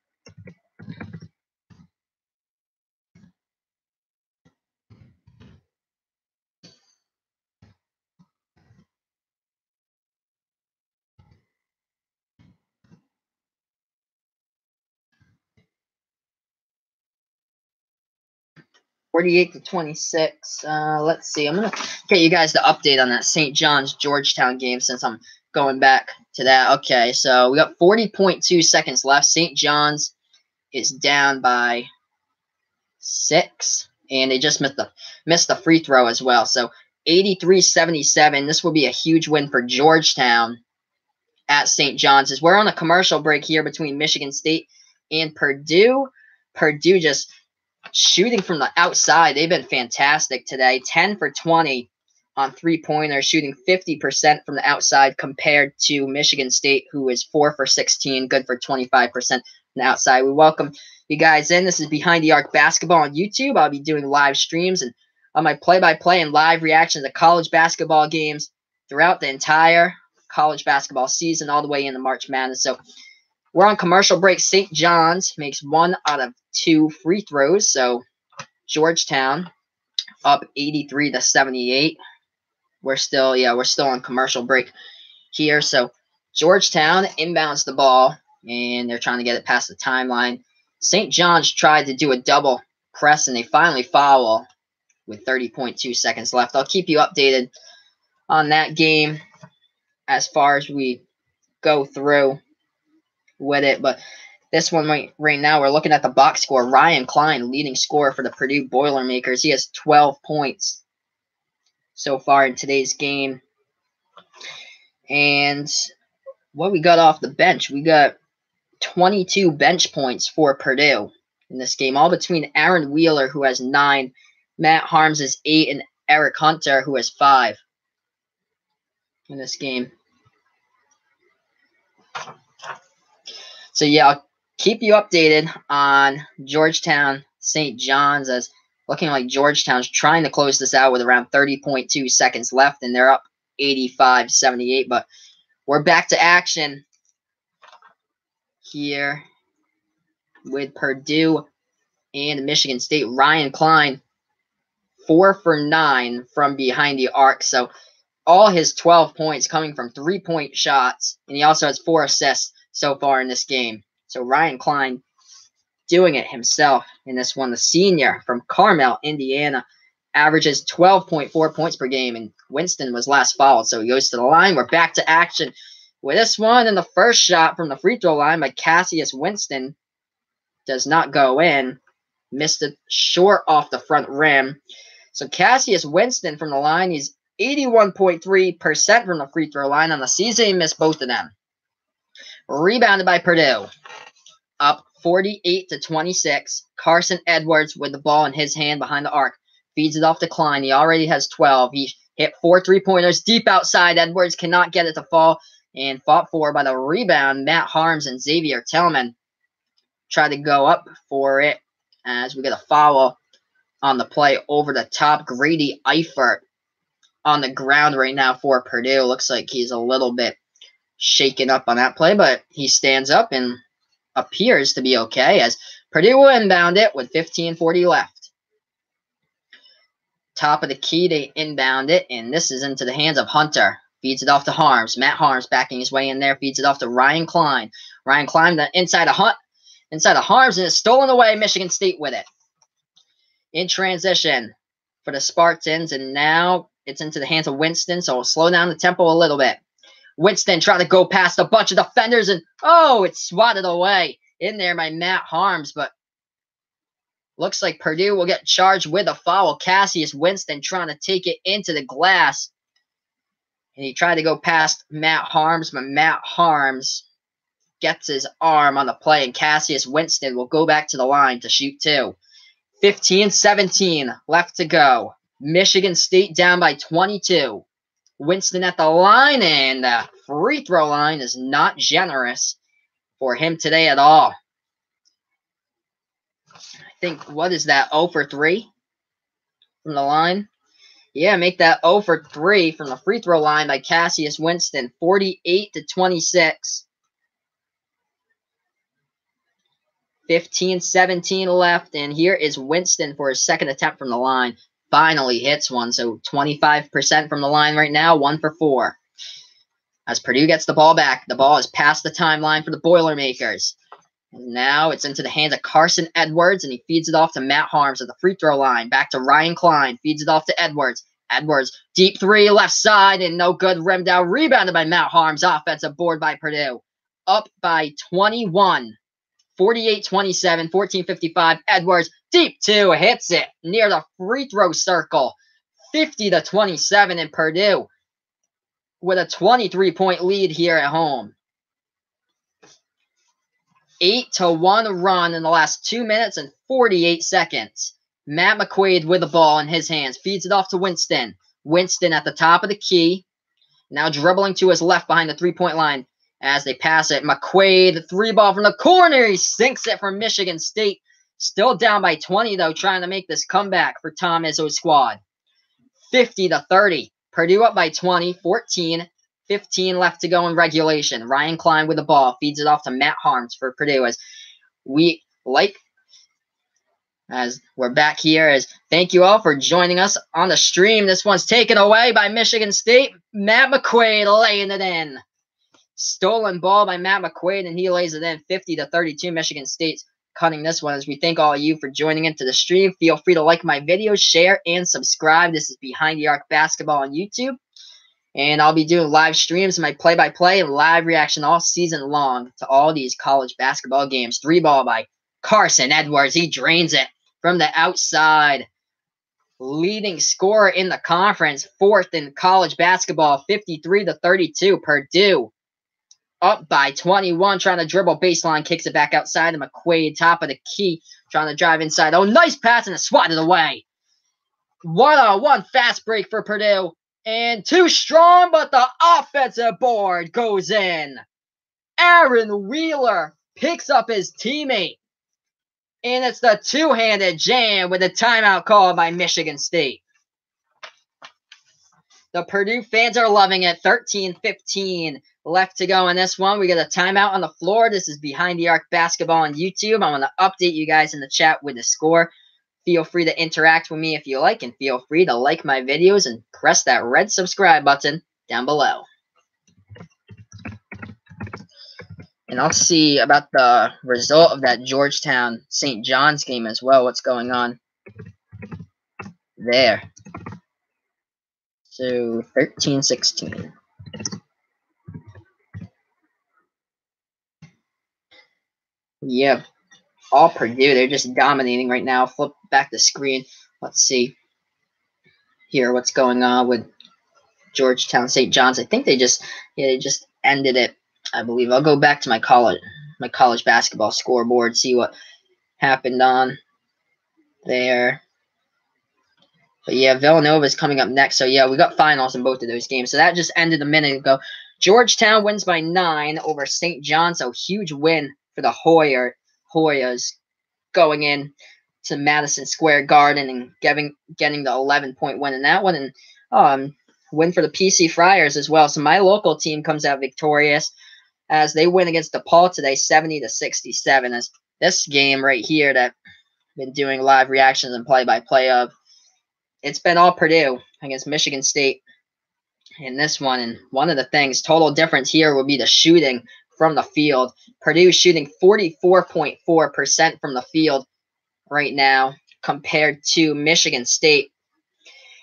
(48-26). Let's see. I'm gonna get you guys the update on that St. John's Georgetown game since I'm going back to that. Okay, so we got 40.2 seconds left. St. John's is down by 6, and they just missed the free throw as well. So 83-77. This will be a huge win for Georgetown at St. John's. As we're on a commercial break here between Michigan State and Purdue. Purdue just shooting from the outside. They've been fantastic today. 10 for 20 on three-pointers, shooting 50% from the outside compared to Michigan State, who is 4 for 16, good for 25% from the outside. We welcome you guys in. This is Behind the Arc Basketball on YouTube. I'll be doing live streams and on my play-by-play and live reactions to college basketball games throughout the entire college basketball season, all the way into March Madness. So we're on commercial break. St. John's makes 1 out of 2 free throws. So Georgetown up 83-78. We're still on commercial break here. So Georgetown inbounds the ball, and they're trying to get it past the timeline. St. John's tried to do a double press, and they finally foul with 30.2 seconds left. I'll keep you updated on that game as far as we go through with it. But this one right now, we're looking at the box score. Ryan Klein, leading scorer for the Purdue Boilermakers. He has 12 points so far in today's game. And what we got off the bench, we got 22 bench points for Purdue in this game, all between Aaron Wheeler, who has 9, Matt Harms is 8, and Eric Hunter, who has 5 in this game. So yeah, I'll keep you updated on Georgetown St. John's, as looking like Georgetown's trying to close this out with around 30.2 seconds left, and they're up 85-78. But we're back to action here with Purdue and Michigan State. Ryan Klein, 4 for 9 from behind the arc. So all his 12 points coming from 3-point shots, and he also has 4 assists so far in this game. So Ryan Klein doing it himself in this one. The senior from Carmel, Indiana, averages 12.4 points per game, and Winston was last fouled, so he goes to the line. We're back to action with this one, and the first shot from the free throw line by Cassius Winston does not go in. Missed it short off the front rim. So Cassius Winston from the line, he's 81.3% from the free throw line on the season. He missed both of them. Rebounded by Purdue. Up 48-26. Carson Edwards with the ball in his hand behind the arc. Feeds it off to Klein. He already has 12. He hit 4 3-pointers deep outside. Edwards cannot get it to fall, and fought for by the rebound. Matt Harms and Xavier Tillman tried to go up for it, as we get a foul on the play over the top. Grady Eifert on the ground right now for Purdue. Looks like he's a little bit shaken up on that play, but he stands up and appears to be okay, as Purdue will inbound it with 15:40 left. Top of the key, they inbound it, and this is into the hands of Hunter. Feeds it off to Harms. Matt Harms backing his way in there. Feeds it off to Ryan Klein. Ryan Klein inside of Harms, and it's stolen away. Michigan State with it. In transition for the Spartans, and now it's into the hands of Winston, so we'll slow down the tempo a little bit. Winston trying to go past a bunch of defenders, and it's swatted away in there by Matt Harms, but looks like Purdue will get charged with a foul. Cassius Winston trying to take it into the glass, and he tried to go past Matt Harms, but Matt Harms gets his arm on the play, and Cassius Winston will go back to the line to shoot 2. 15-17 left to go. Michigan State down by 22. Winston at the line, and the free throw line is not generous for him today at all. I think, what is that, 0 for 3 from the line? Yeah, make that 0 for 3 from the free throw line by Cassius Winston. 48-26. 15-17 left, and here is Winston for his second attempt from the line. Finally hits one, so 25% from the line right now, 1 for 4. As Purdue gets the ball back, the ball is past the timeline for the Boilermakers. And now it's into the hands of Carson Edwards, and he feeds it off to Matt Harms at the free throw line. Back to Ryan Klein, feeds it off to Edwards. Edwards, deep 3, left side, and no good. Rimmed out, rebounded by Matt Harms. Offensive board by Purdue. Up by 21. 48-27, 14:55. Edwards, deep 2, hits it near the free throw circle. 50-27 in Purdue with a 23-point lead here at home. 8-1 run in the last 2 minutes and 48 seconds. Matt McQuaid with the ball in his hands. Feeds it off to Winston. Winston at the top of the key. Now dribbling to his left behind the three-point line as they pass it. McQuaid, three ball from the corner. He sinks it for Michigan State. Still down by 20, though, trying to make this comeback for Tom Izzo's squad. 50-30. Purdue up by 20, 14, 15 left to go in regulation. Ryan Klein with the ball. Feeds it off to Matt Harms for Purdue as we're back here. Thank you all for joining us on the stream. This one's taken away by Michigan State. Matt McQuaid laying it in. Stolen ball by Matt McQuaid, and he lays it in. 50-32. Michigan State's cutting this one. As we thank all of you for joining into the stream. Feel free to like my videos, share, and subscribe. This is Behind the Arc Basketball on YouTube. And I'll be doing live streams, my play-by-play and live reaction all season long to all these college basketball games. Three ball by Carson Edwards. He drains it from the outside. Leading scorer in the conference. Fourth in college basketball. 53-32. Purdue up by 21. Trying to dribble baseline. Kicks it back outside to McQuaid. Top of the key. Trying to drive inside. Oh, nice pass and a swatted away. 1-on-1 fast break for Purdue. And too strong, but the offensive board goes in. Aaron Wheeler picks up his teammate. And it's the two-handed jam with a timeout call by Michigan State. The Purdue fans are loving it. 13-15 left to go in this one. We get a timeout on the floor. This is Behind the Arc Basketball on YouTube. I want to update you guys in the chat with the score. Feel free to interact with me if you like, and feel free to like my videos and press that red subscribe button down below. And I'll see about the result of that Georgetown-St. John's game as well, what's going on there. So, 13-16. Yeah. All Purdue, they're just dominating right now. Flip back the screen. Let's see here what's going on with Georgetown St. John's. I think they just ended it, I believe. I'll go back to my college basketball scoreboard, see what happened on there. But yeah, Villanova's coming up next. So yeah, we got finals in both of those games. So that just ended a minute ago. Georgetown wins by 9 over St. John's. So huge win for the Hoyas going in to Madison Square Garden and getting the 11-point win in that one, and win for the PC Friars as well. So my local team comes out victorious as they win against DePaul today, 70-67. As this game right here that I've been doing live reactions and play-by-play of, it's been all Purdue against Michigan State in this one. And one of the things, total difference here would be the shooting from the field. Purdue shooting 44.4% from the field right now compared to Michigan State,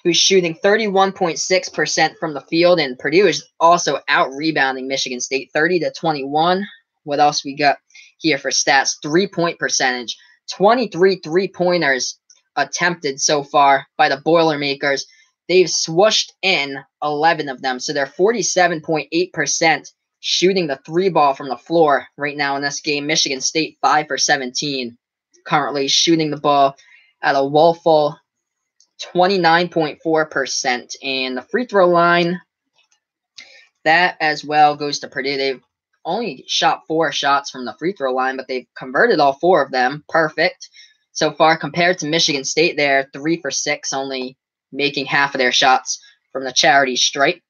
who's shooting 31.6% from the field. And Purdue is also out-rebounding Michigan State 30-21. What else we got here for stats? Three-point percentage. 23 three-pointers attempted so far by the Boilermakers. They've swooshed in 11 of them. So they're 47.8% shooting the three ball from the floor right now in this game. Michigan State 5 for 17. Currently shooting the ball at a woeful 29.4%. And the free throw line, that as well goes to Purdue. They've only shot 4 shots from the free throw line, but they've converted all 4 of them. Perfect. So far, compared to Michigan State, they're 3 for 6, only making half of their shots from the charity stripe.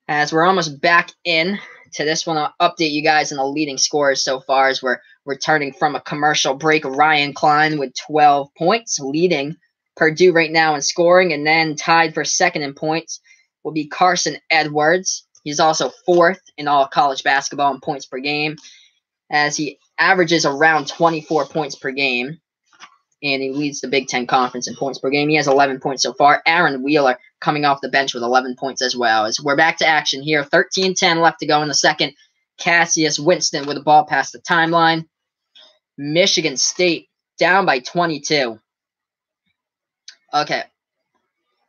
As we're almost back in to this one, I'll update you guys on the leading scorers so far as we're returning from a commercial break. Ryan Klein with 12 points, leading Purdue right now in scoring, and then tied for second in points will be Carson Edwards. He's also 4th in all college basketball in points per game, as he averages around 24 points per game, and he leads the Big Ten Conference in points per game. He has 11 points so far. Aaron Wheeler coming off the bench with 11 points as well. As we're back to action here, 13-10 left to go in the second. Cassius Winston with the ball past the timeline. Michigan State down by 22. Okay.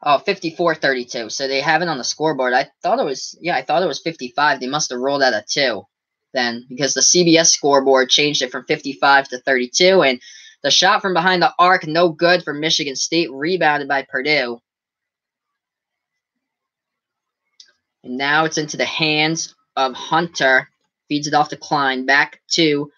Oh, 54-32. So they have it on the scoreboard. I thought it was 55. They must have rolled out a 2. then, because the CBS scoreboard changed it from 55 to 32, and the shot from behind the arc, no good for Michigan State, rebounded by Purdue. And now it's into the hands of Hunter. Feeds it off to Klein. Back to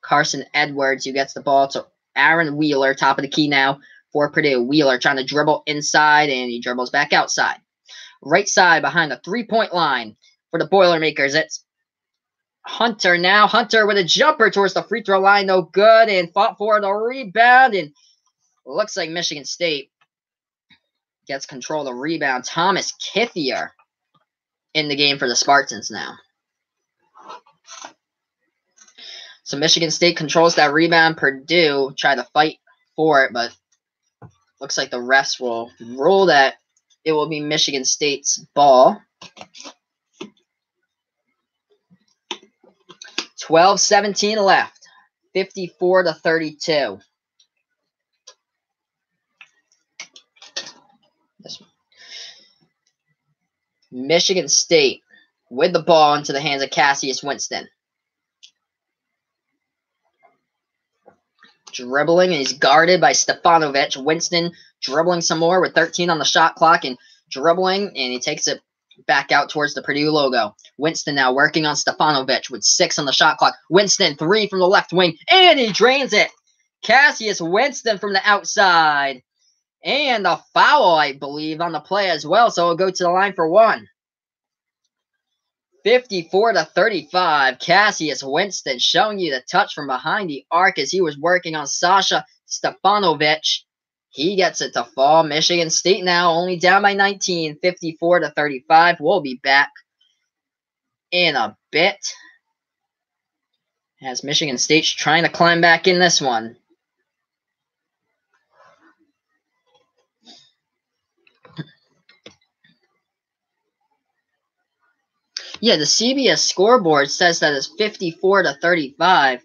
Carson Edwards, who gets the ball to Aaron Wheeler. Top of the key now for Purdue. Wheeler trying to dribble inside, and he dribbles back outside. Right side behind the three-point line for the Boilermakers. It's Hunter now. Hunter with a jumper towards the free throw line. No good, and fought for the rebound. And looks like Michigan State gets control of the rebound. Thomas Kithier in the game for the Spartans now. So Michigan State controls that rebound. Purdue tried to fight for it, but looks like the refs will rule that it will be Michigan State's ball. 12-17 left. 54 to 32. This one. Michigan State with the ball into the hands of Cassius Winston. Dribbling, and he's guarded by Stefanovic. Winston dribbling some more with 13 on the shot clock and dribbling, and he takes it back out towards the Purdue logo. Winston now working on Stefanovic with 6 on the shot clock. Winston, 3 from the left wing, and he drains it. Cassius Winston from the outside. And a foul, I believe, on the play as well, so it'll go to the line for 1. 54 to 35. Cassius Winston showing you the touch from behind the arc as he was working on Sasha Stefanovic. He gets it to fall. Michigan State now only down by 19. 54 to 35. We'll be back in a bit as Michigan State's trying to climb back in this one. Yeah, the CBS scoreboard says that it's 54 to 35.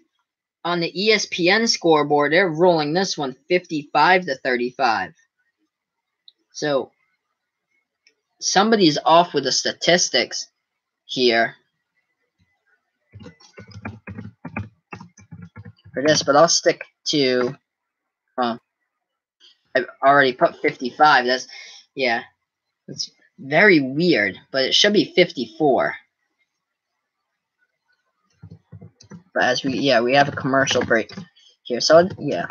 On the ESPN scoreboard, they're rolling this one 55 to 35. So somebody's off with the statistics here for this, but I'll stick to. I've already put 55. That's it's very weird, but it should be 54. But as we have a commercial break here. So, yeah.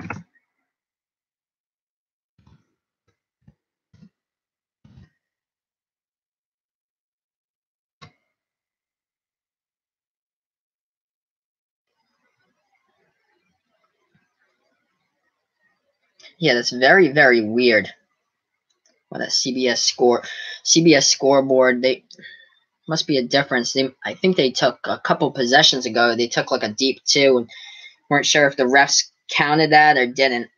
Yeah, that's very, very weird. What a CBS scoreboard, they must be a difference. I think they took a couple possessions ago. They took like a deep 2 and weren't sure if the refs counted that or didn't.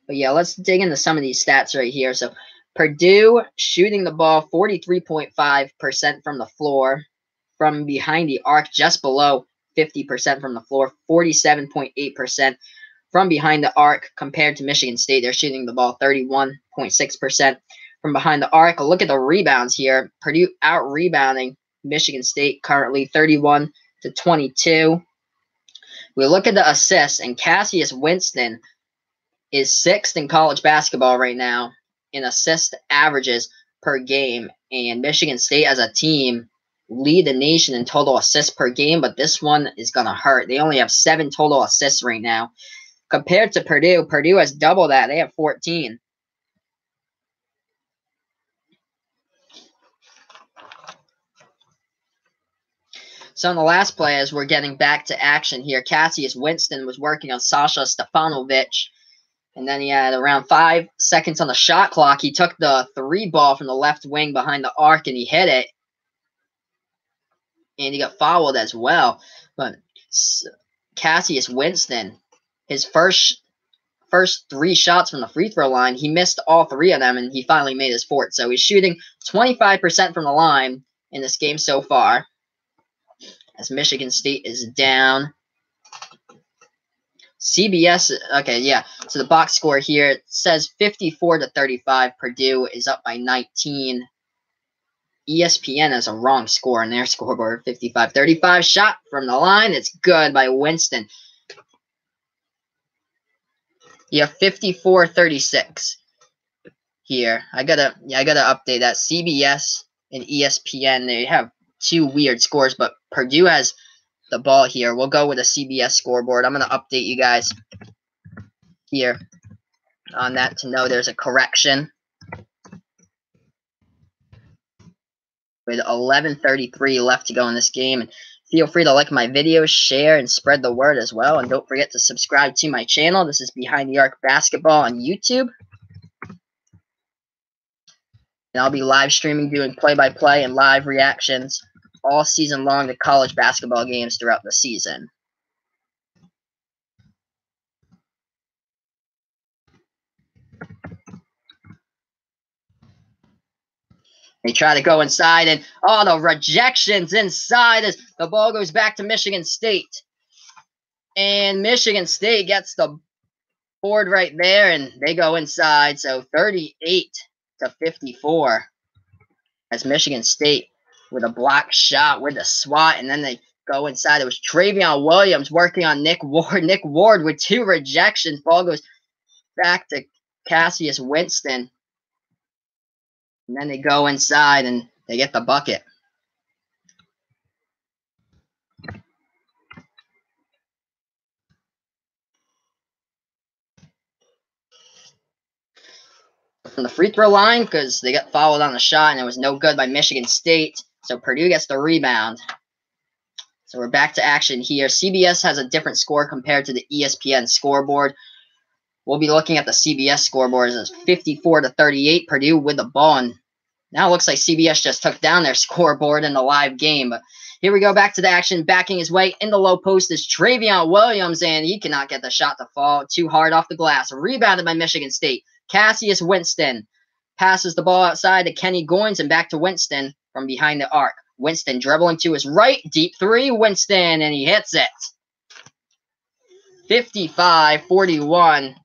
But yeah, let's dig into some of these stats right here. So Purdue shooting the ball 43.5% from the floor, from behind the arc just below 50% from the floor, 47.8% from behind the arc compared to Michigan State. They're shooting the ball 31.6% from behind the arc. Look at the rebounds here. Purdue out-rebounding Michigan State currently 31 to 22. We look at the assists, and Cassius Winston is 6th in college basketball right now in assist averages per game. And Michigan State as a team lead the nation in total assists per game, but this one is going to hurt. They only have 7 total assists right now. Compared to Purdue, Purdue has double that. They have 14. So in the last play, as we're getting back to action here, Cassius Winston was working on Sasha Stefanovic. And then he had around 5 seconds on the shot clock. He took the 3 ball from the left wing behind the arc, and he hit it. And he got fouled as well. But Cassius Winston, his first 3 shots from the free throw line, he missed all 3 of them, and he finally made his 4th. So he's shooting 25% from the line in this game so far, as Michigan State is down. CBS, okay, yeah. So the box score here says 54 to 35. Purdue is up by 19. ESPN has a wrong score on their scoreboard. 55-35 shot from the line. It's good by Winston. You have 54-36 here. I gotta update that. CBS and ESPN, they have two weird scores, but Purdue has the ball here. We'll go with a CBS scoreboard. I'm gonna update you guys here on that to know there's a correction. With 11:33 left to go in this game. And feel free to like my videos, share, and spread the word as well. And don't forget to subscribe to my channel. This is Behind the Arc Basketball on YouTube. And I'll be live streaming, doing play-by-play and live reactions all season long to college basketball games throughout the season. They try to go inside, and oh, the rejections inside as the ball goes back to Michigan State. And Michigan State gets the board right there, and they go inside. So 38-54 as Michigan State with a block shot with a swat, and then they go inside. It was Travion Williams working on Nick Ward. Nick Ward with two rejections. Ball goes back to Cassius Winston. And then they go inside, and they get the bucket. From the free throw line, because they got fouled on the shot, and it was no good by Michigan State. So Purdue gets the rebound. So we're back to action here. CBS has a different score compared to the ESPN scoreboard. We'll be looking at the CBS scoreboard as 54-38. Purdue with the ball, and now it looks like CBS just took down their scoreboard in the live game. But here we go, back to the action. Backing his way in the low post is Travion Williams, and he cannot get the shot to fall. Too hard off the glass. Rebounded by Michigan State. Cassius Winston passes the ball outside to Kenny Goins and back to Winston from behind the arc. Winston dribbling to his right. Deep three. Winston, and he hits it. 55-41.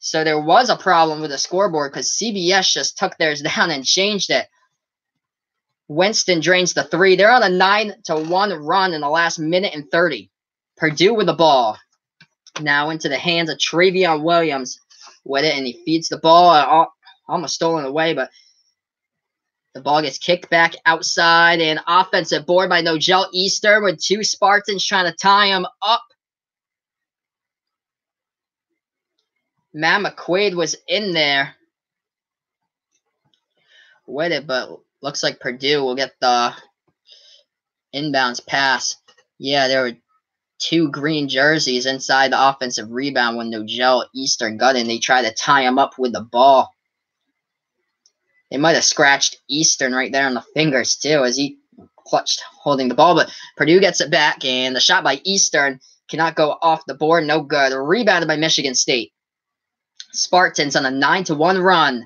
So there was a problem with the scoreboard because CBS just took theirs down and changed it. Winston drains the three. They're on a 9-1 run in the last minute and 30. Purdue with the ball. Now into the hands of Travion Williams with it, and he feeds the ball. Almost stolen away, but the ball gets kicked back outside, and offensive board by Nogel Eastern with two Spartans trying to tie him up. Matt McQuaid was in there with it, but looks like Purdue will get the inbounds pass. Yeah, there were two green jerseys inside the offensive rebound when Nogel Eastern got in. They tried to tie him up with the ball. They might have scratched Eastern right there on the fingers too as he clutched holding the ball, but Purdue gets it back, and the shot by Eastern cannot go off the board. No good. Rebounded by Michigan State. Spartans on a 9-1 run.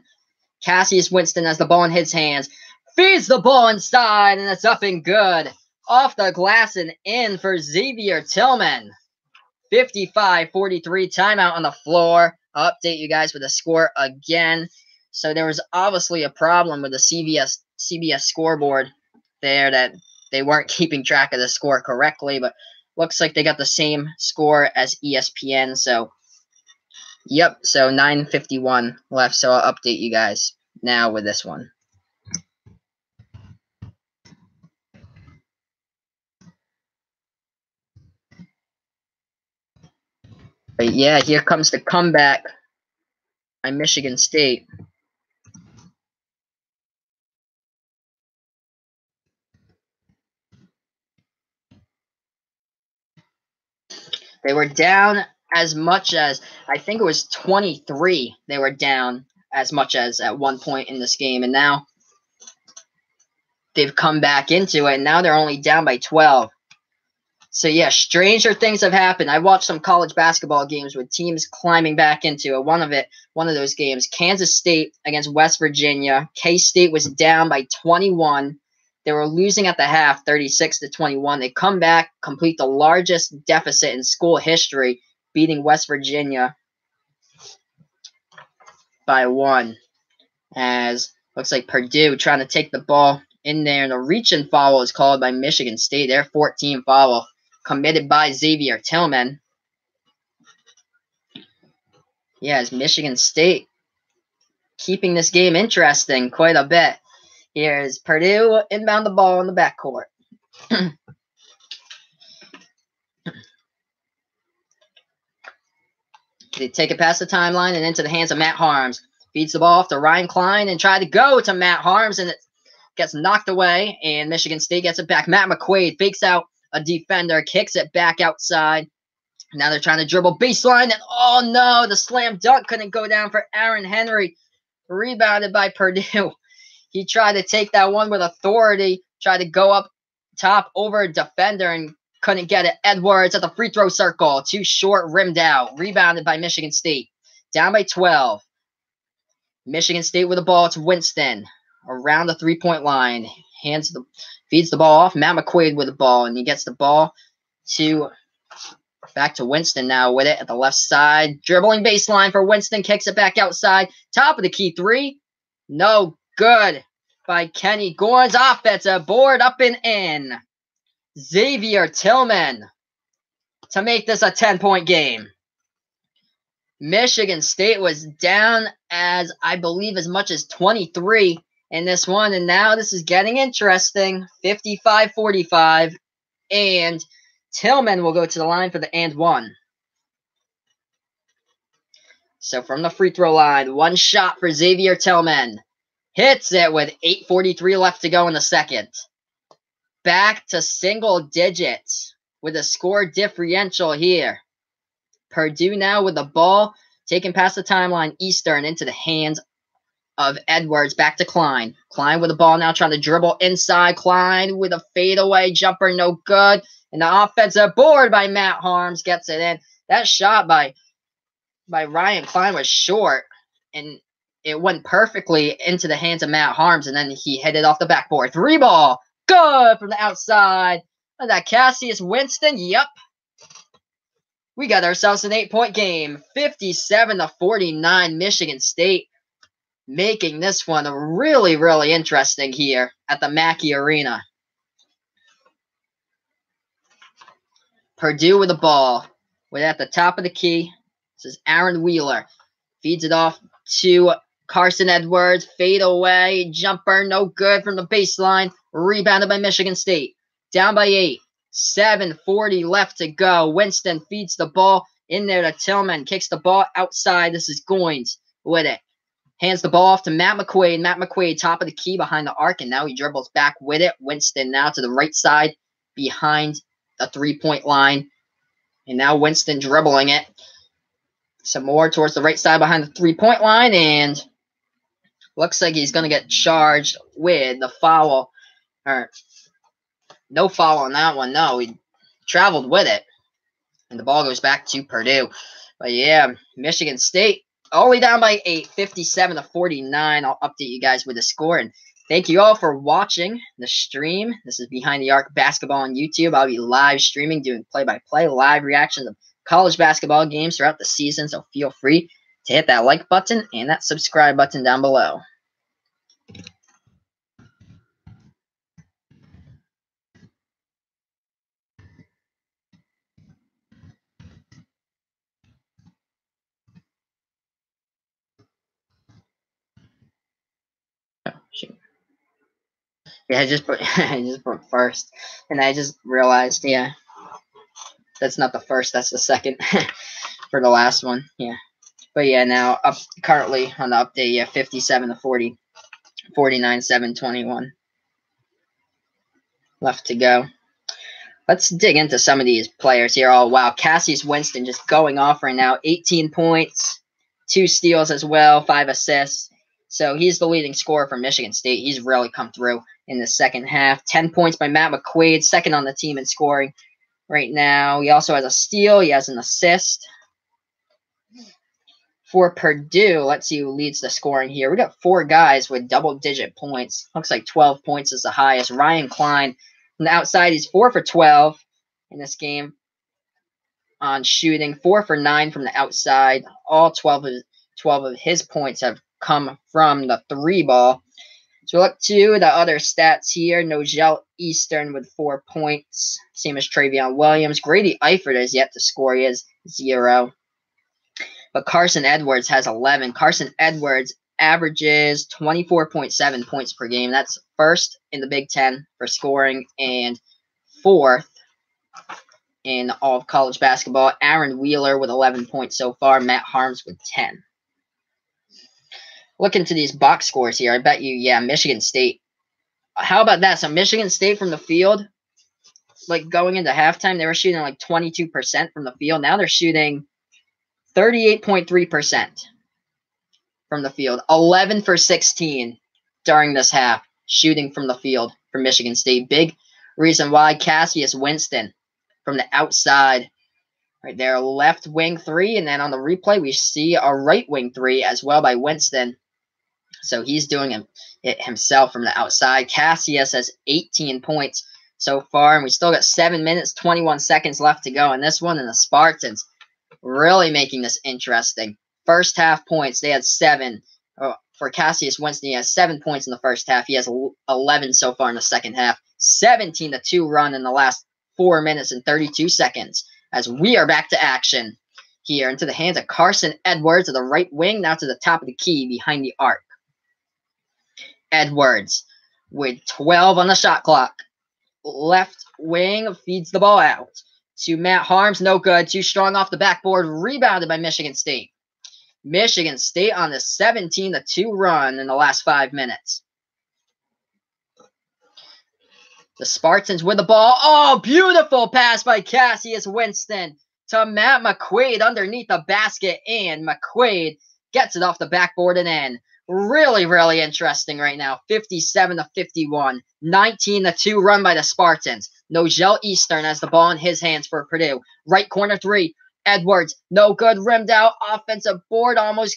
Cassius Winston has the ball in his hands. Feeds the ball inside, and it's up and good. Off the glass and in for Xavier Tillman. 55-43 timeout on the floor. I'll update you guys with the score again. So there was obviously a problem with the CBS scoreboard there that they weren't keeping track of the score correctly, but looks like they got the same score as ESPN. So yep, so 9:51 left, so I'll update you guys now with this one. But yeah, here comes the comeback by Michigan State. They were down as much as, I think it was 23. They were down as much as at one point in this game, and now they've come back into it, and now they're only down by 12. So yeah, stranger things have happened. I watched some college basketball games with teams climbing back into it. One of those games, Kansas State against West Virginia. K-State was down by 21. They were losing at the half, 36-21. They come back, complete the largest deficit in school history, beating West Virginia by 1. As looks like Purdue trying to take the ball in there. The reach-in foul is called by Michigan State. Their 14th foul committed by Xavier Tillman. Yes, Michigan State keeping this game interesting quite a bit. Here's Purdue inbound the ball in the backcourt. They take it past the timeline and into the hands of Matt Harms. Feeds the ball off to Ryan Klein and try to go to Matt Harms, and it gets knocked away, and Michigan State gets it back. Matt McQuaid fakes out a defender, kicks it back outside. Now they're trying to dribble baseline, and oh no, the slam dunk couldn't go down for Aaron Henry. Rebounded by Purdue. He tried to take that one with authority, tried to go up top over a defender and couldn't get it. Edwards at the free throw circle. Too short, rimmed out. Rebounded by Michigan State. Down by 12. Michigan State with the ball to Winston. Around the three-point line. Feeds the ball off. Matt McQuaid with the ball. And he gets the ball back to Winston now with it at the left side. Dribbling baseline for Winston. Kicks it back outside. Top of the key three. No good by Kenny Gorns. Offensive board up and in. Xavier Tillman to make this a 10-point game. Michigan State was down as, I believe, as much as 23 in this one. And now this is getting interesting. 55-45. And Tillman will go to the line for the and one. So from the free throw line, one shot for Xavier Tillman. Hits it with 8:43 left to go in the second. Back to single digits with a score differential here. Purdue now with the ball, taken past the timeline, Eastern into the hands of Edwards. Back to Klein. Klein with the ball now trying to dribble inside. Klein with a fadeaway jumper, no good. And the offensive board by Matt Harms gets it in. That shot by Ryan Klein was short, and it went perfectly into the hands of Matt Harms, and then he hit it off the backboard. Three ball. Good from the outside. And that Cassius Winston. Yep. We got ourselves an 8-point game. 57-49. Michigan State making this one really, really interesting here at the Mackey Arena. Purdue with the ball. We're at the top of the key. This is Aaron Wheeler. Feeds it off to Carson Edwards. Fade away. Jumper. No good from the baseline. Rebounded by Michigan State. Down by 8. 7:40 left to go. Winston feeds the ball in there to Tillman. Kicks the ball outside. This is Goins with it. Hands the ball off to Matt McQuaid. Matt McQuaid, top of the key behind the arc, and now he dribbles back with it. Winston now to the right side behind the three-point line. And now Winston dribbling it. Some more towards the right side behind the three-point line, and looks like he's going to get charged with the foul. Or no foul on that one. No, he traveled with it. And the ball goes back to Purdue. But yeah, Michigan State only down by 8, 57-49. I'll update you guys with the score. And thank you all for watching the stream. This is Behind the Arc Basketball on YouTube. I'll be live streaming, doing play-by-play, live reactions of college basketball games throughout the season. So feel free to hit that like button and that subscribe button down below. Yeah, I just put first, and I just realized, yeah, that's not the first, that's the second for the last one, yeah. But yeah, now up currently on the update, yeah, 57-40, 49-7-21 left to go. Let's dig into some of these players here. Oh wow, Cassius Winston just going off right now, 18 points, 2 steals as well, 5 assists. So he's the leading scorer for Michigan State. He's really come through in the second half. 10 points by Matt McQuaid, second on the team in scoring right now. He also has a steal. He has an assist. For Purdue, let's see who leads the scoring here. We got 4 guys with double-digit points. Looks like 12 points is the highest. Ryan Klein on the outside, he's 4 for 12 in this game on shooting. 4 for 9 from the outside. All 12 of his points have come from the 3 ball. It's So look to the other stats here. Nogel Eastern with 4 points. Same as Travion Williams. Grady Eifert is yet to score. He has 0. But Carson Edwards has 11. Carson Edwards averages 24.7 points per game. That's first in the Big Ten for scoring and 4th in all of college basketball. Aaron Wheeler with 11 points so far. Matt Harms with 10. Look into these box scores here. I bet you, yeah, Michigan State. How about that? So Michigan State from the field, like going into halftime, they were shooting like 22% from the field. Now they're shooting 38.3% from the field. 11 for 16 during this half, shooting from the field for Michigan State. Big reason why. Cassius Winston from the outside. Right there, left wing 3. And then on the replay, we see a right wing 3 as well by Winston. So he's doing it himself from the outside. Cassius has 18 points so far. And we still got 7 minutes, 21 seconds left to go in this one. And the Spartans really making this interesting. First half points, they had 7. For Cassius Winston, he has 7 points in the first half. He has 11 so far in the second half. 17-2 run in the last 4 minutes and 32 seconds. As we are back to action here into the hands of Carson Edwards of the right wing. Now to the top of the key behind the arc. Edwards with 12 on the shot clock. Left wing feeds the ball out to Matt Harms. No good. Too strong off the backboard. Rebounded by Michigan State. Michigan State on the 17-2 run in the last 5 minutes. The Spartans with the ball. Oh, beautiful pass by Cassius Winston to Matt McQuaid underneath the basket. And McQuaid gets it off the backboard and in. Really, really interesting right now. 57-51. 19-2 run by the Spartans. Nogel Eastern has the ball in his hands for Purdue. Right corner 3. Edwards, no good. Rimmed out. Offensive board almost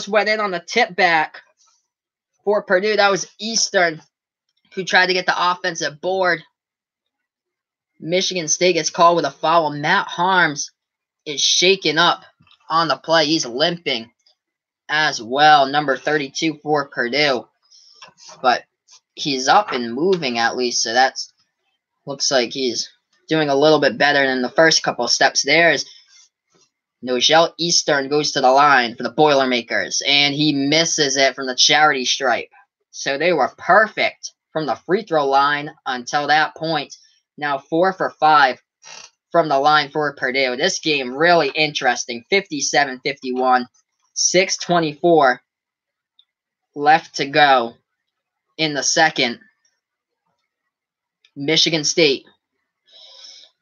went in on the tip back for Purdue. That was Eastern who tried to get the offensive board. Michigan State gets called with a foul. Matt Harms is shaken up on the play. He's limping as well. Number 32 for Purdue. But he's up and moving at least. So that's looks like he's doing a little bit better than the first couple of steps there. As Nogel Eastern goes to the line for the Boilermakers. And he misses it from the charity stripe. So they were perfect from the free throw line until that point. Now 4 for 5 from the line for Purdue. This game really interesting. 57-51. 6:24 left to go in the second. Michigan State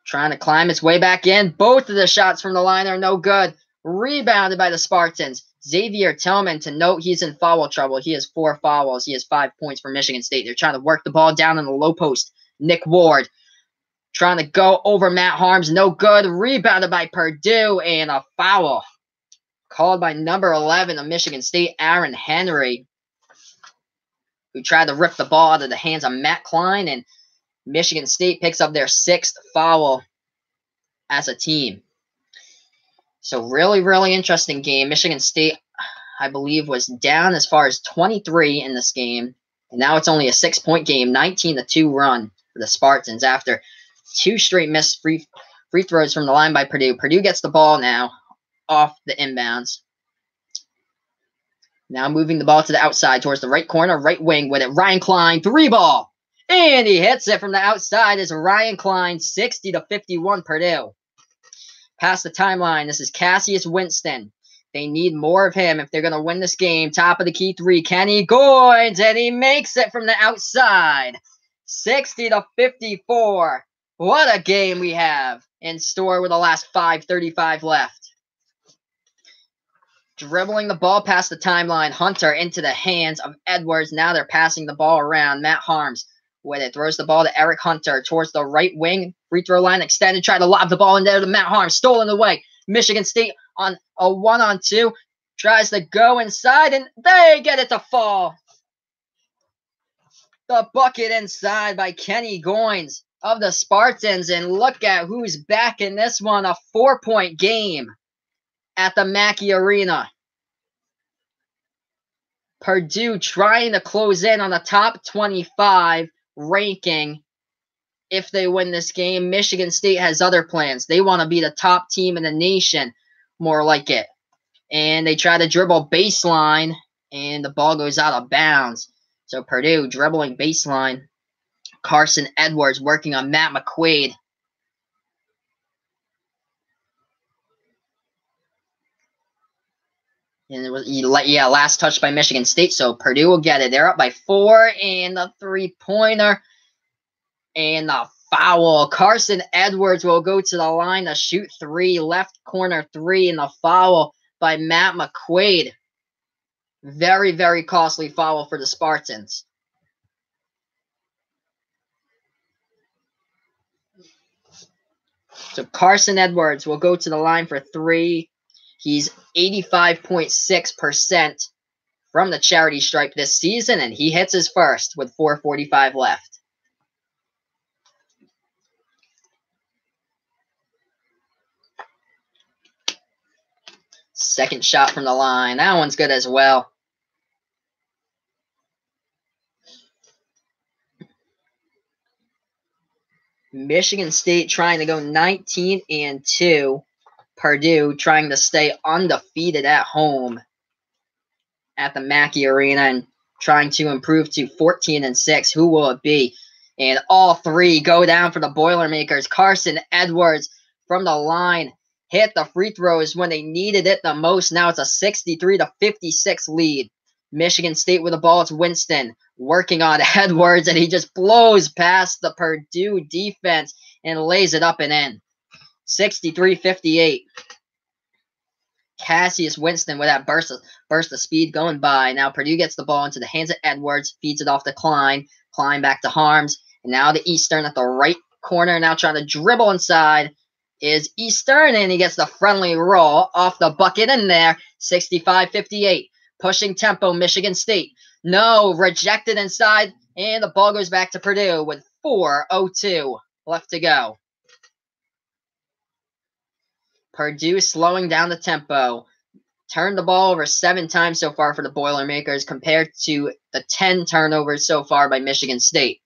trying to climb its way back in. Both of the shots from the line are no good. Rebounded by the Spartans. Xavier Tillman, to note, he's in foul trouble. He has 4 fouls. He has 5 points for Michigan State. They're trying to work the ball down in the low post. Nick Ward trying to go over Matt Harms. No good. Rebounded by Purdue. And a foul called by number 11 of Michigan State, Aaron Henry, who tried to rip the ball out of the hands of Matt Klein. And Michigan State picks up their 6th foul as a team. So really, really interesting game. Michigan State, I believe, was down as far as 23 in this game. And now it's only a 6-point game, 19-2 run for the Spartans after 2 straight missed free throws from the line by Purdue. Purdue gets the ball now off the inbounds. Now moving the ball to the outside towards the right corner, right wing with it. Ryan Klein, 3-ball. And he hits it from the outside as Ryan Klein, 60-51 Purdue. Past the timeline, this is Cassius Winston. They need more of him if they're going to win this game. Top of the key 3, Kenny Goins, and he makes it from the outside. 60-54. What a game we have in store with the last 5:35 left. Dribbling the ball past the timeline, Hunter into the hands of Edwards. Now they're passing the ball around. Matt Harms with it. Throws the ball to Eric Hunter towards the right wing. Free throw line extended. Tried to lob the ball in there to Matt Harms. Stolen away. Michigan State on a 1-on-2. Tries to go inside, and they get it to fall. The bucket inside by Kenny Goins of the Spartans. And look at who's back in this one. A 4-point game at the Mackey Arena. Purdue trying to close in on the top 25 ranking if they win this game. Michigan State has other plans. They want to be the top team in the nation, more like it. And they try to dribble baseline, and the ball goes out of bounds. So Purdue dribbling baseline. Carson Edwards working on Matt McQuaid. And it was, last touch by Michigan State, so Purdue will get it. They're up by 4, and the three-pointer, and the foul. Carson Edwards will go to the line to shoot 3, left corner 3, and the foul by Matt McQuaid. Very, very costly foul for the Spartans. So Carson Edwards will go to the line for 3. He's 85.6% from the charity stripe this season, and he hits his first with 4:45 left. Second shot from the line. That one's good as well. Michigan State trying to go 19-2. Purdue trying to stay undefeated at home at the Mackey Arena and trying to improve to 14-6. Who will it be? And all 3 go down for the Boilermakers. Carson Edwards from the line hit the free throws when they needed it the most. Now it's a 63-56 lead. Michigan State with the ball. It's Winston working on Edwards, and he just blows past the Purdue defense and lays it up and in. 63-58. Cassius Winston with that burst of speed going by. Now Purdue gets the ball into the hands of Edwards, feeds it off to Klein. Klein back to Harms. And now to Eastern at the right corner. Now trying to dribble inside is Eastern, and he gets the friendly roll off the bucket in there. 65-58. Pushing tempo, Michigan State. No, rejected inside, and the ball goes back to Purdue with 4:02 left to go. Purdue slowing down the tempo. Turned the ball over 7 times so far for the Boilermakers compared to the 10 turnovers so far by Michigan State.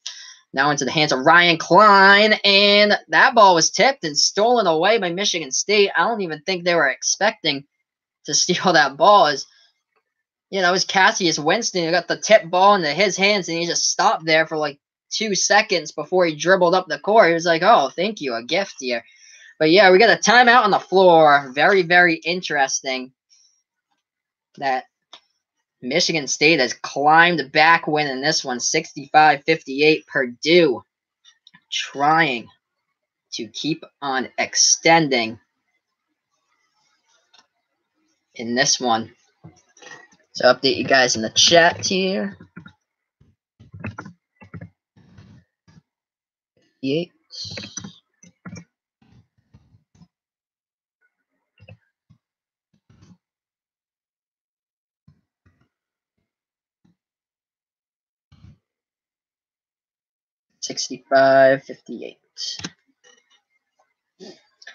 Now into the hands of Ryan Klein, and that ball was tipped and stolen away by Michigan State. I don't even think they were expecting to steal that ball. It was Cassius Winston who got the tip ball into his hands, and he just stopped there for like 2 seconds before he dribbled up the court. He was like, oh, thank you, a gift here. But yeah, we got a timeout on the floor. Very, very interesting that Michigan State has climbed back winning this one, 65-58. Purdue trying to keep on extending in this one. So update you guys in the chat here. 58. $65.58.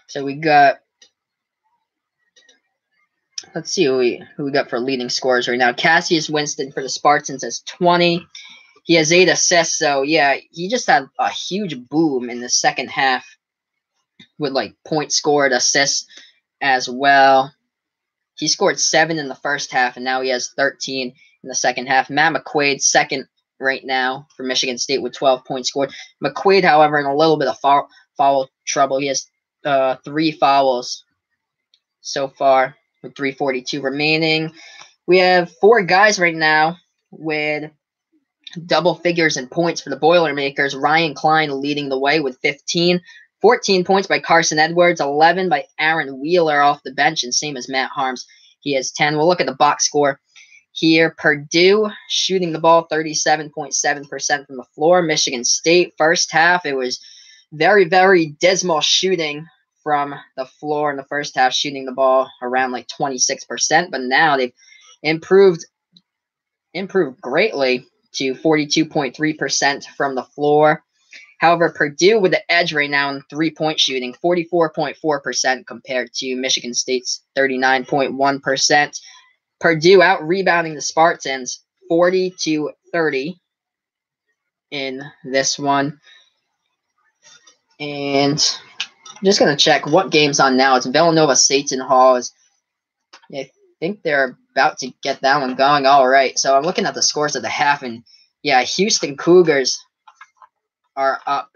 So we got, let's see who we got for leading scorers right now. Cassius Winston for the Spartans has 20. He has 8 assists, so yeah, he just had a huge boom in the second half with like points scored, assists as well. He scored 7 in the first half, and now he has 13 in the second half. Matt McQuaid, second right now for Michigan State with 12 points scored. McQuaid, however, in a little bit of foul trouble. He has 3 fouls so far with 3:42 remaining. We have 4 guys right now with double figures in points for the Boilermakers. Ryan Klein leading the way with 15. 14 points by Carson Edwards, 11 by Aaron Wheeler off the bench, and same as Matt Harms. He has 10. We'll look at the box score here. Purdue shooting the ball 37.7% from the floor. Michigan State, first half, it was very, very dismal shooting from the floor in the first half, shooting the ball around like 26%, but now they've improved greatly to 42.3% from the floor. However, Purdue with the edge right now in three-point shooting, 44.4% compared to Michigan State's 39.1%. Purdue out-rebounding the Spartans, 40-30 in this one. And I'm just going to check what game's on now. It's Villanova Seton Hall. I think they're about to get that one going. All right, so I'm looking at the scores of the half, and yeah, Houston Cougars are up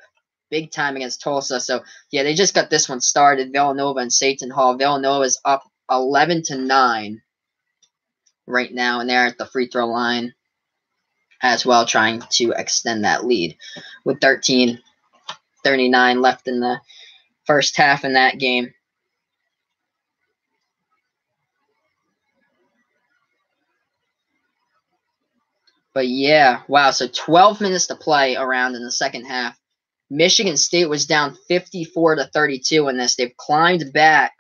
big time against Tulsa. So yeah, they just got this one started. Villanova and Seton Hall. Villanova's up 11-9 right now, and they're at the free throw line as well, trying to extend that lead with 13:39 left in the first half in that game. But yeah, wow, so 12 minutes to play around in the second half. Michigan State was down 54-32 in this. They've climbed back.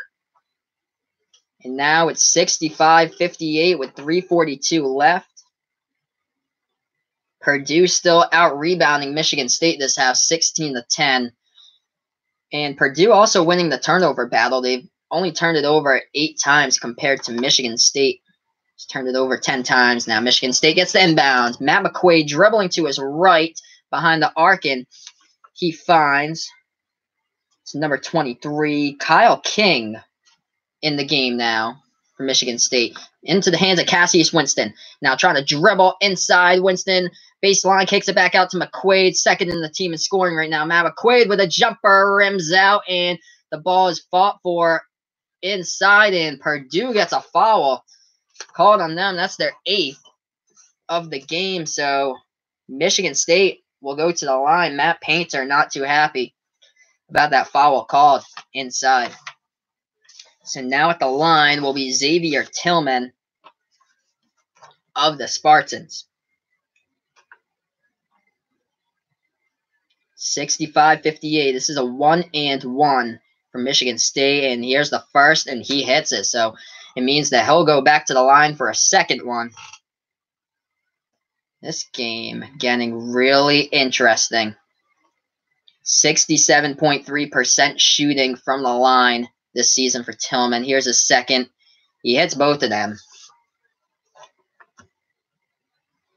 And now it's 65-58 with 3:42 left. Purdue still out-rebounding Michigan State this half, 16-10. And Purdue also winning the turnover battle. They've only turned it over 8 times compared to Michigan State. It's turned it over 10 times. Now Michigan State gets the inbound. Matt McQuaid dribbling to his right behind the arc, and he finds it's number 23, Kyle King, in the game now for Michigan State. Into the hands of Cassius Winston. Now trying to dribble inside. Winston baseline kicks it back out to McQuaid. Second in the team in scoring right now. Matt McQuaid with a jumper, rims out, and the ball is fought for inside, and Purdue gets a foul called on them. That's their 8th of the game. So Michigan State will go to the line. Matt Painter not too happy about that foul called inside. So now at the line will be Xavier Tillman of the Spartans. 65-58. This is a 1-and-1 for Michigan State. And here's the first, and he hits it. So it means that he'll go back to the line for a second one. This game getting really interesting. 67.3% shooting from the line this season for Tillman. Here's a second. He hits both of them.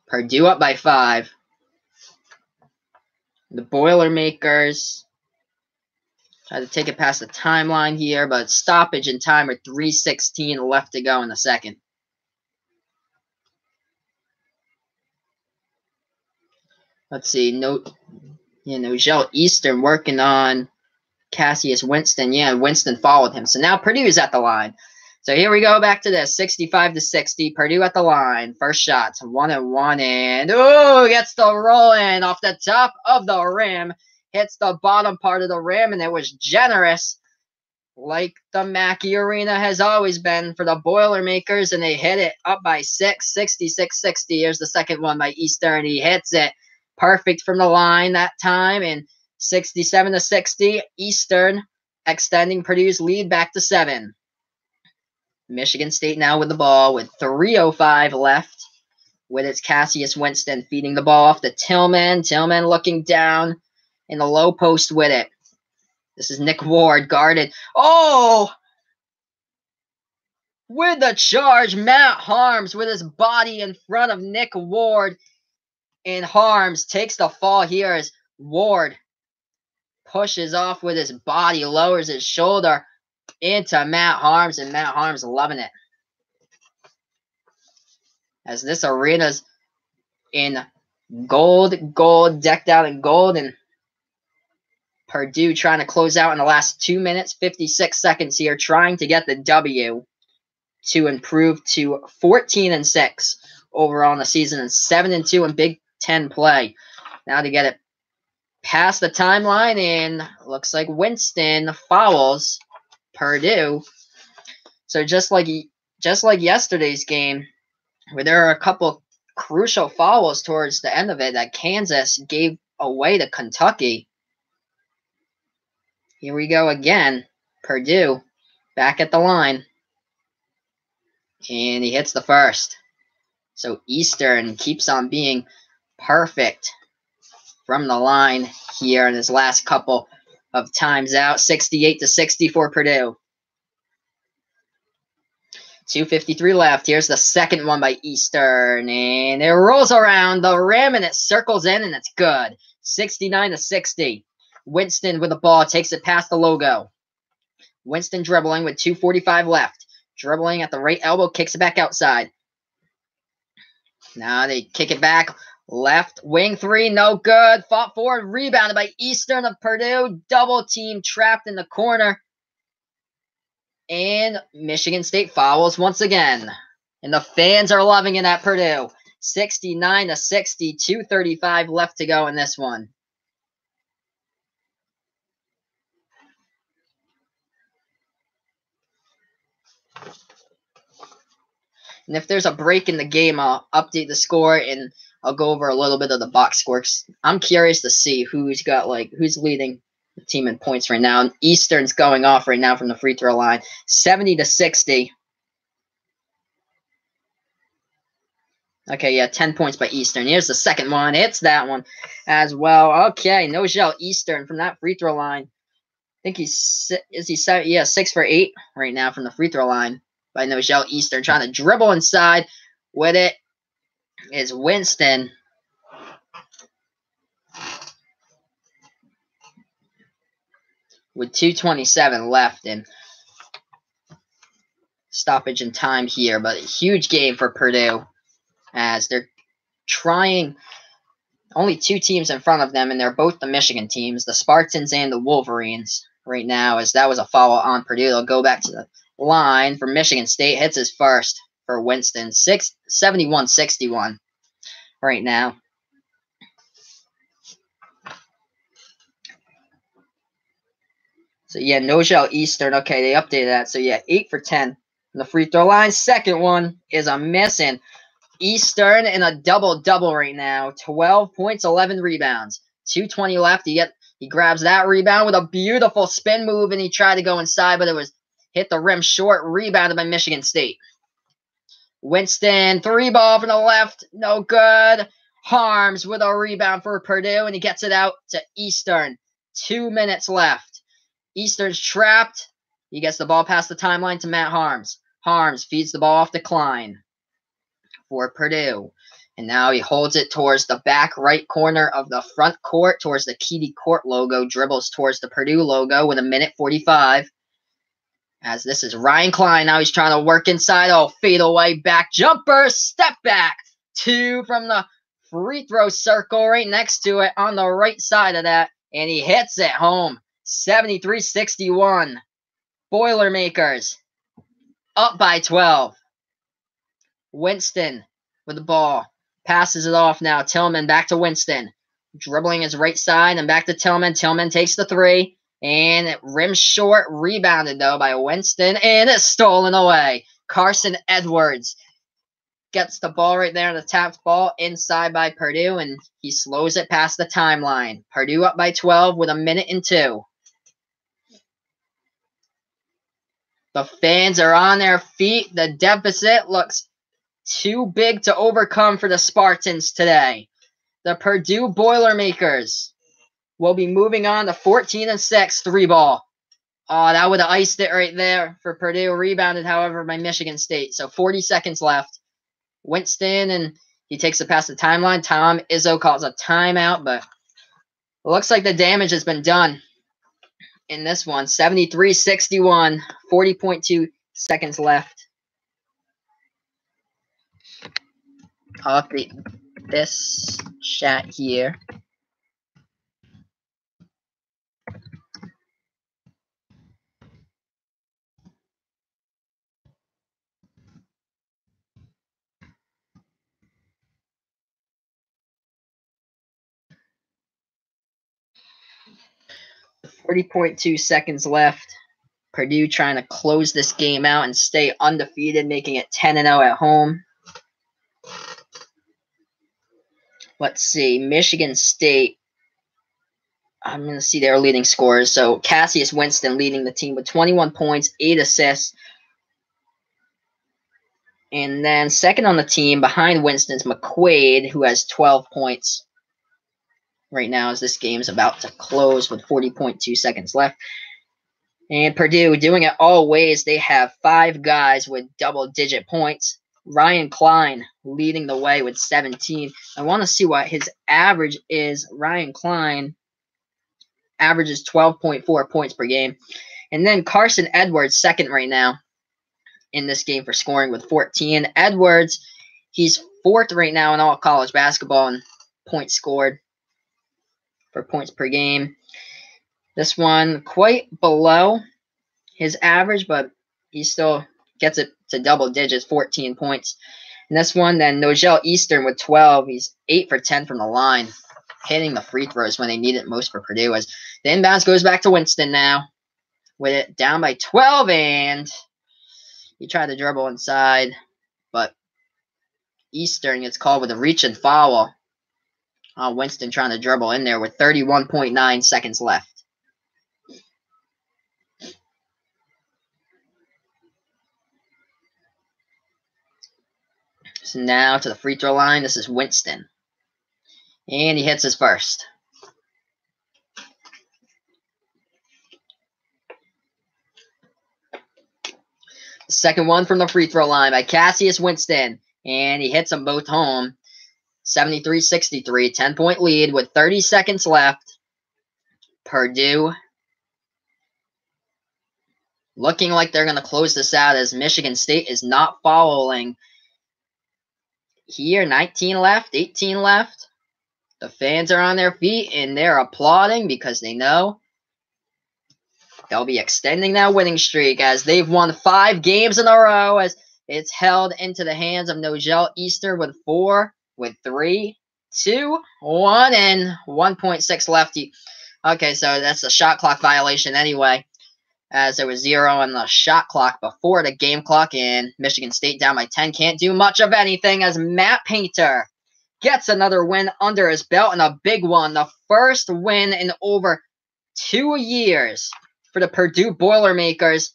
Purdue up by 5. The Boilermakers try to take it past the timeline here, but stoppage in time with 3:16 left to go in the second. Let's see. Nogel Eastern working on Cassius Winston. Yeah, Winston followed him. So now Purdue's at the line. So here we go back to this. 65-60. Purdue at the line. First shot. 1-and-1. And gets the roll in off the top of the rim. Hits the bottom part of the rim, and it was generous, like the Mackey Arena has always been for the Boilermakers, and they hit it up by 6, 66-60. Here's the second one by Eastern. He hits it perfect from the line that time, and 67-60. Eastern extending Purdue's lead back to 7. Michigan State now with the ball with 3:05 left. With its Cassius Winston feeding the ball off to Tillman. Tillman looking down in the low post with it. This is Nick Ward guarded. With the charge, Matt Harms with his body in front of Nick Ward. And Harms takes the fall here as Ward pushes off with his body, lowers his shoulder into Matt Harms, and Matt Harms loving it. As this arena's in gold, decked out in gold, and Purdue trying to close out in the last 2 minutes, 56 seconds here, trying to get the W to improve to 14-6 overall in the season and 7-2 in Big Ten play. Now to get it past the timeline, and looks like Winston fouls Purdue. So just like yesterday's game, where there are a couple crucial fouls towards the end of it that Kansas gave away to Kentucky. Here we go again. Purdue back at the line. And he hits the first. So Eastern keeps on being perfect from the line here in his last couple of times out. 68-60 for Purdue. 2:53 left. Here's the second one by Eastern, and it rolls around the rim, and it circles in, and it's good. 69-60. Winston with the ball takes it past the logo. Winston dribbling with 2:45 left. Dribbling at the right elbow, kicks it back outside. Now they kick it back. Left wing three, no good. Fought forward, rebounded by Eastern of Purdue. Double team trapped in the corner. And Michigan State fouls once again. And the fans are loving it at Purdue. 69-60, 2:35 left to go in this one. And if there's a break in the game, I'll update the score and I'll go over a little bit of the box score. I'm curious to see who's leading the team in points right now. And Eastern's going off right now from the free throw line. 70-60. Okay, yeah, 10 points by Eastern. Here's the second one. It's that one as well. Okay, Nogel Eastern from that free throw line. I think he's 6 for 8 right now from the free throw line by Nogel Eastern. Trying to dribble inside with it is Winston. With 2:27 left and stoppage in time here, but a huge game for Purdue as they're trying. Only 2 teams in front of them, and they're both the Michigan teams, the Spartans and the Wolverines right now, as that was a foul on Purdue. They'll go back to the line for Michigan State. Hits his first for Winston. 71-61 right now. So, yeah, Nogel Eastern. Okay, they updated that. So, yeah, 8 for 10 on the free throw line. Second one is a miss, and Eastern in a double-double right now. 12 points, 11 rebounds. 2:20 left. He grabs that rebound with a beautiful spin move, and he tried to go inside, but it was hit the rim short. Rebounded by Michigan State. Winston, 3-ball from the left. No good. Harms with a rebound for Purdue, and he gets it out to Eastern. 2 minutes left. Eastern's trapped. He gets the ball past the timeline to Matt Harms. Harms feeds the ball off to Klein for Purdue. And now he holds it towards the back right corner of the front court, towards the Keedy Court logo, dribbles towards the Purdue logo with 1:45. As this is Ryan Klein. Now he's trying to work inside. Oh, fade away, back jumper, step back. 2 from the free throw circle right next to it on the right side of that. And he hits it home. 73-61. Boilermakers up by 12. Winston with the ball. Passes it off now. Tillman back to Winston. Dribbling his right side and back to Tillman. Tillman takes the 3. And it rims short. Rebounded, though, by Winston. And it's stolen away. Carson Edwards gets the ball right there on the tapped ball inside by Purdue. And he slows it past the timeline. Purdue up by 12 with 1:02. The fans are on their feet. The deficit looks too big to overcome for the Spartans today. The Purdue Boilermakers will be moving on to 14-6 3-ball. Oh, that would have iced it right there for Purdue. Rebounded, however, by Michigan State. So 40 seconds left. Winston, and he takes it past the timeline. Tom Izzo calls a timeout, but it looks like the damage has been done in this one. 73-61, 40.2 seconds left. I'll update this chat here. .2 seconds left. Purdue trying to close this game out and stay undefeated, making it 10-0 at home. Let's see. Michigan State. I'm going to see their leading scorers. So Cassius Winston leading the team with 21 points, 8 assists. And then second on the team behind Winston's McQuaid, who has 12 points right now as this game is about to close with 40.2 seconds left. And Purdue doing it all ways. They have 5 guys with double-digit points. Ryan Klein leading the way with 17. I want to see what his average is. Ryan Klein averages 12.4 points per game. And then Carson Edwards, second right now in this game for scoring with 14. Edwards, he's 4th right now in all college basketball in points scored for points per game. This one quite below his average, but he still gets it to double digits, 14 points. And this one, then Nogel Eastern with 12. He's 8 for 10 from the line, hitting the free throws when they need it most for Purdue. As the inbounds goes back to Winston now with it down by 12, and he tried to dribble inside, but Eastern gets called with a reach and foul. Winston trying to dribble in there with 31.9 seconds left. So now to the free throw line. This is Winston. And he hits his first. The second one from the free throw line by Cassius Winston. And he hits them both home. 73-63, 10-point lead with 30 seconds left. Purdue looking like they're going to close this out as Michigan State is not following. Here, 19 left, 18 left. The fans are on their feet and they're applauding because they know they'll be extending that winning streak as they've won 5 games in a row as it's held into the hands of Nogel Eastern with 4, with 3, 2, 1, and 1.6 left. Okay, so that's a shot clock violation anyway, as there was 0 on the shot clock before the game clock, and Michigan State down by 10 can't do much of anything as Matt Painter gets another win under his belt, and a big one, the first win in over 2 years for the Purdue Boilermakers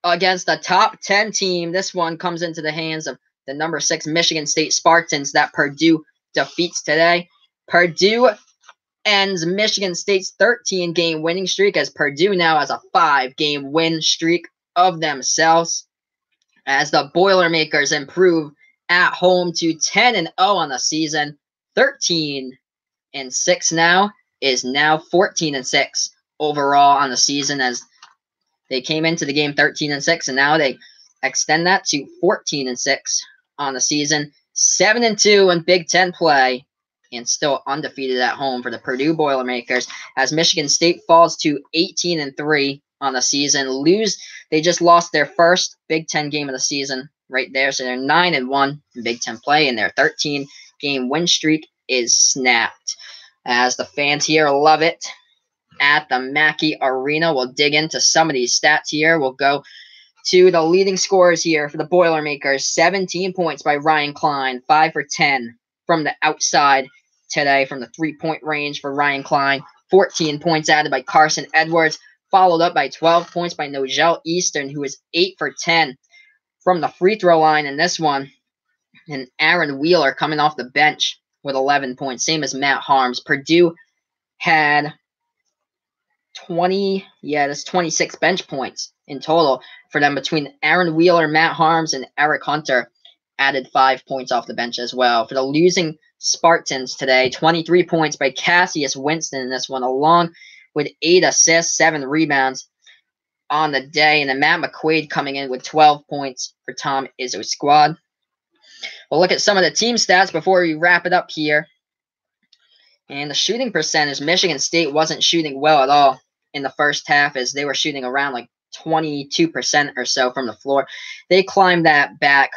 against a top 10 team. This one comes into the hands of the number 6 Michigan State Spartans that Purdue defeats today. Purdue ends Michigan State's 13-game winning streak as Purdue now has a 5-game win streak of themselves as the Boilermakers improve at home to 10-0 on the season. 13-6 now is now 14-6 overall on the season as they came into the game 13-6 and now they extend that to 14-6 on the season. 7-2 in Big Ten play and still undefeated at home for the Purdue Boilermakers as Michigan State falls to 18-3 on the season. They just lost their first Big Ten game of the season right there, so they're 9-1 in Big Ten play, and their 13-game win streak is snapped. As the fans here love it at the Mackey Arena. We'll dig into some of these stats here. We'll go to the leading scorers here for the Boilermakers. 17 points by Ryan Klein, 5 for 10 from the outside today from the 3-point range for Ryan Klein. 14 points added by Carson Edwards, followed up by 12 points by Nogel Eastern, who is 8 for 10 from the free throw line in this one. And Aaron Wheeler coming off the bench with 11 points, same as Matt Harms. Purdue had 26 bench points in total for them between Aaron Wheeler, Matt Harms, and Eric Hunter added 5 points off the bench as well. For the losing Spartans today, 23 points by Cassius Winston in this one, along with 8 assists, 7 rebounds on the day. And then Matt McQuaid coming in with 12 points for Tom Izzo's squad. We'll look at some of the team stats before we wrap it up here. And the shooting percentage, Michigan State wasn't shooting well at all in the first half as they were shooting around like 22% or so from the floor. They climbed that back.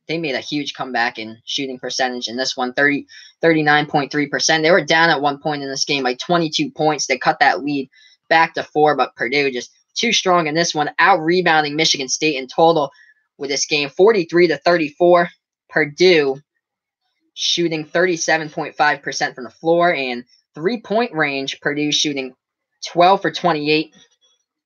They made a huge comeback in shooting percentage in this one, 39.3%. They were down at one point in this game by 22 points. They cut that lead back to 4, but Purdue just too strong in this one, out-rebounding Michigan State in total with this game, 43-34. Purdue shooting 37.5% from the floor, and 3-point range, Purdue shooting 12 for 28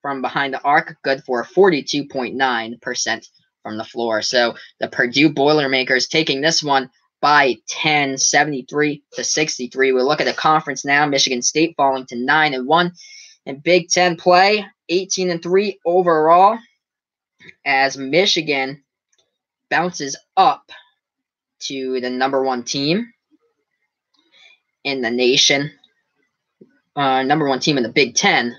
from behind the arc, good for 42.9% from the floor. So the Purdue Boilermakers taking this one by 10, 73-63. We'll look at the conference now. Michigan State falling to 9-1 in Big Ten play. 18-3 overall, as Michigan bounces up to the #1 team in the nation, #1 team in the Big Ten.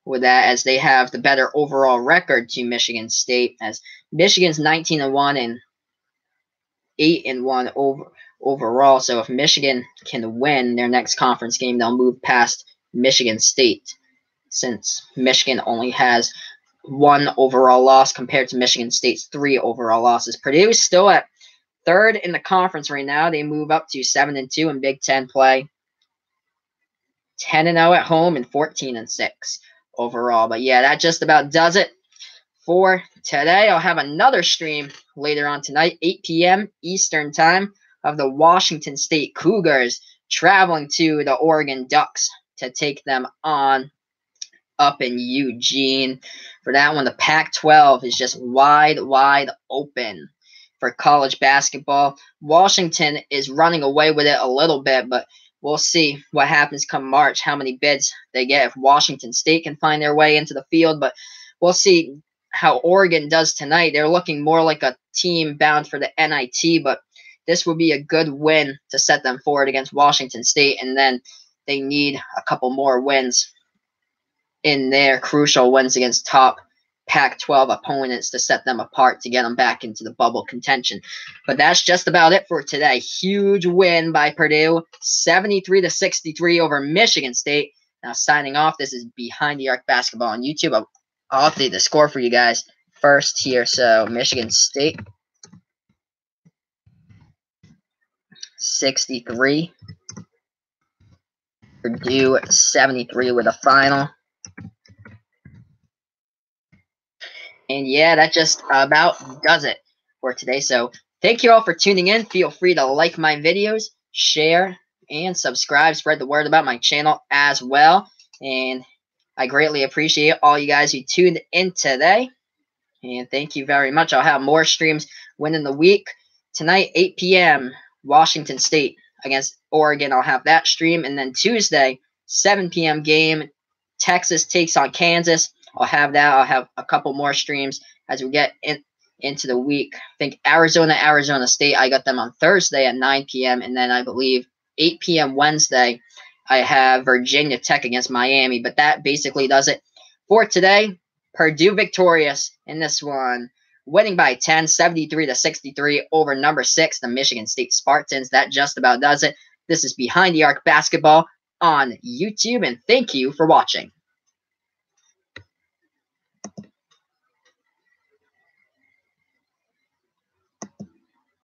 With that, as they have the better overall record to Michigan State, as Michigan's 19-1 and 8-1 overall. So if Michigan can win their next conference game, they'll move past Michigan State, since Michigan only has 1 overall loss compared to Michigan State's 3 overall losses. Purdue is still at 3rd in the conference right now. They move up to 7-2 in Big Ten play, 10-0 at home, and 14-6 overall. But yeah, that just about does it for today. I'll have another stream later on tonight, 8 p.m. Eastern Time, of the Washington State Cougars traveling to the Oregon Ducks to take them on up in Eugene. For that one, the Pac-12 is just wide open for college basketball. Washington is running away with it a little bit, but we'll see what happens come March, how many bids they get, if Washington State can find their way into the field. But we'll see how Oregon does tonight. They're looking more like a team bound for the NIT, but this would be a good win to set them forward against Washington State, and then they need a couple more wins in their crucial wins against top Pac-12 opponents to set them apart, to get them back into the bubble contention. But that's just about it for today. Huge win by Purdue, 73-63 over Michigan State. Now signing off, this is Behind the Arc Basketball on YouTube. I'll update the score for you guys first here. So Michigan State 63, Purdue 73 with a final. And yeah, that just about does it for today. So thank you all for tuning in. Feel free to like my videos, share, and subscribe. Spread the word about my channel as well. And I greatly appreciate all you guys who tuned in today. And thank you very much. I'll have more streams within the week. Tonight, 8 p.m., Washington State against Oregon. I'll have that stream. And then Tuesday, 7 p.m. game, Texas takes on Kansas. I'll have that. I'll have a couple more streams as we get into the week. I think Arizona State, I got them on Thursday at 9 p.m. And then I believe 8 p.m. Wednesday, I have Virginia Tech against Miami. But that basically does it for today. Purdue victorious in this one, winning by 10, 73-63 over #6, the Michigan State Spartans. That just about does it. This is Behind the Arc Basketball on YouTube, and thank you for watching.